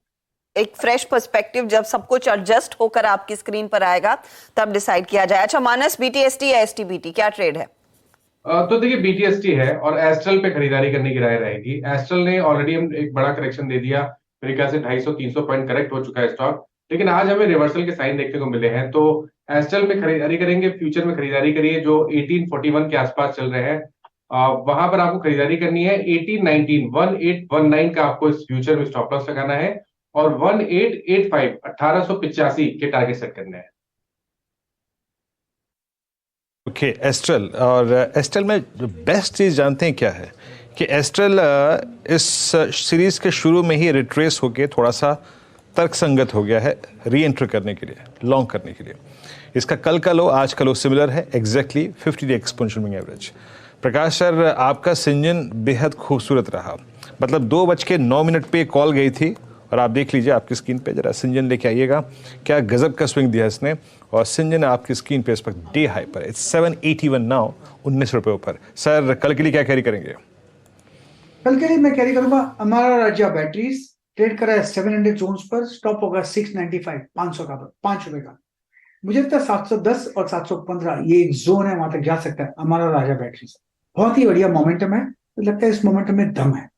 एक फ्रेश पर्सपेक्टिव जब सब कुछ एडजस्ट होकर आपकी स्क्रीन पर आएगा तब डिसाइड किया जाए। अच्छा मानस, बीटीएसटी या एसटीबीटी क्या ट्रेड है? तो देखिए बीटीएसटी है और एस्ट्रल पे खरीदारी करने की राय रहेगी। एस्ट्रल ने ऑलरेडी एक बड़ा करेक्शन दे दिया, मेरे ख्याल से 250-300 पॉइंट करेक्ट हो चुका है स्टॉक, लेकिन आज हमें रिवर्सल के साइन देखने को मिले हैं। तो एस्ट्रल में खरीदारी करेंगे, फ्यूचर में खरीदारी करिए जो 1841 के आसपास चल रहे हैं, वहां पर आपको खरीदारी करनी है। 1819 का आपको इस फ्यूचर में स्टॉप लॉस लगाना है और 1885 के टारगेट सेट करने हैं। ओके, एस्ट्रल, और एस्ट्रल में जो बेस्ट चीज़ जानते हैं क्या है कि एस्ट्रल इस सीरीज के शुरू में ही रिट्रेस होके थोड़ा सा तर्कसंगत हो गया है री एंटर करने के लिए, लॉन्ग करने के लिए। इसका कल का लो आज का लो सिमिलर है, exactly 50 day exponential moving average. Prakash sir, आपका सिंजन बेहद खूबसूरत रहा, मतलब 2:09 पे कॉल गई थी और आप देख लीजिए आपकी स्क्रीन पे, जरा सिंजन लेके आइएगा, क्या गजब का स्विंग दिया इसने। और सिंजन आपकी स्क्रीन पे इस वक्त डे हाई पर, इट्स 781 नाउ, 19 रुपये ऊपर। सर कल के लिए क्या कैरी करेंगे? कल के लिए मैं कैरी करूंगा हमारा राजा बैटरीज, ट्रेड करा है 700 जोन्स पर, स्टॉप होगा 695, 500 का, 5 रुपए का। मुझे लगता है 710 और 715 ये एक जोन है, वहां तक जा सकता है हमारा राजा बैटरीज। बहुत ही बढ़िया मोमेंटम है, मुझे लगता है इस मोमेंटम में दम है।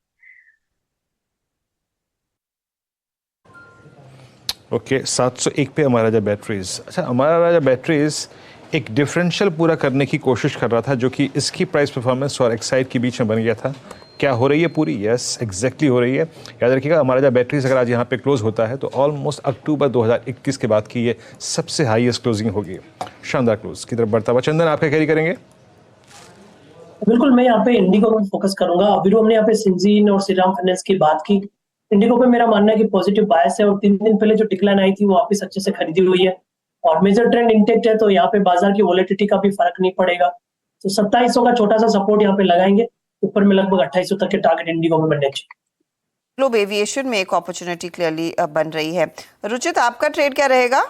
ओके, 701 पे हमारा राजा बैटरीज। अच्छा, हमारा राजा बैटरीज एक डिफरेंशियल पूरा करने की कोशिश कर रहा था जो कि इसकी प्राइस परफॉर्मेंस और एक्साइड के बीच में बन गया था। क्या हो रही है पूरी? यस, एग्जैक्टली हो रही है। याद रखिएगा हमारा राजा बैटरीज अगर आज यहाँ पे क्लोज होता है तो ऑलमोस्ट अक्टूबर 2021 के बाद की ये सबसे हाईएस्ट क्लोजिंग होगी। शानदार क्लोज की तरफ बढ़ता हुआ। चंदन, आप क्या कैरी करेंगे? बिल्कुल, मैं यहाँ पे इंडिगो पर फोकस करूंगा। अभी हमने यहाँ पे सिंजीन और श्रीराम फाइनेंस की बात की। इंडिगो पे मेरा मानना है कि पॉजिटिव बायस है और 3 दिन पहले जो डिक्लाइन आई थी वो वापस अच्छे से खरीदी हुई है और मेजर ट्रेंड इंटेक्ट है, तो यहाँ पे बाजार की वॉलेटिलिटी का भी फर्क नहीं पड़ेगा। तो 2700 का छोटा सा सपोर्ट यहाँ पे लगाएंगे, ऊपर में लगभग 2800 तक के टारगेट इंडिगो में बनने चाहिए। ग्लोब एविएशन में एक अपॉर्चुनिटी क्लियरली बन रही है। रुचित, आपका ट्रेड क्या रहेगा?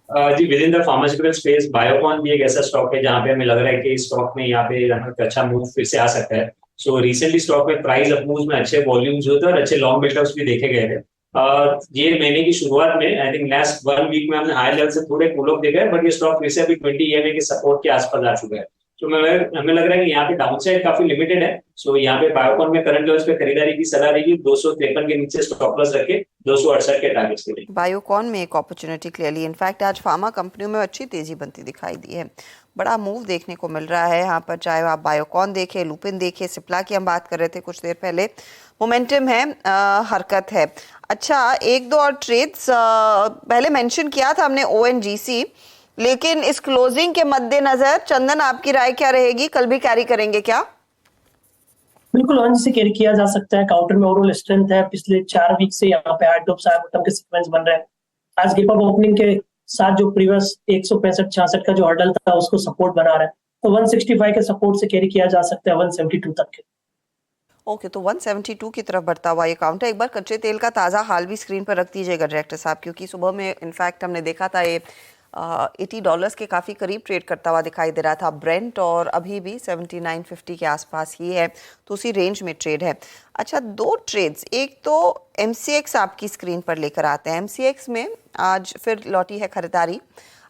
जी, within the pharmaceutical space Biocon भी एक ऐसा स्टॉक है जहां पे हमें लग रहा है कि स्टॉक में यहाँ पे अच्छा मूव फिर से आ सकता है। सो रिसेंटली स्टॉक में प्राइस अप मूव्स में अच्छे वॉल्यूम्स हुए थे और अच्छे लॉन्ग बिल्डअप्स भी देखे गए थे। ये महीने की शुरुआत में आई थिंक लास्ट 1 वीक में हमने हाई लेवल से थोड़े कूल ऑफ देखे, बट ये स्टॉक फिर से अभी 20 EMA के सपोर्ट के आसपास आ चुका है। तो हमें लग रहा है कि यहाँ पे डाउनसाइड काफी लिमिटेड है। सो यहाँ पे बायोकॉन में करंट लेवल्स पे खरीदारी की सलाह रहेगी। 253 के नीचे स्टॉप लॉस रखे 268 के टारगेट्स के लिए। बायोकॉन में एक अपॉर्चुनिटी क्लियरली, इनफैक्ट आज फार्मा कंपनियों में अच्छी तेजी बनती दिखाई दी है, बड़ा मूव देखने को मिल रहा है यहाँ पर। चाहे आप बायोकॉन देखें, लुपिन देखें, सिप्ला की हम बात कर रहे थे कुछ देर पहले, मोमेंटम है, हरकत है। अच्छा, एक दो और ट्रेड्स पहले मेंशन किया था हमने ONGC, लेकिन इस क्लोजिंग के मद्देनजर चंदन आपकी राय क्या रहेगी? कल भी कैरी करेंगे क्या? बिल्कुल, ONGC कैरी किया जा सकता है। काउंटर में ओवरऑल स्ट्रेंथ है। पिछले 4 वीक से यहाँ पे हाई टॉप हाई बॉटम के सीक्वेंस बन रहे हैं। आज गैप अप ओपनिंग के साथ जो प्रीवियस 165-66 का जो हर्डल था उसको सपोर्ट बना रहा है, तो 165 के सपोर्ट से कैरी किया जा सकता है 172 तक के। ओके, तो 172 की तरफ बढ़ता हुआ ये काउंटर। एक बार कच्चे तेल का ताज़ा हाल भी स्क्रीन पर रख दीजिएगा डायरेक्टर साहब, क्योंकि सुबह में इनफैक्ट हमने देखा था ये $80 के काफ़ी करीब ट्रेड करता हुआ दिखाई दे रहा था ब्रेंट, और अभी भी 79.50 के आसपास ही है, तो उसी रेंज में ट्रेड है। अच्छा, 2 ट्रेड्स, एक तो MCX आपकी स्क्रीन पर लेकर आते हैं। MCX में आज फिर लौटी है खरीदारी।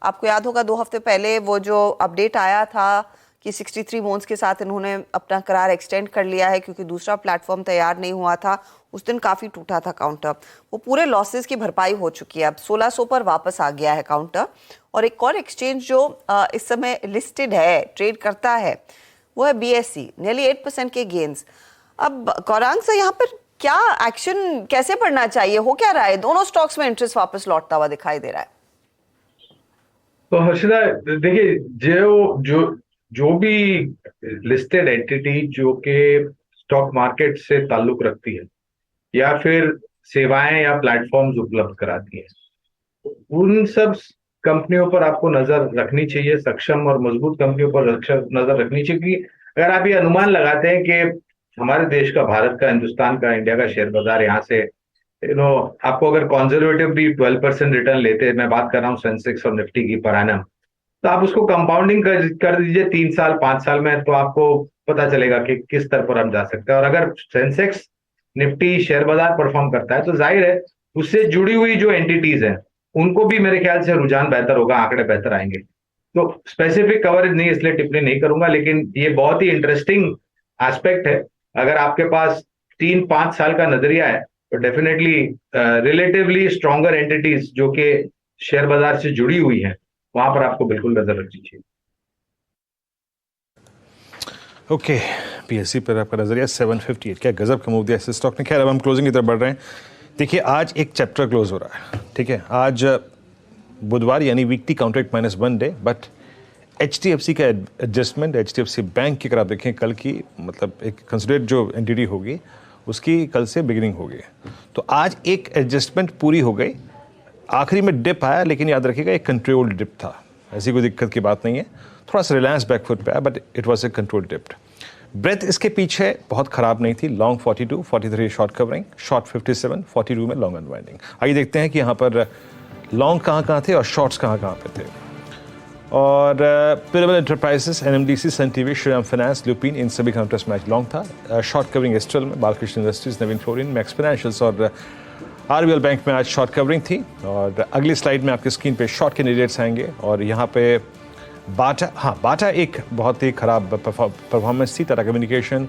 आपको याद होगा 2 हफ्ते पहले वो जो अपडेट आया था कि 63 मोन्स के साथ इन्होंने अपना करार एक्सटेंड कर लिया है क्योंकि दूसरा प्लेटफॉर्म तैयार नहीं हुआ था। उस दिन काफ़ी टूटा था काउंटर, वो पूरे लॉसेस की भरपाई हो चुकी है। अब 1600 पर वापस आ गया है काउंटर। और एक और एक्सचेंज जो इस समय लिस्टेड है, ट्रेड करता है, वो है BSE, नियरली 8% के गेन्स। अब गौरांग से यहाँ पर क्या एक्शन, कैसे बढ़ना चाहिए, हो क्या रहा है? दोनों स्टॉक्स में इंटरेस्ट वापस लौटता हुआ दिखाई दे रहा है। तो हर्षिता देखिए, जो भी लिस्टेड एंटिटी जो के स्टॉक मार्केट से ताल्लुक रखती है या फिर सेवाएं या प्लेटफॉर्म्स उपलब्ध कराती है, उन सब कंपनियों पर आपको नजर रखनी चाहिए, सक्षम और मजबूत कंपनियों पर नजर रखनी चाहिए। कि अगर आप ये अनुमान लगाते हैं कि हमारे देश का, भारत का, हिंदुस्तान का, इंडिया का शेयर बाजार यहाँ से आपको अगर कंजर्वेटिव भी 12% रिटर्न लेते हैं, मैं बात कर रहा हूँ सेंसेक्स और निफ्टी की पर एनम, तो आप उसको कंपाउंडिंग कर दीजिए 3 साल 5 साल में, तो आपको पता चलेगा कि किस स्तर पर हम जा सकते हैं। और अगर सेंसेक्स, निफ्टी, शेयर बाजार परफॉर्म करता है तो जाहिर है उससे जुड़ी हुई जो एंटिटीज हैं उनको भी मेरे ख्याल से रुझान बेहतर होगा, आंकड़े बेहतर आएंगे। तो स्पेसिफिक कवरेज नहीं, इसलिए टिप्पणी नहीं करूंगा, लेकिन ये बहुत ही इंटरेस्टिंग एस्पेक्ट है। अगर आपके पास 3-5 साल का नजरिया है तो डेफिनेटली रिलेटिवली स्ट्रॉन्गर एंटिटीज जो कि शेयर बाजार से जुड़ी हुई हैं, वहां पर आपको बिल्कुल नजर रखनी चाहिए। ओके, पीएससी पर आपका नजरिया 758, क्या गजब का मूव दिया इस स्टॉक ने। खैर अब हम क्लोजिंग की तरफ बढ़ रहे हैं। देखिए आज एक चैप्टर क्लोज हो रहा है, ठीक है, आज बुधवार यानी weekly contract -1 day, but HDFC का एडजस्टमेंट, HDFC बैंक की अगर आप देखें कल की, मतलब एक कंसिडर्ड जो एंटिटी होगी उसकी कल से बिगिनिंग होगी, तो आज एक एडजस्टमेंट पूरी हो गई। आखिरी में डिप आया, लेकिन याद रखिएगा एक कंट्रोल्ड डिप था, ऐसी कोई दिक्कत की बात नहीं है। थोड़ा सा रिलायंस बैकफुट पे आया, but it was a controlled dip. Breath इसके पीछे बहुत खराब नहीं थी, लॉन्ग 42, 43 शॉर्ट कवरिंग, शॉर्ट 57, 42 में लॉन्ग अनवाइंडिंग। आइए देखते हैं कि यहाँ पर लॉन्ग कहाँ थे और शॉर्ट्स कहाँ पे थे। और pyramid enterprises, NMDC, Sun TV, Shriram finance, Lupin, इन सभी काउंटर्स में आज लॉन्ग था। शॉर्ट कवरिंग एस्ट्रल में बालकृष्ण इंडस्ट्रीज, नवीन फ्लोरिन, मैक्स फाइनेंशियल्स और RBL बैंक में आज शॉर्ट कवरिंग थी। और अगली स्लाइड में आपकी स्क्रीन पे शॉर्ट कैंडिडेट्स आएंगे और यहाँ पे बाटा एक बहुत ही खराब परफॉर्मेंस थी, टाटा कम्युनिकेशन।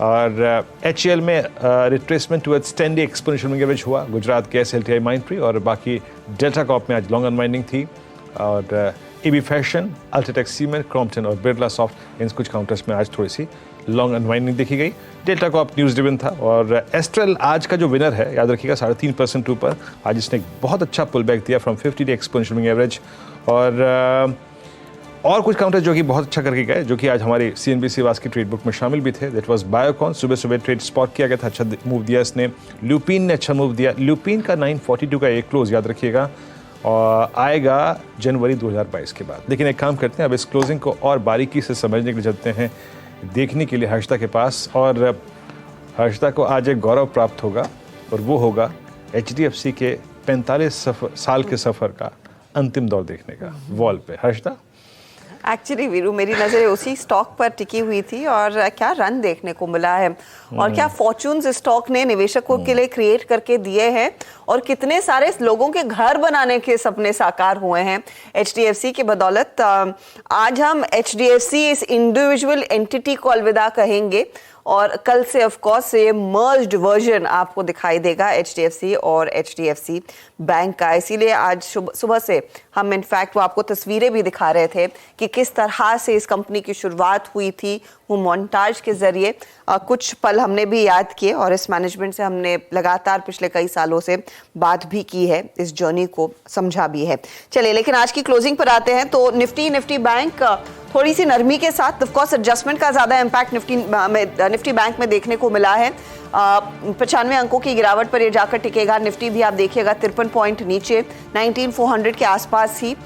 और HCL में retracement towards 10-day exponential moving हुआ, गुजरात गैस, LTI माइंट्री, और बाकी डेल्टा कॉर्प में आज लॉन्ग अनवाइंडिंग थी। और AB fashion, UltraTech cement, Crompton और बिरला सॉफ्ट, इन कुछ काउंटर्स में आज थोड़ी सी लॉन्ग अनवाइंडिंग देखी गई। डेल्टा कॉर्प न्यूज़ ड्रिवन था। और एस्ट्रल आज का जो विनर है, याद रखिएगा 3.5% ऊपर, आज इसने एक बहुत अच्छा पुल बैक दिया from 50-day exponential moving average. और कुछ काउंटर जो कि बहुत अच्छा करके गए, जो कि आज हमारी CNBC वास की ट्रेड बुक में शामिल भी थे, दैट वाज बायोकॉन। सुबह ट्रेड स्पॉट किया गया था, अच्छा मूव दिया इसने। ल्यूपिन ने अच्छा मूव दिया, ल्यूपिन का 942 का एक क्लोज याद रखिएगा, और आएगा जनवरी 2022 के बाद। लेकिन एक काम करते हैं, अब इस क्लोजिंग को और बारीकी से समझने के लिए चलते हैं, देखने के लिए हर्षदा के पास। और हर्षदा को आज एक गौरव प्राप्त होगा, और वो होगा HDFC के 45 साल के सफ़र का अंतिम दौर देखने का वॉल पे। हर्षदा, एक्चुअली वीरू, मेरी नजर उसी स्टॉक पर टिकी हुई थी, और क्या रन देखने को मिला है, और क्या फॉर्चून्स स्टॉक ने निवेशकों के लिए क्रिएट करके दिए हैं, और कितने सारे लोगों के घर बनाने के सपने साकार हुए हैं HDFC की बदौलत। आज हम HDFC इस इंडिविजुअल एंटिटी को अलविदा कहेंगे, और कल से ऑफ कोर्स ये मर्ज्ड वर्जन आपको दिखाई देगा HDFC और HDFC बैंक का। इसीलिए आज सुबह से हम इनफैक्ट वो आपको तस्वीरें भी दिखा रहे थे कि किस तरह से इस कंपनी की शुरुआत हुई थी, वो मोन्टाज के जरिए। कुछ पल हमने भी याद किए, और इस मैनेजमेंट से हमने लगातार पिछले कई सालों से बात भी की है, इस जर्नी को समझा भी है। चलिए, लेकिन आज की क्लोजिंग पर आते हैं। तो निफ्टी बैंक थोड़ी सी नरमी के साथ, ऑफ कोर्स एडजस्टमेंट का ज्यादा इम्पैक्ट निफ्टी बैंक में देखने को मिला है। 95 अंकों की गिरावट पर ये जाकर टिकेगा। निफ्टी भी आप देखिएगा 53 पॉइंट नीचे, 19,400 के आसपास ही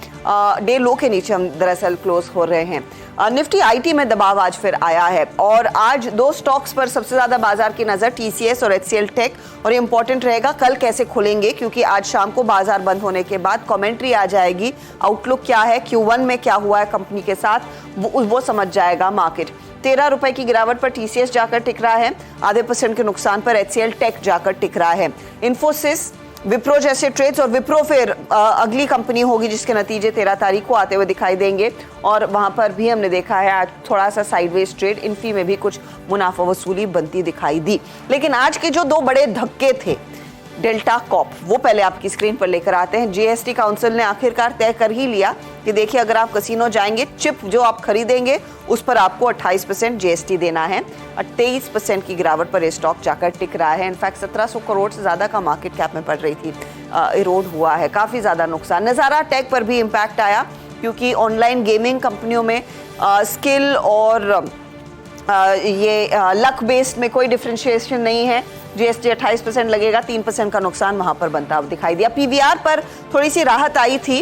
डे लो के नीचे हम दरअसल क्लोज हो रहे हैं। निफ्टी IT में दबाव आज फिर आया है, और आज दो स्टॉक्स पर सबसे ज्यादा बाजार की नजर TCS और HCL टेक। और ये इंपॉर्टेंट रहेगा कल कैसे खुलेंगे, क्योंकि आज शाम को बाजार बंद होने के बाद कमेंट्री आ जाएगी, आउटलुक क्या है, Q1 में क्या हुआ है कंपनी के साथ, वो समझ जाएगा मार्केट। 13 रुपए की गिरावट पर TCS जाकर टिक रहा है, आधे % के नुकसान पर HCL टेक जाकर टिक रहा है। इन्फोसिस, विप्रो जैसे ट्रेड्स, और विप्रो फिर अगली कंपनी होगी जिसके नतीजे 13 तारीख को आते हुए दिखाई देंगे, और वहां पर भी हमने देखा है आज थोड़ा सा साइडवेज ट्रेड। इन्फी में भी कुछ मुनाफा वसूली बनती दिखाई दी। लेकिन आज के जो दो बड़े धक्के थे, डेल्टा कॉर्प, वो पहले आपकी स्क्रीन पर लेकर आते हैं। GST काउंसिल ने आखिरकार तय कर ही लिया कि देखिए, अगर आप कसिनो जाएंगे, चिप जो आप खरीदेंगे उस पर आपको 28% GST देना है। 23% की गिरावट पर ये स्टॉक जाकर टिक रहा है। इनफैक्ट 1700 करोड़ से ज्यादा का मार्केट कैप में पड़ रही थी, इरोड हुआ है, काफी ज्यादा नुकसान। नजारा टेक पर भी इम्पैक्ट आया, क्योंकि ऑनलाइन गेमिंग कंपनियों में स्किल और ये लक बेस्ड में कोई डिफरेंशिएशन नहीं है। GST 28% लगेगा, 3% का नुकसान वहां पर बनता हुआ दिखाई दिया। PVR पर थोड़ी सी राहत आई थी,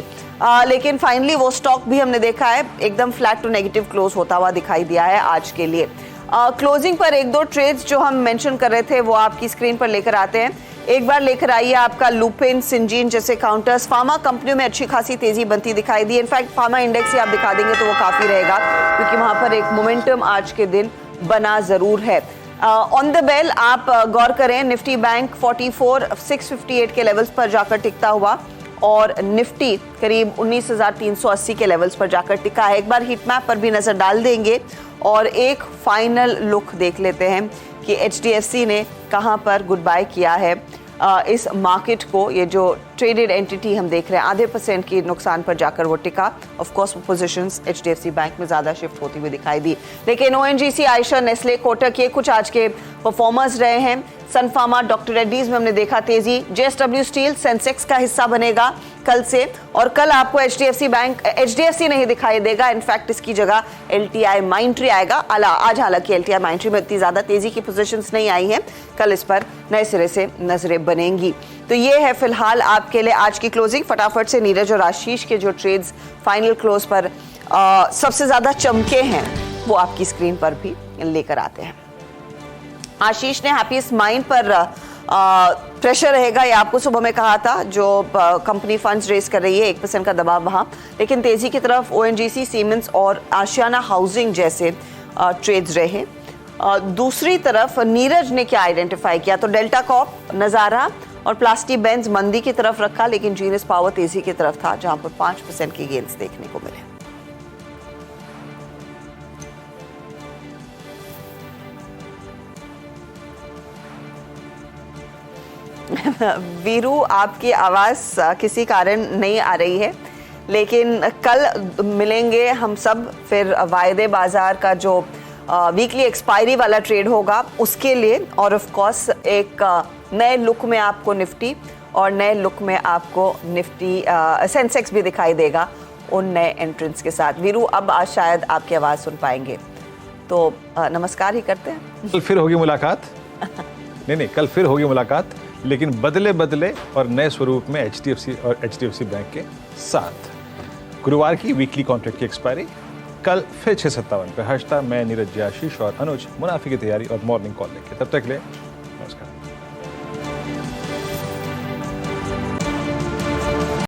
लेकिन फाइनली वो स्टॉक भी हमने देखा है एकदम फ्लैट टू नेगेटिव क्लोज होता हुआ दिखाई दिया है आज के लिए। क्लोजिंग पर एक दो ट्रेड्स जो हम मेंशन कर रहे थे वो आपकी स्क्रीन पर लेकर आते हैं। एक बार लेकर आइए आपका लुपिन, सिंजीन जैसे काउंटर्स। फार्मा कंपनियों में अच्छी खासी तेजी बनती दिखाई दी। इनफैक्ट फार्मा इंडेक्स ही आप दिखा देंगे तो वो काफी रहेगा, क्योंकि वहां पर एक मोमेंटम आज के दिन बना जरूर है। ऑन द बेल आप गौर करें, निफ्टी बैंक 44,658 के लेवल्स पर जाकर टिकता हुआ, और निफ्टी करीब 19,380 के लेवल्स पर जाकर टिका है। एक बार हीट मैप पर भी नजर डाल देंगे और एक फाइनल लुक देख लेते हैं कि HDFC ने कहां पर गुड बाय किया है इस मार्केट को। ये जो ट्रेडेड एंटिटी हम देख रहे हैं 0.5% की नुकसान पर जाकर वो टिका। ऑफ कोर्स वो पोजीशंस एचडीएफसी बैंक में ज्यादा शिफ्ट होती हुई दिखाई दी, लेकिन ओएनजीसी, आयशर, नेस्ले, कोटक ये कुछ आज के परफॉर्मर्स रहे हैं। सन फार्मा, डॉक्टर रेड्डीज में हमने देखा तेजी। जेएसडब्ल्यू स्टील सेंसेक्स का हिस्सा बनेगा कल से, और कल आपको एचडीएफसी नहीं दिखाई देगा, इनफैक्ट इसकी जगह एलटीआई माइंट्री आएगा। आज हालांकि एलटीआई माइंट्री में इतनी ज्यादा तेजी की पोजीशंस नहीं आई हैं, कल इस पर नए सिरे से नजरें बनेंगी। तो ये है फिलहाल आपके लिए आज की क्लोजिंग। फटाफट से नीरज और आशीष के जो ट्रेड्स फाइनल क्लोज पर सबसे ज्यादा चमके हैं वो आपकी स्क्रीन पर भी लेकर आते हैं। आशीष ने हैप्पीएस्ट माइंड पर प्रेशर रहेगा, ये आपको सुबह में कहा था, जो कंपनी फंड्स रेस कर रही है, 1% का दबाव वहां, लेकिन तेजी की तरफ ओएनजीसी, सीमेंस और आशियाना हाउसिंग जैसे ट्रेड्स रहे। दूसरी तरफ नीरज ने क्या आइडेंटिफाई किया, तो डेल्टा कॉप, नजारा और प्लास्टिक बेंज मंदी की तरफ रखा, लेकिन जीनियस पावर तेजी की तरफ था, जहां पर 5% की गेन्स देखने को मिले। वीरू, आपकी आवाज किसी कारण नहीं आ रही है, लेकिन कल मिलेंगे हम सब फिर वायदे बाजार का जो वीकली एक्सपायरी वाला ट्रेड होगा उसके लिए, और ऑफ कोर्स एक नए लुक में आपको निफ्टी और नए लुक में आपको निफ्टी सेंसेक्स भी दिखाई देगा उन नए एंट्रेंस के साथ। वीरू, अब आज शायद आपकी आवाज़ सुन पाएंगे, तो नमस्कार ही करते हैं। कल फिर होगी मुलाकात। नहीं, कल फिर होगी मुलाकात, लेकिन बदले और नए स्वरूप में एचडीएफसी और एचडीएफसी बैंक के साथ। गुरुवार की वीकली कॉन्ट्रैक्ट की एक्सपायरी कल फिर 6:57 पे। मैं नीरज, आशीष और अनुज मुनाफे की तैयारी और मॉर्निंग कॉल लेके, तब तक ले नमस्कार।